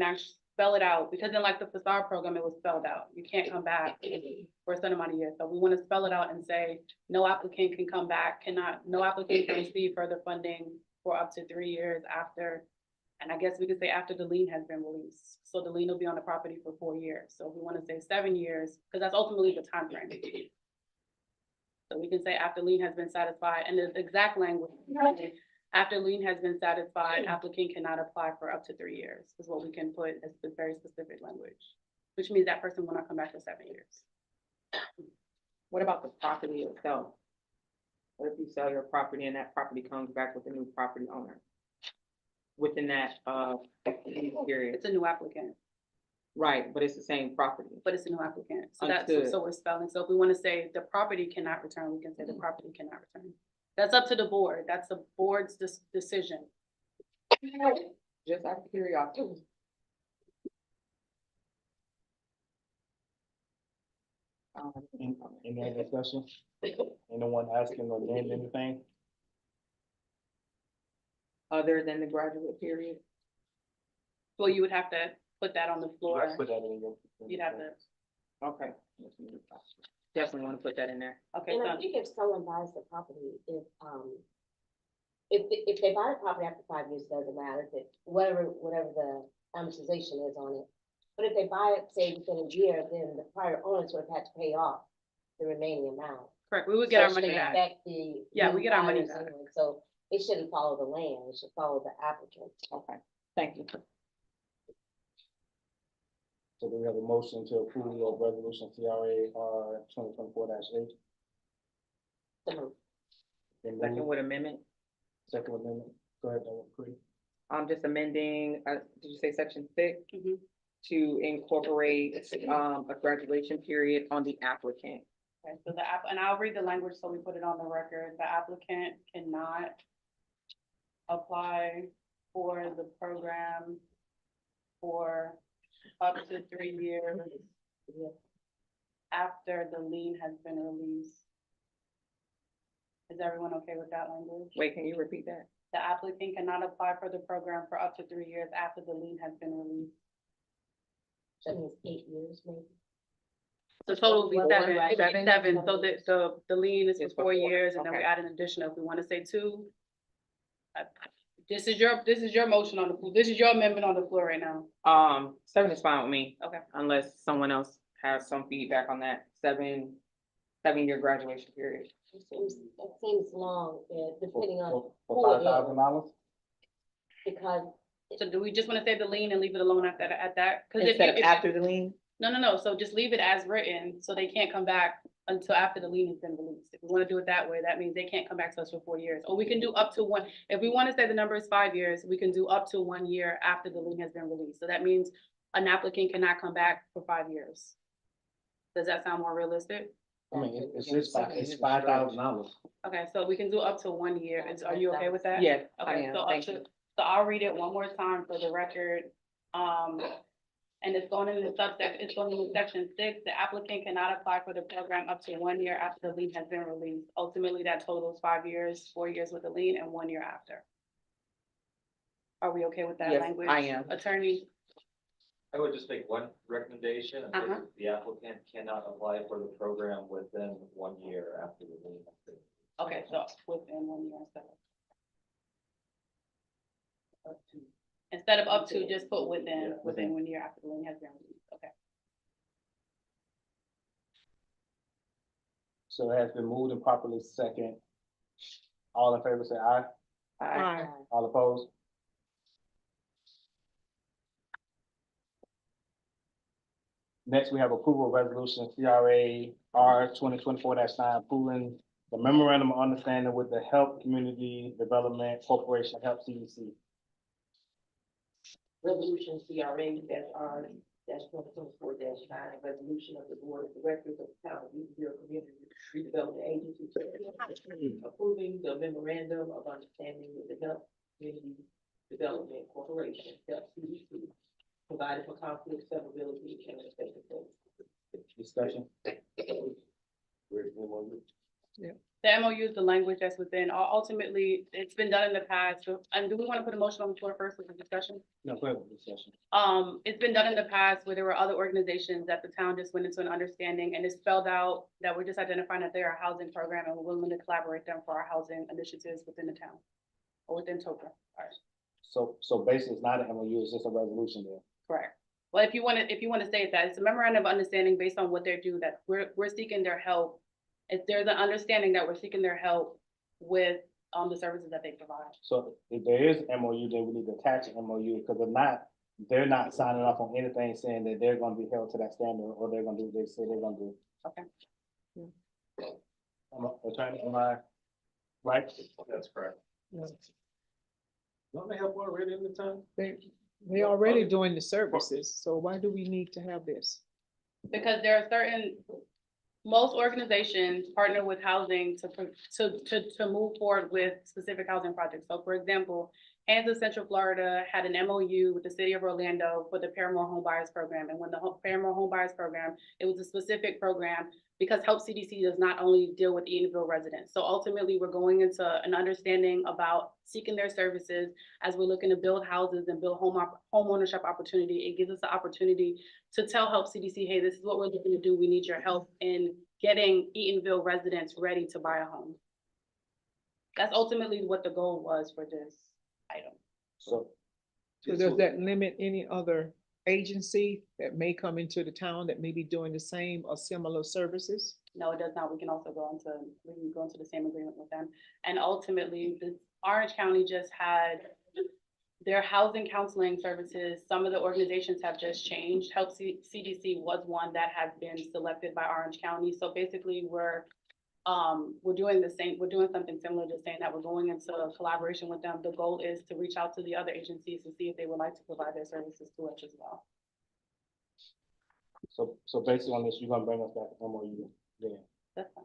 spell it out, because in like the facade program, it was spelled out. You can't come back for a certain amount of years. So we want to spell it out and say, no applicant can come back, no applicant can receive further funding for up to 3 years after. And I guess we could say after the lien has been released. So the lien will be on the property for 4 years. So if we want to say 7 years, because that's ultimately the time frame. So we can say after lien has been satisfied, and the exact language, after lien has been satisfied, applicant cannot apply for up to 3 years, is what we can put as the very specific language, which means that person will not come back for 7 years. What about the property itself? What if you sell your property and that property comes back with a new property owner? within that, period. It's a new applicant, Right, but it's the same property. but it's a new applicant. So that's, Understood. so we're spelling. So if we want to say the property cannot return, we can say the property cannot return. That's up to the board. That's the board's decision. Just out of curiosity. Any other discussion? Anyone asking or amend anything? Other than the graduate period? Well, you would have to put that on the floor. Let's put that in your. You'd have to, Okay. Definitely want to put that in there. okay, And I so, think if someone buys the property, if they buy the property after 5 years, it doesn't matter, if it, whatever the amortization is on it. But if they buy it, say within a year, then the prior owners would have had to pay off the remaining amount. correct, we would get So our it money should back. affect the Yeah, new we get our money buyers back. anyway. So it shouldn't follow the land, it should follow the applicant. Okay, thank you. So do we have a motion to approve of resolution CRA 2024-8? So Been Second moved. with amendment, Second amendment, go ahead, Cree. I'm just amending, did you say section 6? Mhm. To incorporate, a graduation period on the applicant. Okay, so and I'll read the language, so we put it on the record. The applicant cannot apply for the program for up to 3 years after the lien has been released. Is everyone okay with that language? Wait, can you repeat that? The applicant cannot apply for the program for up to 3 years after the lien has been released. that means 8 years maybe. The total will be Four, seven, right? seven, so the lien is It's for for 4 4, years, and then we okay. add an additional, if we wanna say 2. This is your motion on the floor, this is your amendment on the floor right now. 7 is fine with me. Okay. Unless someone else has some feedback on that 7-year graduation period. That seems long, depending on For who it $5,000? because So do we just wanna say the lien and leave it alone at that? 'Cause if Instead of if- after the lien? No, so just leave it as written, so they can't come back until after the lien has been released. If we wanna do it that way, that means they can't come back to us for 4 years, or we can do up to 1, if we wanna say the number is 5 years, we can do up to 1 year after the lien has been released, so that means an applicant cannot come back for 5 years. Does that sound more realistic? I mean, it's just $5,000. Okay, so we can do up to 1 year, are you okay with that? Yes, I Okay, am, so up thank to, you. so I'll read it one more time for the record. And it's going in the it's going in section 6, the applicant cannot apply for the program up to 1 year after the lien has been released. Ultimately, that totals 5 years, 4 years with the lien and 1 year after. Are we okay with that Yes, language? I am. Attorney, I would just make one recommendation, and Uh-huh. the applicant cannot apply for the program within 1 year after the lien. okay, so within 1 year instead of up to, just put within 1 year after the lien has been released, okay. So it has been moved and properly second. All in favor, say aye. Aye. All opposed? Next, we have approval of resolution CRA R 2024-9, approving the memorandum of understanding with the Help Community Development Corporation, Help CDC. Resolution CRA -R-2024-9, a resolution of the Board of Directors of the Town of Eatonville Community Redevelopment Agency approving the memorandum of understanding with the Help Community Development Corporation, Help CDC, provided for conflict, severability, and effectiveness. Discussion. The MOU is the language that's within, ultimately, it's been done in the past, and do we wanna put a motion on the floor first with the discussion? No, go ahead with the discussion. It's been done in the past where there were other organizations that the town just went into an understanding and it's spelled out that we're just identifying that they're a housing program and we're willing to collaborate them for our housing initiatives within the town. Or within TOCA, alright, So basically, it's not an MOU, it's just a resolution there. correct. Well, if you wanna say that, it's a memorandum of understanding based on what they do, that we're seeking their help. If there's an understanding that we're seeking their help with, the services that they provide. So if there is MOU, then we need to attach an MOU, because if not, they're not signing off on anything saying that they're gonna be held to that standard, or they're gonna do what they say they're gonna do. Okay. Attorney, am I right? That's correct. Don't they have one already in the town? They already doing the services, so why do we need to have this? Because there are most organizations partner with housing to move forward with specific housing projects. So for example, Kansas Central Florida had an MOU with the city of Orlando for the Paramore Home Buyers Program. And when the Paramore Home Buyers Program, it was a specific program because Help CDC does not only deal with Eatonville residents. So ultimately, we're going into an understanding about seeking their services as we're looking to build houses and build home ownership opportunity. It gives us the opportunity to tell Help CDC, hey, this is what we're looking to do. We need your help in getting Eatonville residents ready to buy a home. That's ultimately what the goal was for this item. So. So does that limit any other agency that may come into the town that may be doing the same or similar services? No, it does not. We can go into the same agreement with them. And ultimately, the Orange County just had their housing counseling services. Some of the organizations have just changed. Help CDC was one that had been selected by Orange County. So basically we're doing something similar to saying that we're going into a collaboration with them. The goal is to reach out to the other agencies to see if they would like to provide their services to us as well. So basically on this, you're gonna bring us back to MOU then. That's fine.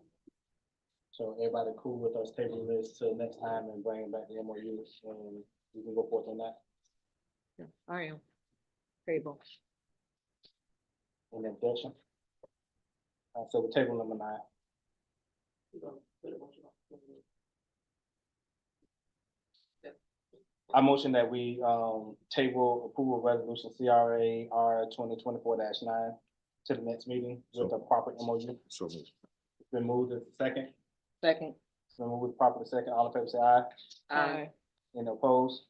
So everybody cool with us tabling this till next time and bringing back the MOU and we can go forth on that. Yeah, I am. Table. Any objection? So we're table number 9. I motion that we table approval of resolution CRA R 2024-9 to the next meeting with the proper MOU. So moved. Been moved as second. Second. Been moved with proper second. All in favor say aye. Aye. Any opposed?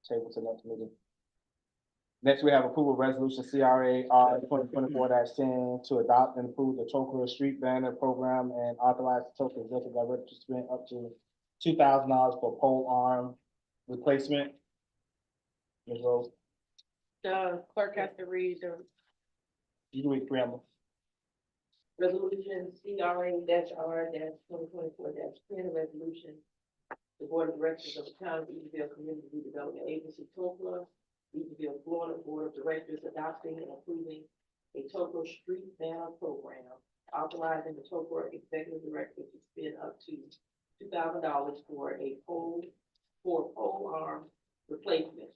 Table to next meeting. Next, we have approval of resolution CRA R 2024-10 to adopt and approve the Tokyo Street Banner Program and authorize the Tokyo Executive Director to spend up to $2,000 for pole arm replacement. Ms. Rose, The clerk has to read the you can read preamble. Resolution CRA-R 2024-10, resolution. The Board of Directors of the Town of Eatonville Community Redevelopment Agency, TOCLA, Eatonville, Florida, Board of Directors adopting and approving a Tokyo Street Banner Program, authorizing the Tokyo Executive Director to spend up to $2,000 for pole arm replacement,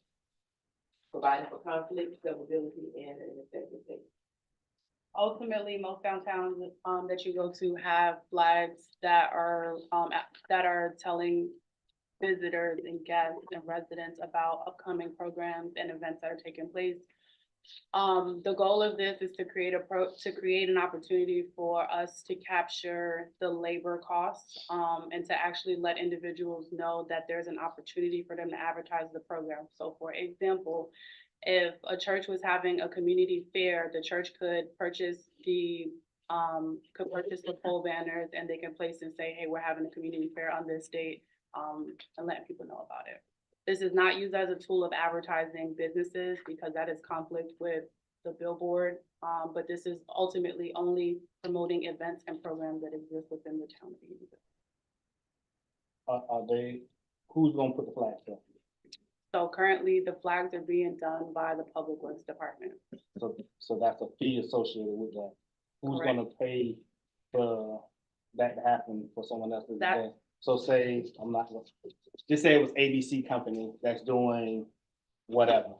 providing for conflict, severability, and an effective date. ultimately, most downtowns that you go to have flags that are telling visitors and guests and residents about upcoming programs and events that are taking place. The goal of this is to create an opportunity for us to capture the labor costs and to actually let individuals know that there's an opportunity for them to advertise the program. So for example, if a church was having a community fair, the church could purchase the pole banners and they can place and say, hey, we're having a community fair on this date, and let people know about it. This is not used as a tool of advertising businesses because that is conflict with the billboard. But this is ultimately only promoting events and programs that exist within the town of Eatonville. Who's gonna put the flags up? So currently the flags are being done by the Public Works Department. So that's a fee associated with that. Who's Correct. gonna pay for that to happen for someone else? That- So say, just say it was ABC company that's doing whatever.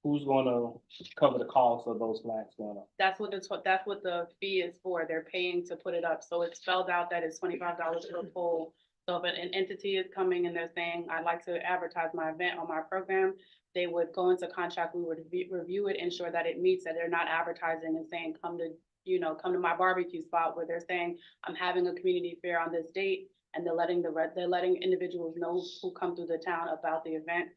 Who's gonna cover the cost of those flags going up? That's what the fee is for. They're paying to put it up. So it's spelled out that it's $25 per pole. So if an entity is coming and they're saying, I'd like to advertise my event on my program, they would go into contract, we would review it, ensure that it meets, that they're not advertising and saying, come to my barbecue spot, where they're saying, I'm having a community fair on this date, and they're letting individuals know who come through the town about the event.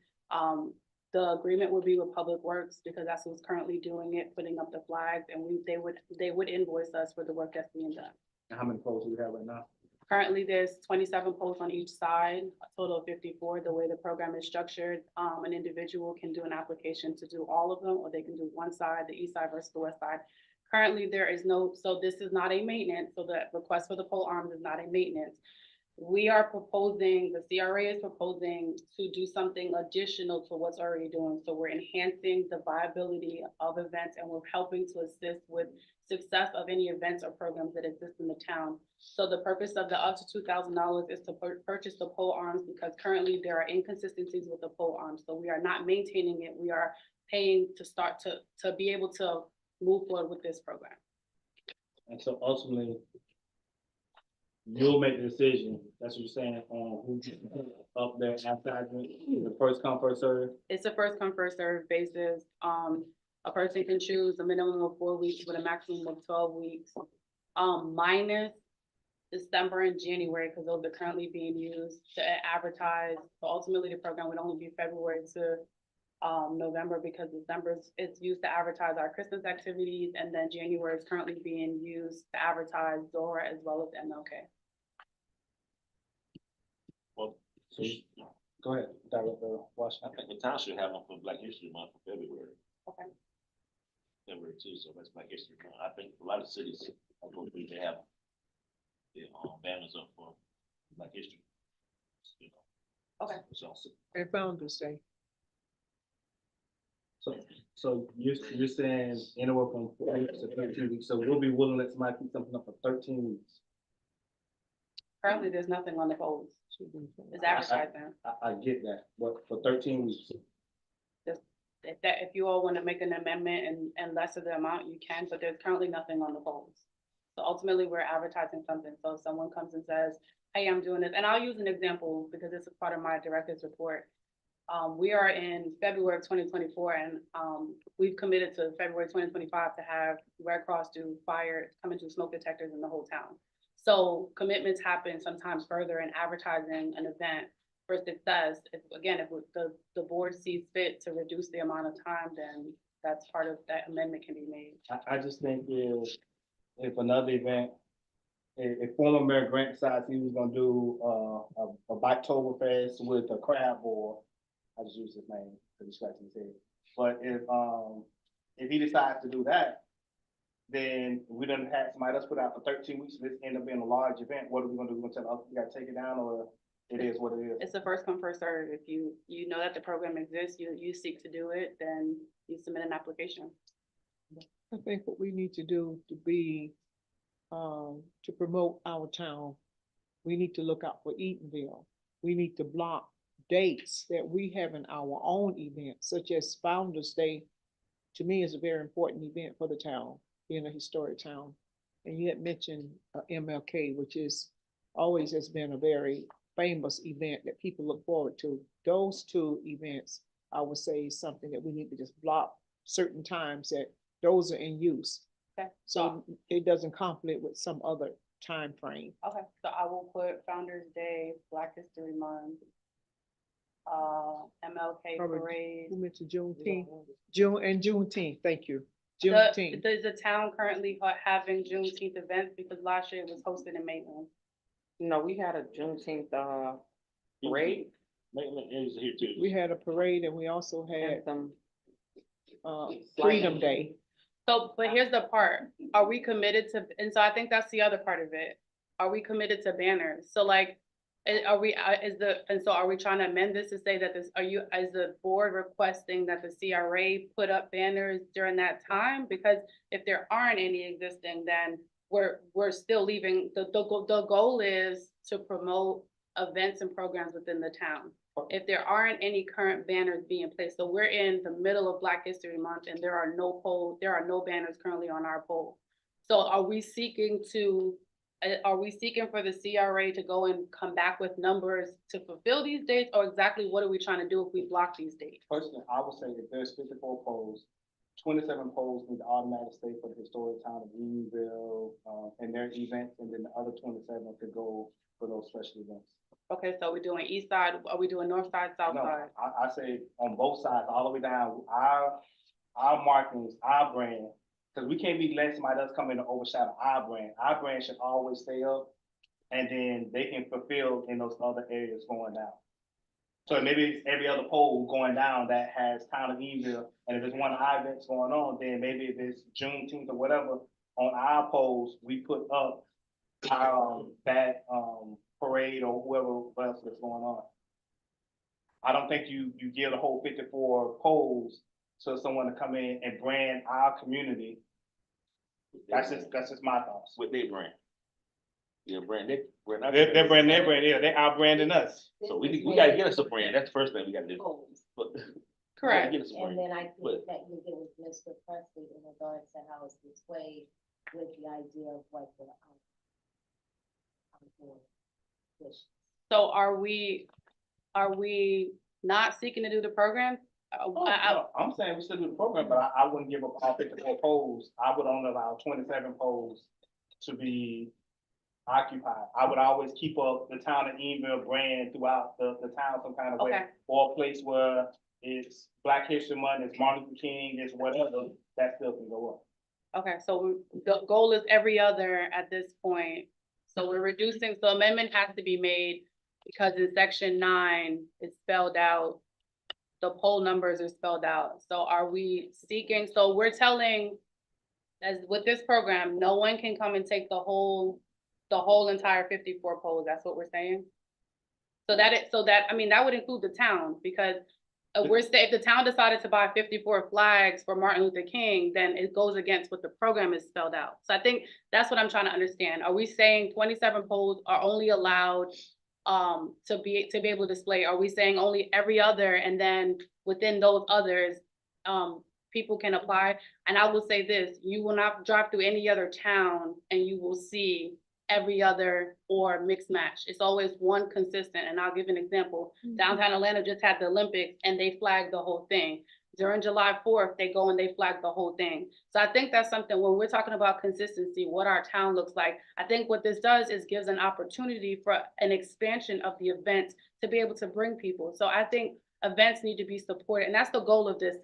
The agreement would be with Public Works because that's who's currently doing it, putting up the flags, and they would invoice us for the work that's being done. And how many poles do we have right now? Currently, there's 27 poles on each side, a total of 54. The way the program is structured, an individual can do an application to do all of them, or they can do one side, the east side versus the west side. Currently, so this is not a maintenance, so the request for the pole arms is not a maintenance. We are proposing, the CRA is proposing to do something additional to what's already doing. So we're enhancing the viability of events and we're helping to assist with success of any events or programs that exist in the town. So the purpose of the up to $2,000 is to purchase the pole arms because currently there are inconsistencies with the pole arms. So we are not maintaining it. We are paying to start to be able to move forward with this program. And so ultimately, you'll make the decision, that's what you're saying, on who gets up there advertising, the first come, first serve. It's a first come, first served basis. A person can choose a minimum of 4 weeks with a maximum of 12 weeks. Minus December and January, because those are currently being used to advertise. So ultimately, the program would only be February to November, because December it's used to advertise our Christmas activities, and then January is currently being used to advertise Zora as well as MLK. Well, so Go ahead, Director Washington. I think the town should have one for Black History Month for February. Okay. February too, so that's Black History Month. I think a lot of cities, I believe they have the banners up for Black History. You know. Okay. So, And Founder's Day. So you're saying anywhere from 4 weeks to 13 weeks, so we'll be willing to let somebody keep something up for 13 weeks. Currently, there's nothing on the polls. It's advertising. I get that, but for 13 weeks. If you all want to make an amendment and lesser the amount, you can, but there's currently nothing on the polls. So ultimately, we're advertising something. So if someone comes and says, hey, I'm doing this, and I'll use an example because it's a part of my director's report. We are in February of 2024, and we've committed to February 2025 to have Red Cross do fire, come and do smoke detectors in the whole town. So commitments happen sometimes further in advertising an event for success. If the board sees fit to reduce the amount of time, then that's part of that amendment can be made. I just think if another event, if former Mayor Grant decides he was gonna do a Biketoberfest with a crab board, I just use his name to distract his head. But if he decides to do that, then we done had somebody else put out for 13 weeks. This end up being a large event. What are we gonna do? We're gonna tell us we gotta take it down, or it is what it is? It's a first come, first served. If you know that the program exists, you seek to do it, then you submit an application. I think what we need to do to be, to promote our town, we need to look out for Eatonville. We need to block dates that we have in our own events, such as Founder's Day. To me, is a very important event for the town, being a historic town. And you had mentioned MLK, which is always has been a very famous event that people look forward to. Those two events, I would say, is something that we need to just block certain times that those are in use. Okay. So it doesn't conflict with some other time frame. Okay, so I will put Founder's Day, Black History Month, MLK parade. Who mentioned Juneteenth? Juneteenth, thank you. Juneteenth. Does the town currently having Juneteenth events, because last year it was hosted in Maitland? No, we had a Juneteenth parade Maitland is here too. We had a parade and we also and had some. Freedom Day. So, but here's the part, are we committed to, and so I think that's the other part of it. Are we committed to banners? So like, are we, are we trying to amend this to say that is the board requesting that the CRA put up banners during that time? Because if there aren't any existing, then we're still leaving, the goal is to promote events and programs within the town. If there aren't any current banners being placed, so we're in the middle of Black History Month and there are no banners currently on our pole. So are we seeking for the CRA to go and come back with numbers to fulfill these dates, or exactly what are we trying to do if we block these dates? Personally, I would say if there's 54 polls, 27 polls need to automatically stay for the historic town of Greenville, and their events, and then the other 27 could go for those special events. Okay, so we're doing east side, are we doing north side, south No, side? I say on both sides, all the way down, our markings, our brand, because we can't be letting somebody else come in and overshadow our brand. Our brand should always stay up, and then they can fulfill in those other areas going down. So maybe it's every other pole going down that has town of Evil, and if it's one of our events going on, then maybe if it's Juneteenth or whatever, on our poles, we put up our parade or whoever else is going on. I don't think you give the whole 54 poles to someone to come in and brand our community. That's just my thoughts. With their brand. Yeah, brand, we're not. They're brand, yeah, they out branding us. So we gotta get us a brand, that's the first thing we gotta do. Polls. But- Correct. Get us a And brand. then I But- think that you get with Mr. Presley in regards to how it's displayed with the idea of what the, wish. So are we not seeking to do the program? No, I'm saying we still do the program, but I wouldn't give up all 54 poles. I would only allow 27 poles to be occupied. I would always keep up the town of Enville brand throughout the town some kind of way. Okay. Or a place where it's Black History Month, it's Martin Luther King, it's whatever, that still can go up. Okay, so the goal is every other at this point. So we're reducing, so amendment has to be made because in section 9, it's spelled out, the poll numbers are spelled out. So are we seeking, so we're telling, as with this program, no one can come and take the whole entire 54 polls, that's what we're saying? I mean, that would include the town, because if the town decided to buy 54 flags for Martin Luther King, then it goes against what the program is spelled out. So I think that's what I'm trying to understand. Are we saying 27 polls are only allowed to be able to display? Are we saying only every other, and then within those others, people can apply? And I will say this, you will not drive through any other town and you will see every other or mixed match. It's always one consistent, and I'll give an example. Downtown Atlanta just had the Olympics and they flagged the whole thing. During July 4th, they go and they flag the whole thing. So I think that's something, when we're talking about consistency, what our town looks like, I think what this does is gives an opportunity for an expansion of the event to be able to bring people. So I think events need to be supported, and that's the goal of this,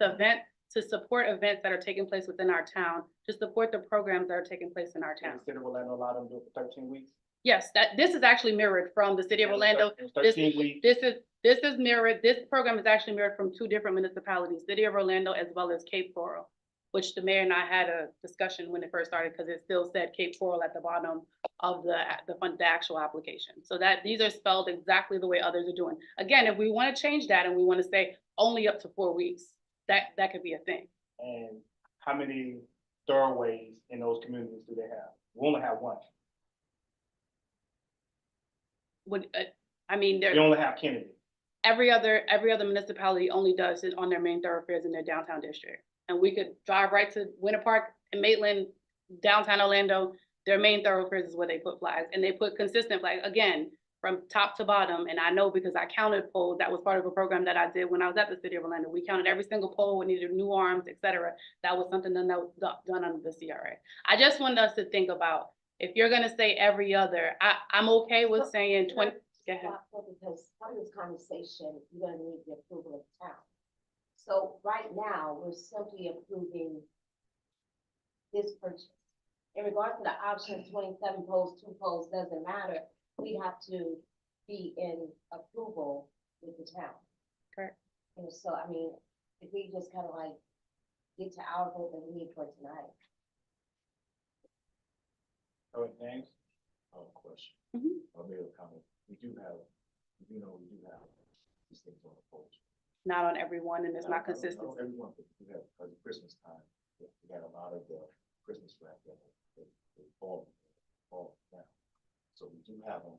to support events that are taking place within our town, to support the programs that are taking place in our town. The city of Orlando allowed them to do it for 13 weeks. Yes, this is actually mirrored from the city of Orlando. It was 13 weeks. This is mirrored, this program is actually mirrored from 2 different municipalities, City of Orlando as well as Cape Coral, which the mayor and I had a discussion when it first started, because it still said Cape Coral at the bottom of the actual application. So that these are spelled exactly the way others are doing. Again, if we want to change that and we want to say only up to 4 weeks, that could be a thing. And how many thoroughways in those communities do they have? We only have one. I mean, We only have Kennedy. every other municipality only does it on their main thoroughfares in their downtown district. And we could drive right to Winter Park and Maitland, downtown Orlando, their main thoroughfares is where they put flags, and they put consistent flags, again, from top to bottom. And I know because I counted polls, that was part of a program that I did when I was at the City of Orlando. We counted every single poll, we needed new arms, et cetera. That was something that was done under the CRA. I just wanted us to think about, if you're gonna say every other, I'm okay with saying 20, go ahead. Because part of this conversation, you're gonna need the approval of the town. So right now, we're simply approving this purchase. In regards to the options, 27 polls, 2 polls, doesn't matter. We have to be in approval with the town. Correct. And so, I mean, if we just kind of like get to our vote that we need for tonight. Oh, thanks. Question. Mhm. I'll make a comment. We do have these things on the poles. Not on everyone, and it's not Not consistent. everyone, but we have, because of Christmas time, we had a lot of the Christmas flags that fall down. So we do have them.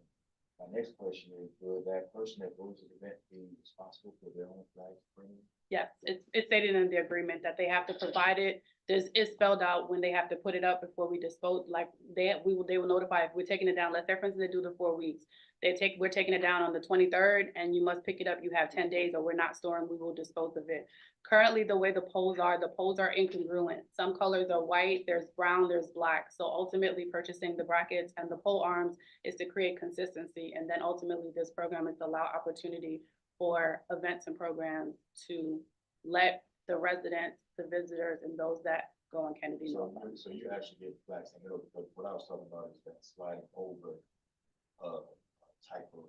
My next question is, will that person that goes to the event be responsible for their own flag spraying? Yes, it's stated in the agreement that they have to provide it. It's spelled out when they have to put it up before we dispose, like they will notify if we're taking it down. Let's say for instance, they do the 4 weeks. We're taking it down on the 23rd and you must pick it up. You have 10 days or we're not storing, we will dispose of it. Currently, the way the poles are incongruent. Some colors are white, there's brown, there's black. So ultimately purchasing the brackets and the pole arms is to create consistency. And then ultimately this program is to allow opportunity for events and programs to let the residents, the visitors, and those that go on Kennedy know about it. So you actually get flags hanging over, because what I was talking about is that sliding over, type of,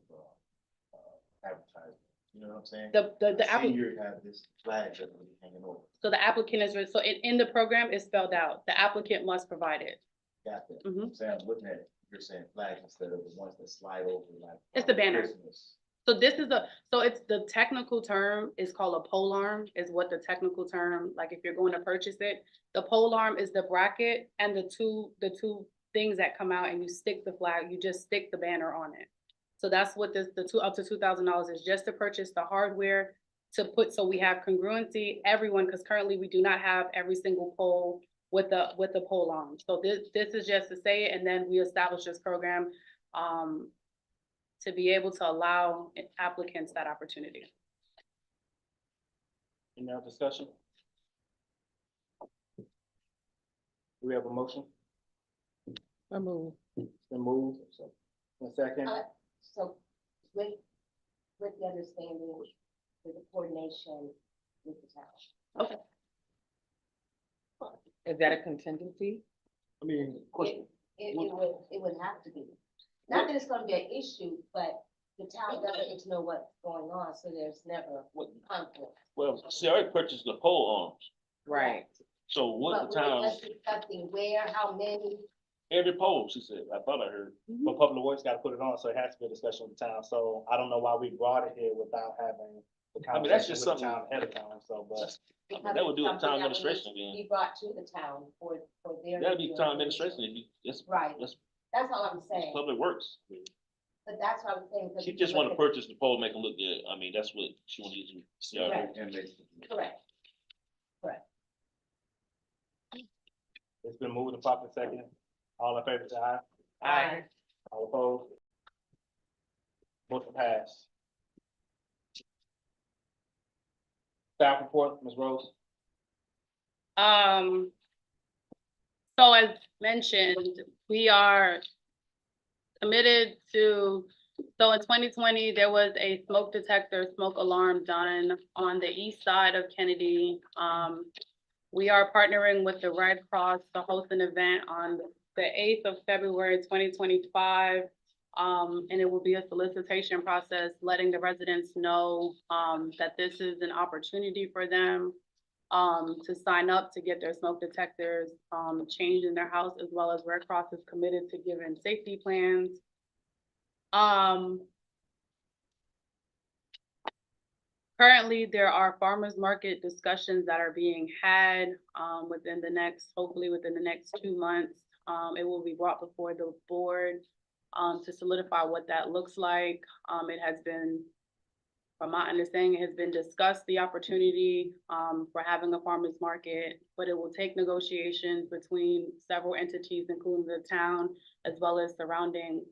advertisement. You know what I'm saying? The applicant, Senior have this flag that will be hanging over. so the applicant is, so in the program is spelled out, the applicant must provide it. Got that? Mhm. I'm saying, I'm looking at it, You're saying flags instead of the ones that slide over like. It's the banner. Christmas. So this is so it's the technical term is called a pole arm is what the technical term, like if you're going to purchase it. The pole arm is the bracket and the two things that come out and you stick the flag, you just stick the banner on it. So that's what this, the two, up to $2,000 is just to purchase the hardware to put, so we have congruency, everyone, because currently we do not have every single pole with the pole arm. So this is just to say it, and then we establish this program, to be able to allow applicants that opportunity. Any other discussion? Do we have a motion? I move. It's been moved. A second. So with the understanding, with the coordination with the town. Okay. Is that a contingency? I mean, question. It would have to be. Not that it's gonna be an issue, but the town doesn't need to know what's going on, so there's never conflict. Well, CRA purchased the pole arms, Right. so what But the we're town, just discussing where, how many, every pole, she said, I thought I heard. But Public Works gotta put it on, so it has to be a discussion with the town, so I don't know why we brought it here without having the I mean, that's conversation just with the something- town ahead of time, so, but. because that would do it it's town something that would administration need to again. be brought to the town for their. That'd be review town and administration, if you, that's, Right, that's that's all I'm saying, public works. but that's what I'm saying. 'cause She if just you wanna look at- purchase the pole, make them look good, I mean, that's what she wanna use CRA. Correct. And they. Correct. It's been moved and properly second. All in favor, say aye. Aye. All opposed? Motion passed. Staff report, Ms. Rose. So as mentioned, we are committed to, so in 2020, there was a smoke detector, smoke alarm done on the east side of Kennedy. We are partnering with the Red Cross to host an event on the 8th of February, 2025. And it will be a solicitation process, letting the residents know, that this is an opportunity for them, to sign up to get their smoke detectors, changed in their house, as well as Red Cross is committed to giving safety plans. Currently, there are farmers market discussions that are being had, within the next, hopefully within the next 2 months. It will be brought before the board, to solidify what that looks like. It has been, from my understanding, it has been discussed, the opportunity, for having a farmer's market, but it will take negotiations between several entities, including the town, as well as surrounding,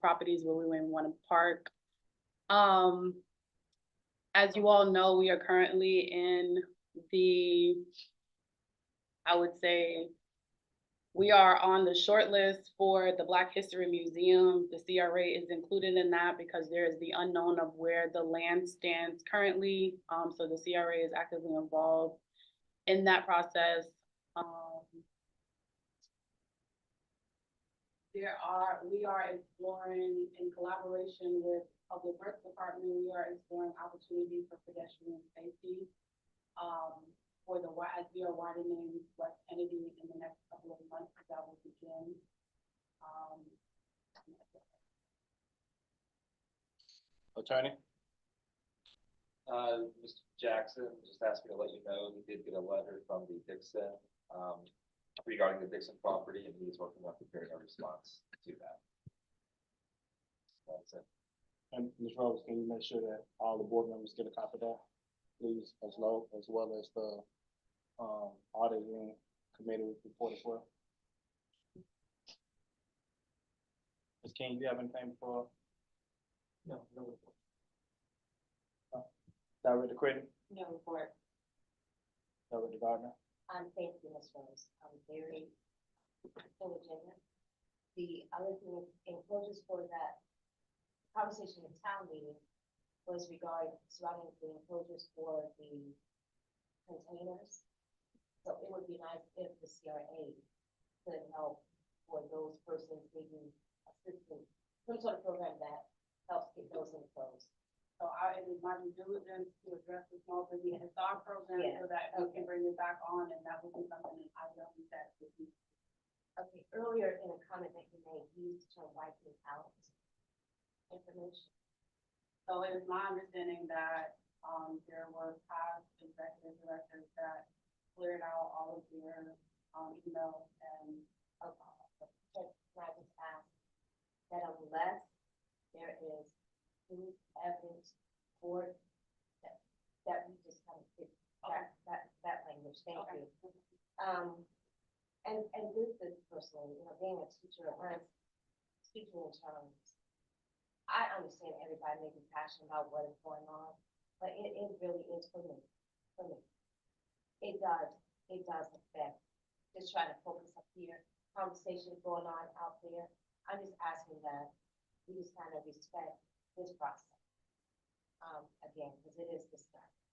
properties where we would want to park. As you all know, we are currently in the, I would say, we are on the short list for the Black History Museum. The CRA is included in that because there is the unknown of where the land stands currently. So the CRA is actively involved in that process. We are exploring, in collaboration with Public Works Department, we are exploring opportunities for pedestrian safety. As we are widening West Kennedy in the next couple of months, that will begin. Attorney. Mr. Jackson just asked me to let you know, he did get a letter from the Dixon, regarding the Dixon property, and he is working on preparing a response to that. That's it. And Ms. Rose, can you make sure that all the board members get a copy of that, please, as well as the, auditing committee report as well? Ms. King, do you have anything for? No. Director Creighton, No report. Director Gardner. Thank you, Ms. Rose. I'm very diligent. The other thing, enclosures for that conversation in town meeting was regarding surrounding the enclosures for the containers. So it would be nice if the CRA could help for those persons needing assistance, some sort of program that helps get those enclosed. So it is my due diligence to address the small business SR program Yeah. so that we can bring it back on, and that would be something that I don't that would be. Okay, earlier in a comment that you made, you used to wiping out information. So it is my understanding that, there were past executive directors that cleared out all of their, emails and, Can I just ask that unless there is proof, evidence, or that we just kind of pick that language, thank okay. you. And this is personally, you know, being a teacher, when speaking in terms, I understand everybody may be passionate about what is going on, but it really is for me, for me. It does affect, just trying to focus up here, conversations going on out there. I'm just asking that we just kind of respect this process. Again, because it is discussed.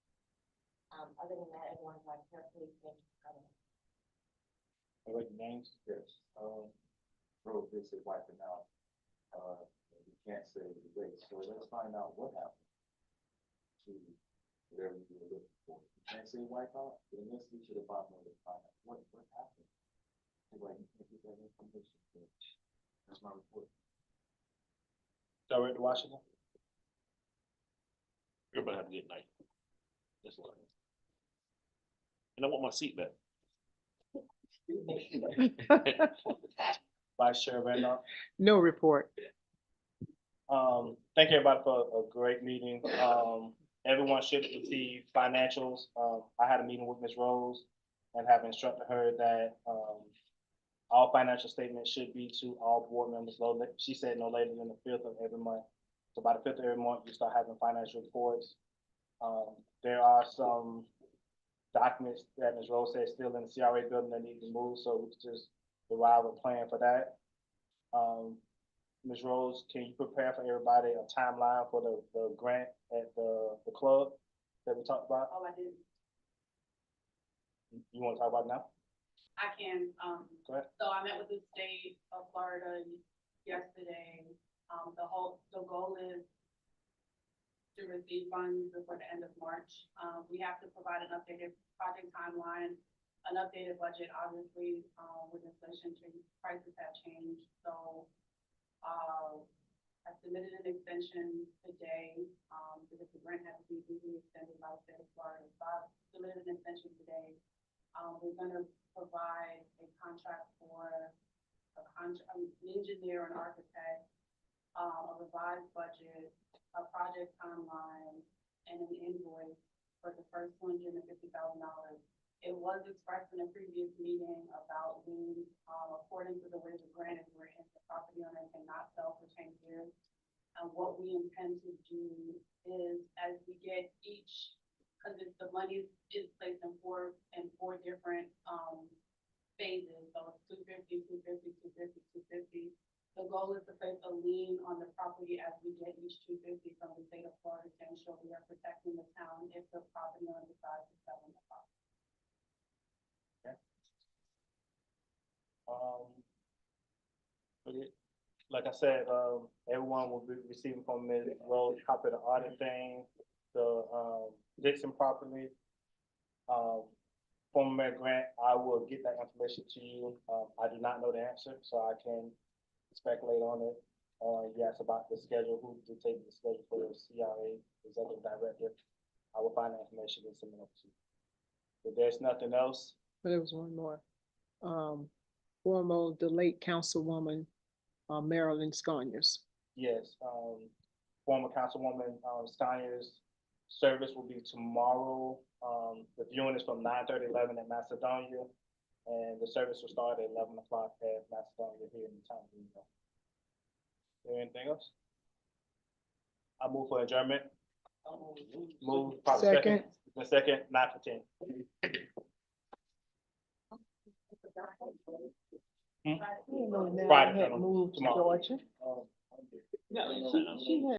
Other than that, everyone's like carefully think. I like names, yes, road visit wiping out, you can't say the race, so let's find out what happened to whatever you were looking for. You can't say wipe out, then let's get to the bottom of it, find out what happened. Like, you can't get that information, that's my report. Director Washington? Everybody have a good night. That's all. And I want my seat back. Vice Chair Randolph? No report. Thank you everybody for a great meeting. Everyone should receive financials. I had a meeting with Ms. Rose and have instructed her that, all financial statements should be to all board members. She said no later than the 5th of every month. So by the 5th of every month, you start having financial reports. There are some documents that Ms. Rose said still in the CRA building that need to move, so we could just derive a plan for that. Ms. Rose, can you prepare for everybody a timeline for the grant at the club that we talked about? Oh, I did. You want to talk about it now? I can, Go ahead. so I met with the state of Florida yesterday. The goal is to receive funds before the end of March. We have to provide an updated project timeline, an updated budget, obviously, with inflation, prices have changed, so, I submitted an extension today, because the grant has to be legally extended by the state of Florida, so I submitted an extension today. We're gonna provide a contract for an engineer and architect, a revised budget, a project timeline, and an invoice for the first $250,000. It was expressed in a previous meeting about liens, according to the way the grant is written, the property owner cannot sell for 10 years. And what we intend to do is, as we get each, because the money is placed in four different phases, so it's 250, 250, 250, 250. The goal is to place a lien on the property as we get each 250 from the state of Florida to ensure we are protecting the town if the property owner decides to sell in the property. Okay. Like I said, everyone will be receiving from Ms. Rose, copy of the audit thing, the, Dixon property. Former Mayor Grant, I will get that information to you. I do not know the answer, so I can speculate on it. You asked about the schedule, who to take the schedule for the CRA executive director. I will find that information and send it over to you. If there's nothing else, But there was one more. Former, the late councilwoman, Marilyn Sconius. yes, former Councilwoman, Steyer's service will be tomorrow. The viewing is from 9:30, 11 at Macedonia. And the service will start at 11 o'clock at Macedonia here in the town. Is there anything else? I move for adjournment. Move. Proper Second. The second, 9 for 10. Friday, Had moved to tomorrow. Georgia. Yeah. She had